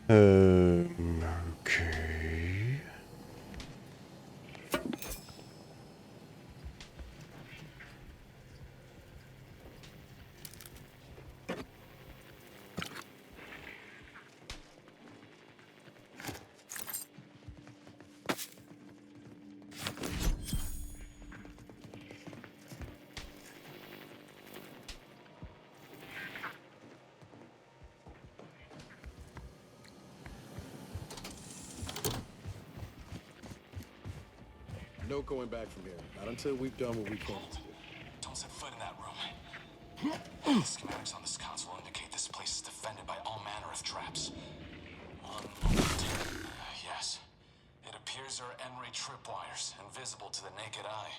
Okay. No going back from here. Not until we've done what we can. Don't set foot in that room. The schematics on this console indicate this place is defended by all manner of traps. One moment. Yes. It appears there are N-ray tripwires, invisible to the naked eye,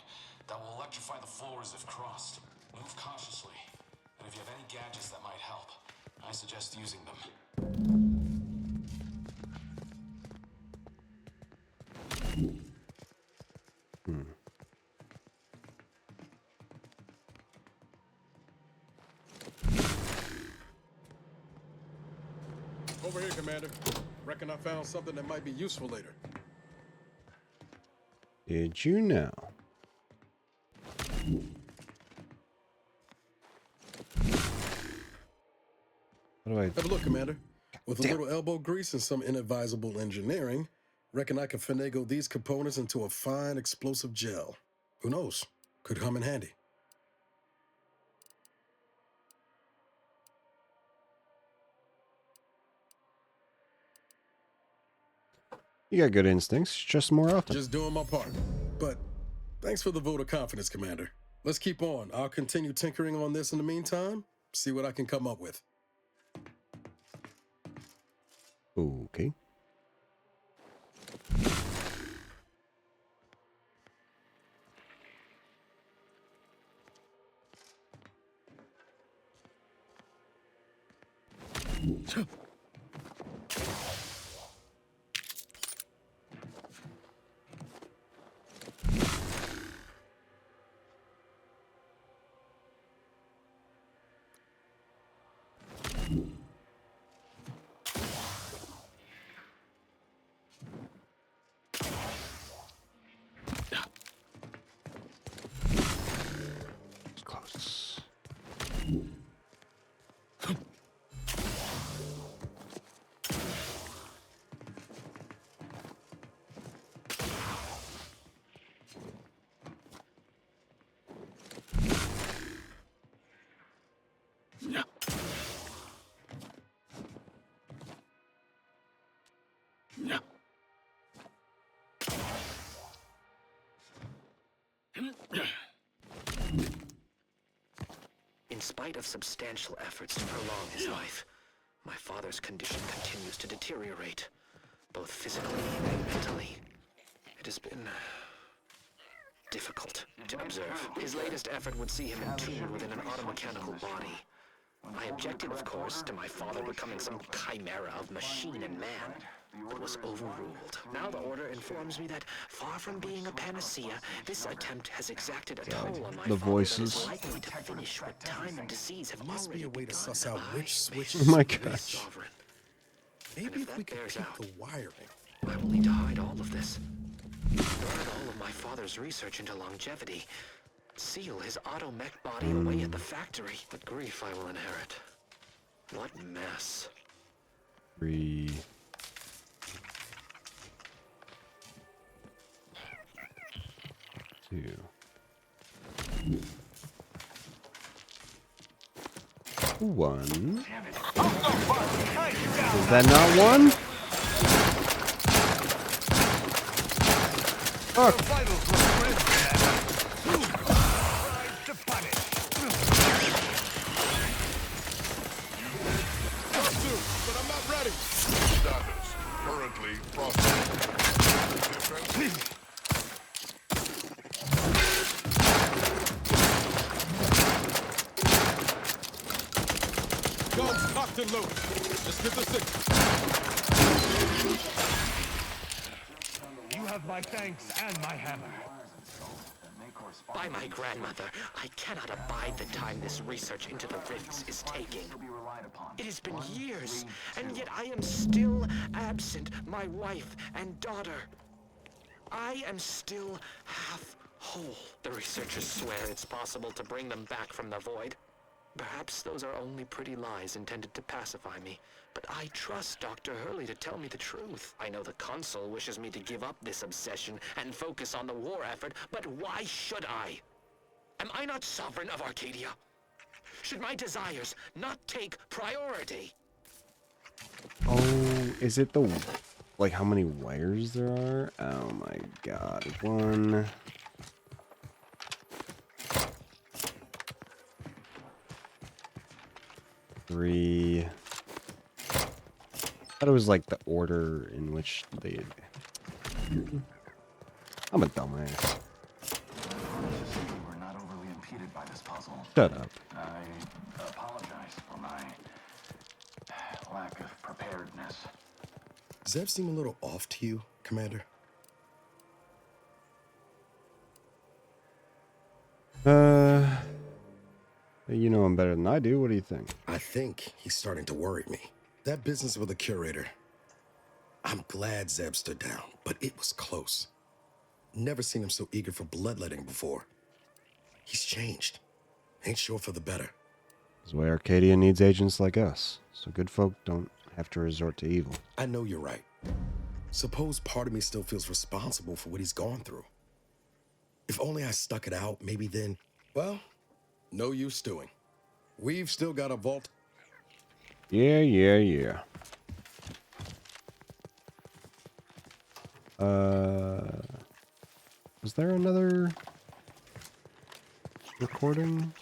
that will electrify the floors if crossed. Move cautiously. And if you have any gadgets that might help, I suggest using them. Over here, Commander. Reckon I found something that might be useful later. Did you know? What do I... Have a look, Commander. With a little elbow grease and some inadvisable engineering, reckon I can finagle these components into a fine explosive gel. Who knows? Could come in handy. You got good instincts, just more often. Just doing my part. But thanks for the vote of confidence, Commander. Let's keep on. I'll continue tinkering on this in the meantime, see what I can come up with. Okay. Close. In spite of substantial efforts to prolong his life, my father's condition continues to deteriorate, both physically and mentally. It has been difficult to observe. His latest effort would see him entombed within an automechanical body. I objected, of course, to my father becoming some chimera of machine and man, but was overruled. Now the Order informs me that, far from being a panacea, this attempt has exacted a toll on my the father voices. that is likely to finish what time and disease have Must be a way to suss out which switch Oh my is gosh. sovereign. Maybe if we could bears keep out, the wiring. I will need to hide all of this. Burn all of my father's research into longevity. Seal his auto-mech body away at the factory. What grief I will inherit. What mess. 3. Two. 1. Is that not 1? Fuck. But I'm not ready. Status currently processing. Guns cocked and loaded. Just get the signal. You have my thanks and my hammer. By my grandmother, I cannot abide the time this research into the rifts is taking. It has been years, and yet I am still absent my wife and daughter. I am still half whole. The researchers swear it's possible to bring them back from the void. Perhaps those are only pretty lies intended to pacify me, but I trust Dr. Hurley to tell me the truth. I know the Consul wishes me to give up this obsession and focus on the war effort, but why should I? Am I not sovereign of Arcadia? Should my desires not take priority? Oh, is it the... like how many wires there are? Oh my god. 1... 3... I thought it was like the order in which they... I'm a dumbass. We're not overly impeded by this puzzle. Shut up. I apologize for my lack of preparedness. Does that seem a little off to you, Commander? You know him better than I do. What do you think? I think he's starting to worry me. That business with the curator. I'm glad Zeb stood down, but it was close. Never seen him so eager for bloodletting before. He's changed. Ain't sure for the better. That's why Arcadia needs agents like us, so good folk don't have to resort to evil. I know you're right. Suppose part of me still feels responsible for what he's gone through. If only I stuck it out, maybe then, well, no use stewing. We've still got a vault. Yeah. Was there another recording?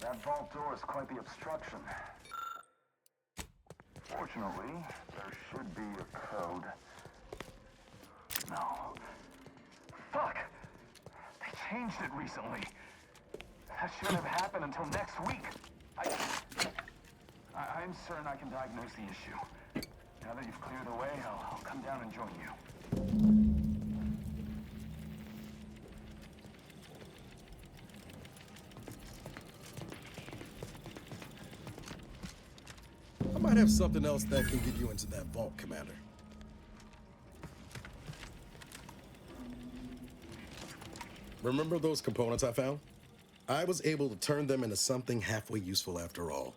That vault door is quite the obstruction. Fortunately, there should be a code. No. Fuck! They changed it recently. That shouldn't have happened until next week. I'm certain I can diagnose the issue. Now that you've cleared the way, I'll come down and join you. I might have something else that can get you into that vault, Commander. Remember those components I found? I was able to turn them into something halfway useful after all.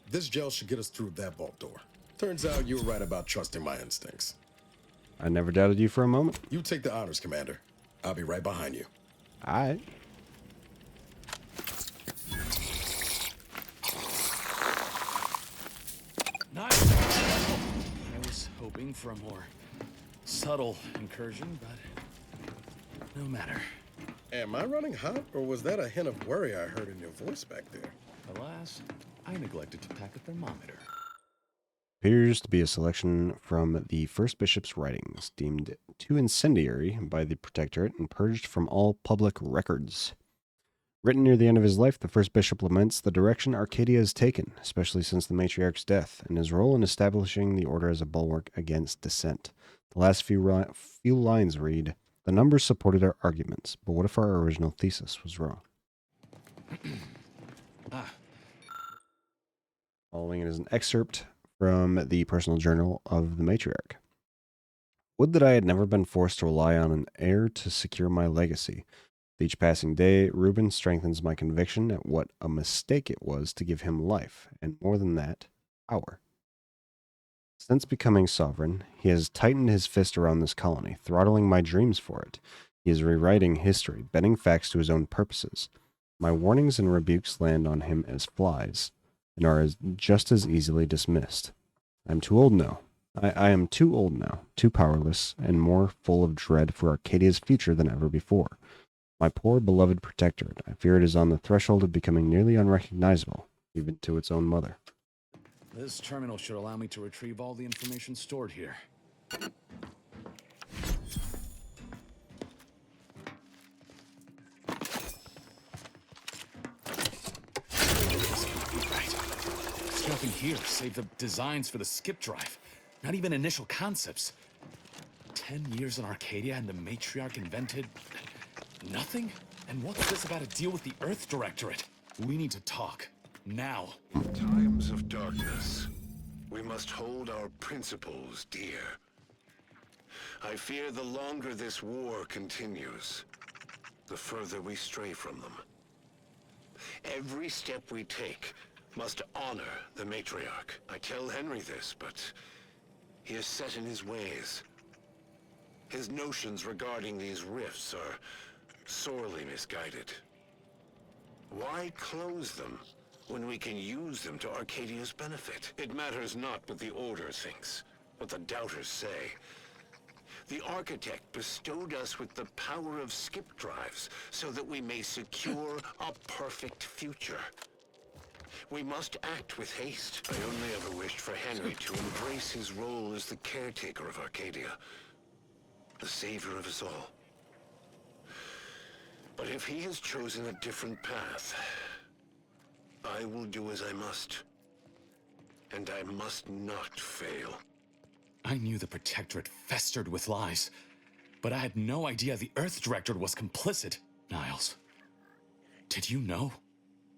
This gel should get us through that vault door. Turns out you were right about trusting my instincts. I never doubted you for a moment. You take the honors, Commander. I'll be right behind you. All right. Nice. I was hoping for a more subtle incursion, but no matter. Am I running hot, or was that a hint of worry I heard in your voice back there? Alas, I neglected to pack a thermometer. Appears to be a selection from the first bishop's writings, deemed too incendiary by the Protectorate and purged from all public records. Written near the end of his life, the first bishop laments the direction Arcadia has taken, especially since the matriarch's death, and his role in establishing the order as a bulwark against dissent. The last few lines read, "The numbers supported our arguments, but what if our original thesis was wrong?" Following it is an excerpt from the personal journal of the matriarch. Would that I had never been forced to rely on an heir to secure my legacy. With each passing day, Reuben strengthens my conviction at what a mistake it was to give him life, and more than that, power. Since becoming sovereign, he has tightened his fist around this colony, throttling my dreams for it. He is rewriting history, bending facts to his own purposes. My warnings and rebukes land on him as flies, and are just as easily dismissed. I'm too old now. I am too old now, too powerless, and more full of dread for Arcadia's future than ever before. My poor beloved Protectorate, I fear it is on the threshold of becoming nearly unrecognizable, even to its own mother. This terminal should allow me to retrieve all the information stored here. nothing here save the designs for the skip drive. Not even initial concepts. 10 years in Arcadia and the Matriarch invented nothing? And what's this about a deal with the Earth Directorate? We need to talk. Now. Times of darkness. We must hold our principles dear. I fear the longer this war continues, the further we stray from them. Every step we take must honor the Matriarch. I tell Henry this, but he is set in his ways. His notions regarding these rifts are sorely misguided. Why close them when we can use them to Arcadia's benefit? It matters not what the Order thinks, what the Doubters say. The Architect bestowed us with the power of skip drives so that we may secure a perfect future. We must act with haste. I only ever wished for Henry to embrace his role as the caretaker of Arcadia, the savior of us all. But if he has chosen a different path, I will do as I must. And I must not fail. I knew the Protectorate festered with lies, but I had no idea the Earth Directorate was complicit. Niles, did you know?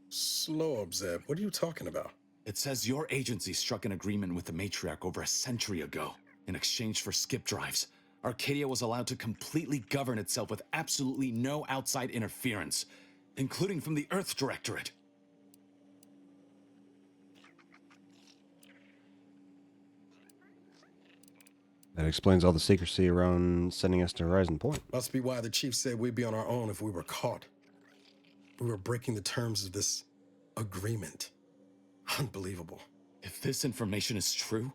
Slow up, Zeb. What are you talking about? It says your agency struck an agreement with the Matriarch over a century ago. In exchange for skip drives, Arcadia was allowed to completely govern itself with absolutely no outside interference, including from the Earth Directorate. That explains all the secrecy around sending us to Horizon Point. Must be why the chief said we'd be on our own if we were caught. We were breaking the terms of this agreement. Unbelievable. If this information is true,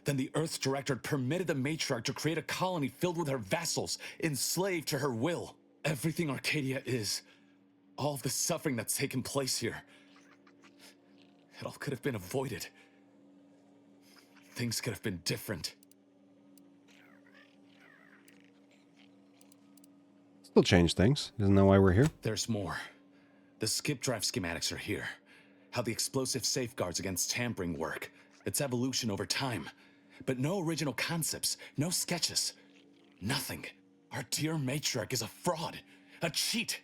then the Earth Directorate permitted the Matriarch to create a colony filled with her vassals, enslaved to her will. Everything Arcadia is, all of the suffering that's taken place here, it all could have been avoided. Things could have been different. Still change things. Isn't that why we're here? There's more. The skip drive schematics are here. How the explosive safeguards against tampering work. Its evolution over time. But no original concepts, no sketches. Nothing. Our dear Matriarch is a fraud. A cheat.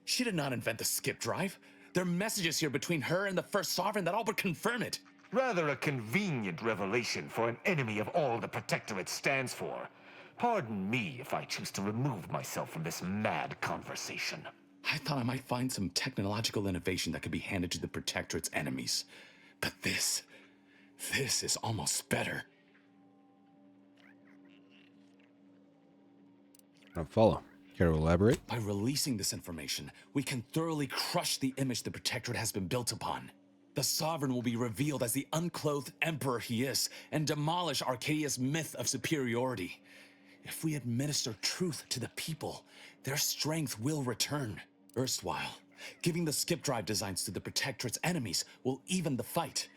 She did not invent the skip drive. There are messages here between her and the First Sovereign that all but confirm it. Rather a convenient revelation for an enemy of all the Protectorate stands for. Pardon me if I choose to remove myself from this mad conversation. I thought I might find some technological innovation that could be handed to the Protectorate's enemies. But this is almost better. I'll follow. Care to elaborate? By releasing this information, we can thoroughly crush the image the Protectorate has been built upon. The Sovereign will be revealed as the unclothed Emperor he is, and demolish Arcadia's myth of superiority. If we administer truth to the people, their strength will return. Erstwhile, giving the skip drive designs to the Protectorate's enemies will even the fight.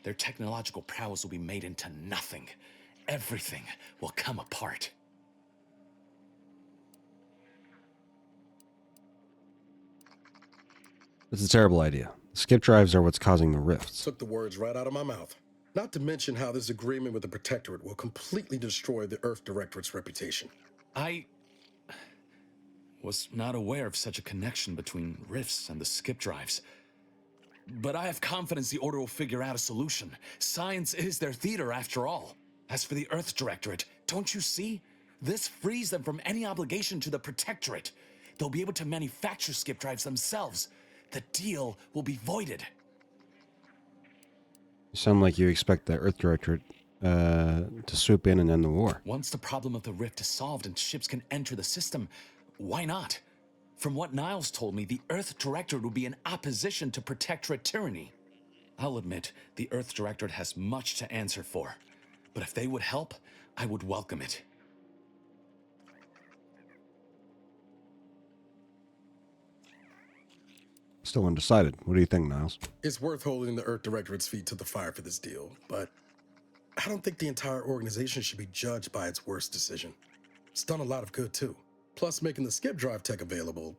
Their technological prowess will be made into nothing. Everything will come apart. It's a terrible idea. The skip drives are what's causing the rifts. Took the words right out of my mouth. Not to mention how this agreement with the Protectorate will completely destroy the Earth Directorate's reputation. I was not aware of such a connection between rifts and the skip drives. But I have confidence the Order will figure out a solution. Science is their theater, after all. As for the Earth Directorate, don't you see? This frees them from any obligation to the Protectorate. They'll be able to manufacture skip drives themselves. The deal will be voided. You sound like you expect the Earth Directorate to swoop in and end the war. Once the problem of the rift is solved and ships can enter the system, why not? From what Niles told me, the Earth Directorate would be in opposition to Protectorate tyranny. I'll admit, the Earth Directorate has much to answer for. But if they would help, I would welcome it. Still undecided. What do you think, Niles? It's worth holding the Earth Directorate's feet to the fire for this deal, but I don't think the entire organization should be judged by its worst decision. It's done a lot of good, too. Plus, making the skip drive tech available,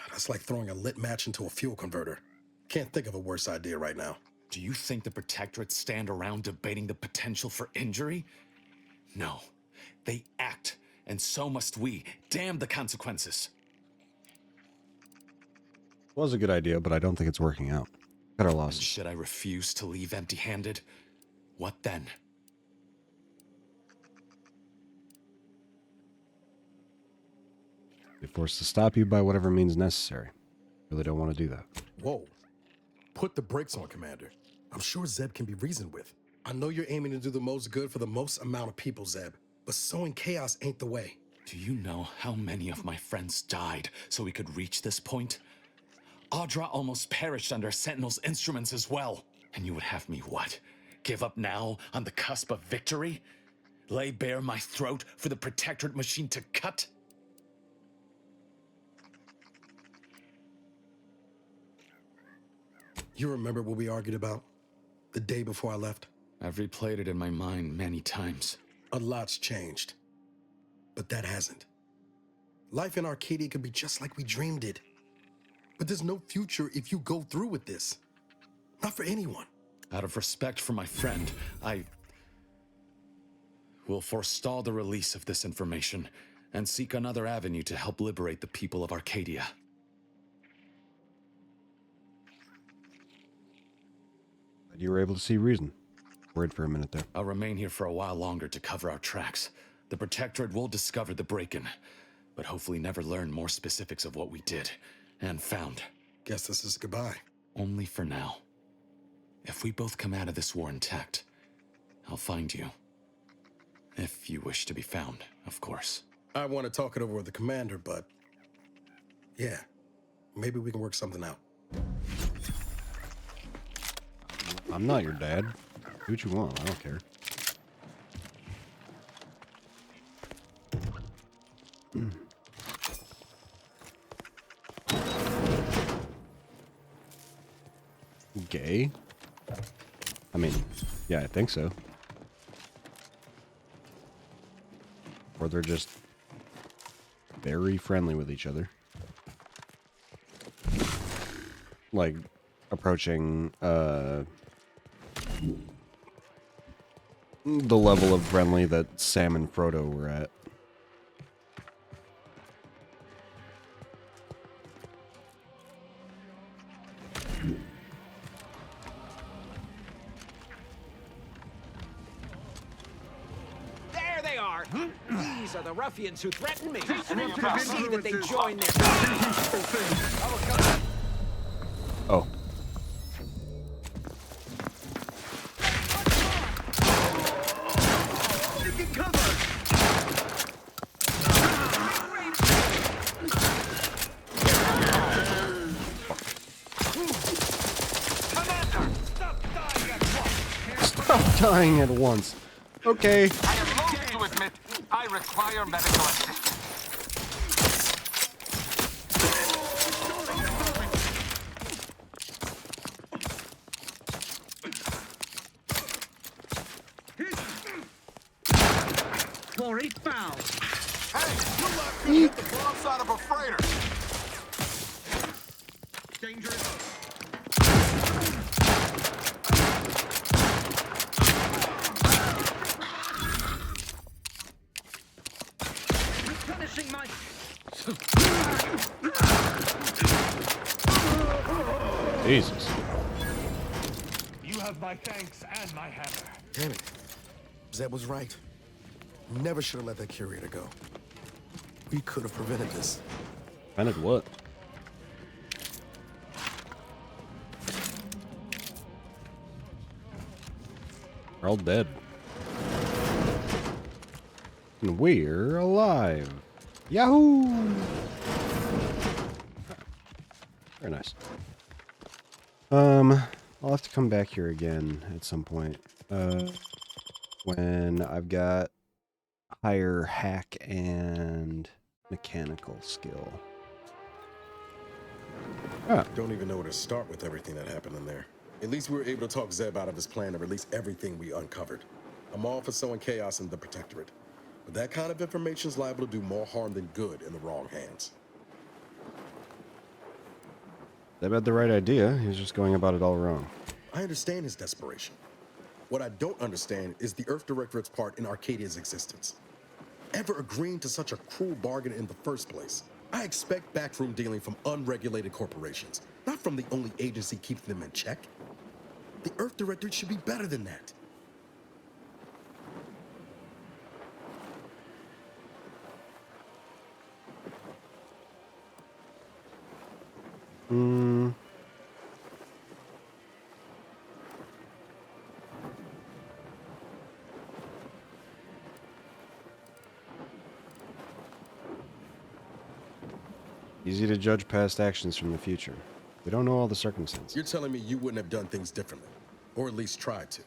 that's like throwing a lit match into a fuel converter. Can't think of a worse idea right now. Do you think the Protectorate stand around debating the potential for injury? No. They act, and so must we. Damn the consequences. Was a good idea, but I don't think it's working out. Cut our losses. And should I refuse to leave empty-handed? What then? Be forced to stop you by whatever means necessary. Really don't want to do that. Whoa. Put the brakes on, Commander. I'm sure Zeb can be reasoned with. I know you're aiming to do the most good for the most amount of people, Zeb, but sowing chaos ain't the way. Do you know how many of my friends died so we could reach this point? Audra almost perished under Sentinel's instruments as well. And you would have me what? Give up now on the cusp of victory? Lay bare my throat for the Protectorate machine to cut? You remember what we argued about the day before I left? I've replayed it in my mind many times. A lot's changed, but that hasn't. Life in Arcadia could be just like we dreamed it. But there's no future if you go through with this. Not for anyone. Out of respect for my friend, I will forestall the release of this information and seek another avenue to help liberate the people of Arcadia. You were able to see reason. Worried for a minute there. I'll remain here for a while longer to cover our tracks. The Protectorate will discover the break-in, but hopefully never learn more specifics of what we did and found. Guess this is goodbye. Only for now. If we both come out of this war intact, I'll find you. If you wish to be found, of course. I want to talk it over with the commander, but yeah, maybe we can work something out. I'm not your dad. Do what you want. I don't care. Gay? I mean, yeah, I think so. Or they're just very friendly with each other. Like, approaching, the level of friendly that Sam and Frodo were at. There they are! These are the ruffians who threatened me. And you see that they join their... Oh. Stop dying at once. Okay. I am loath to admit I require medical assistance. Quarry foul. Hey, you left me hit the broadside of a freighter. Dangerous. Replenishing my... Jesus. You have my thanks and my hammer. Damn it. Zeb was right. Never should have let that curator go. We could have prevented this. Prevented what? We're all dead. And we're alive. Yahoo! Very nice. I'll have to come back here again at some point. When I've got higher hack and mechanical skill. Don't even know where to start with everything that happened in there. At least we were able to talk Zeb out of his plan and release everything we uncovered. I'm all for sowing chaos in the Protectorate, but that kind of information is liable to do more harm than good in the wrong hands. Zeb had the right idea. He was just going about it all wrong. I understand his desperation. What I don't understand is the Earth Directorate's part in Arcadia's existence. Ever agreeing to such a cruel bargain in the first place? I expect backroom dealing from unregulated corporations, not from the only agency keeping them in check. The Earth Directorate should be better than that. Easy to judge past actions from the future. We don't know all the circumstances. You're telling me you wouldn't have done things differently, or at least tried to.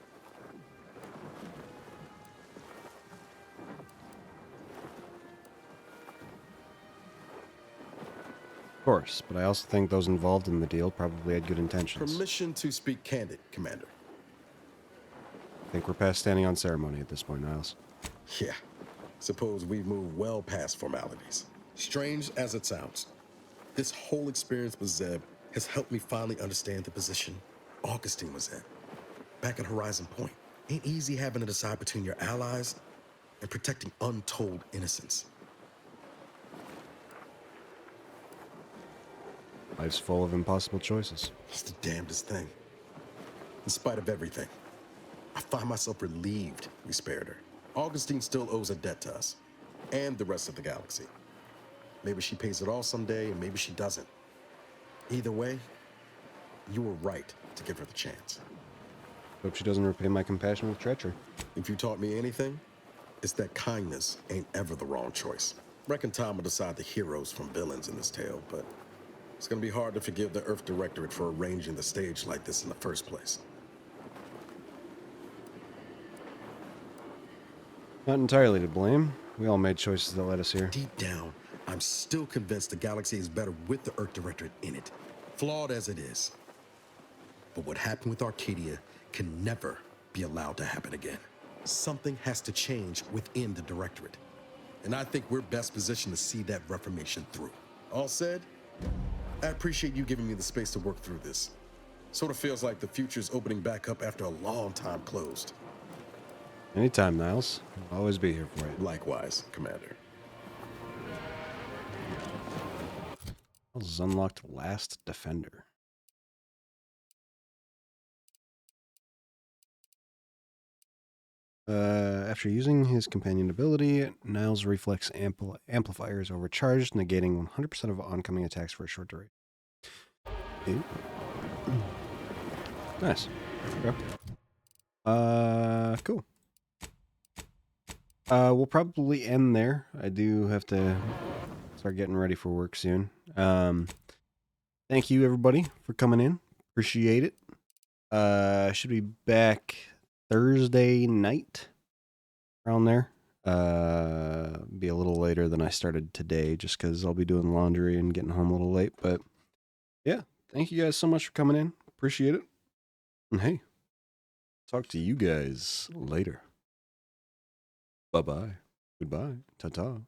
Of course, but I also think those involved in the deal probably had good intentions. Permission to speak candid, Commander. I think we're past standing on ceremony at this point, Niles. Yeah. Suppose we've moved well past formalities. Strange as it sounds, this whole experience with Zeb has helped me finally understand the position Augustine was in. Back at Horizon Point. Ain't easy having to decide between your allies and protecting untold innocence. Life's full of impossible choices. It's the damnedest thing. In spite of everything, I find myself relieved we spared her. Augustine still owes a debt to us, and the rest of the galaxy. Maybe she pays it all someday, and maybe she doesn't. Either way, you were right to give her the chance. Hope she doesn't repay my compassion with treachery. If you taught me anything, it's that kindness ain't ever the wrong choice. Reckon time will decide the heroes from villains in this tale, but it's gonna be hard to forgive the Earth Directorate for arranging the stage like this in the first place. Not entirely to blame. We all made choices that led us here. Deep down, I'm still convinced the galaxy is better with the Earth Directorate in it, flawed as it is. But what happened with Arcadia can never be allowed to happen again. Something has to change within the Directorate, and I think we're best positioned to see that reformation through. All said, I appreciate you giving me the space to work through this. Sort of feels like the future's opening back up after a long time closed. Anytime, Niles. I'll always be here for you. Likewise, Commander. Niles unlocked Last Defender. After using his companion ability, Niles' reflex amplifier is overcharged, negating 100% of oncoming attacks for a short duration. Nice. Okay. Cool. We'll probably end there. I do have to start getting ready for work soon. Thank you, everybody, for coming in. Appreciate it. Should be back Thursday night, around there. Be a little later than I started today, just because I'll be doing laundry and getting home a little late. But yeah, thank you guys so much for coming in. Appreciate it. And hey, talk to you guys later. Bye-bye. Goodbye. Ta-ta.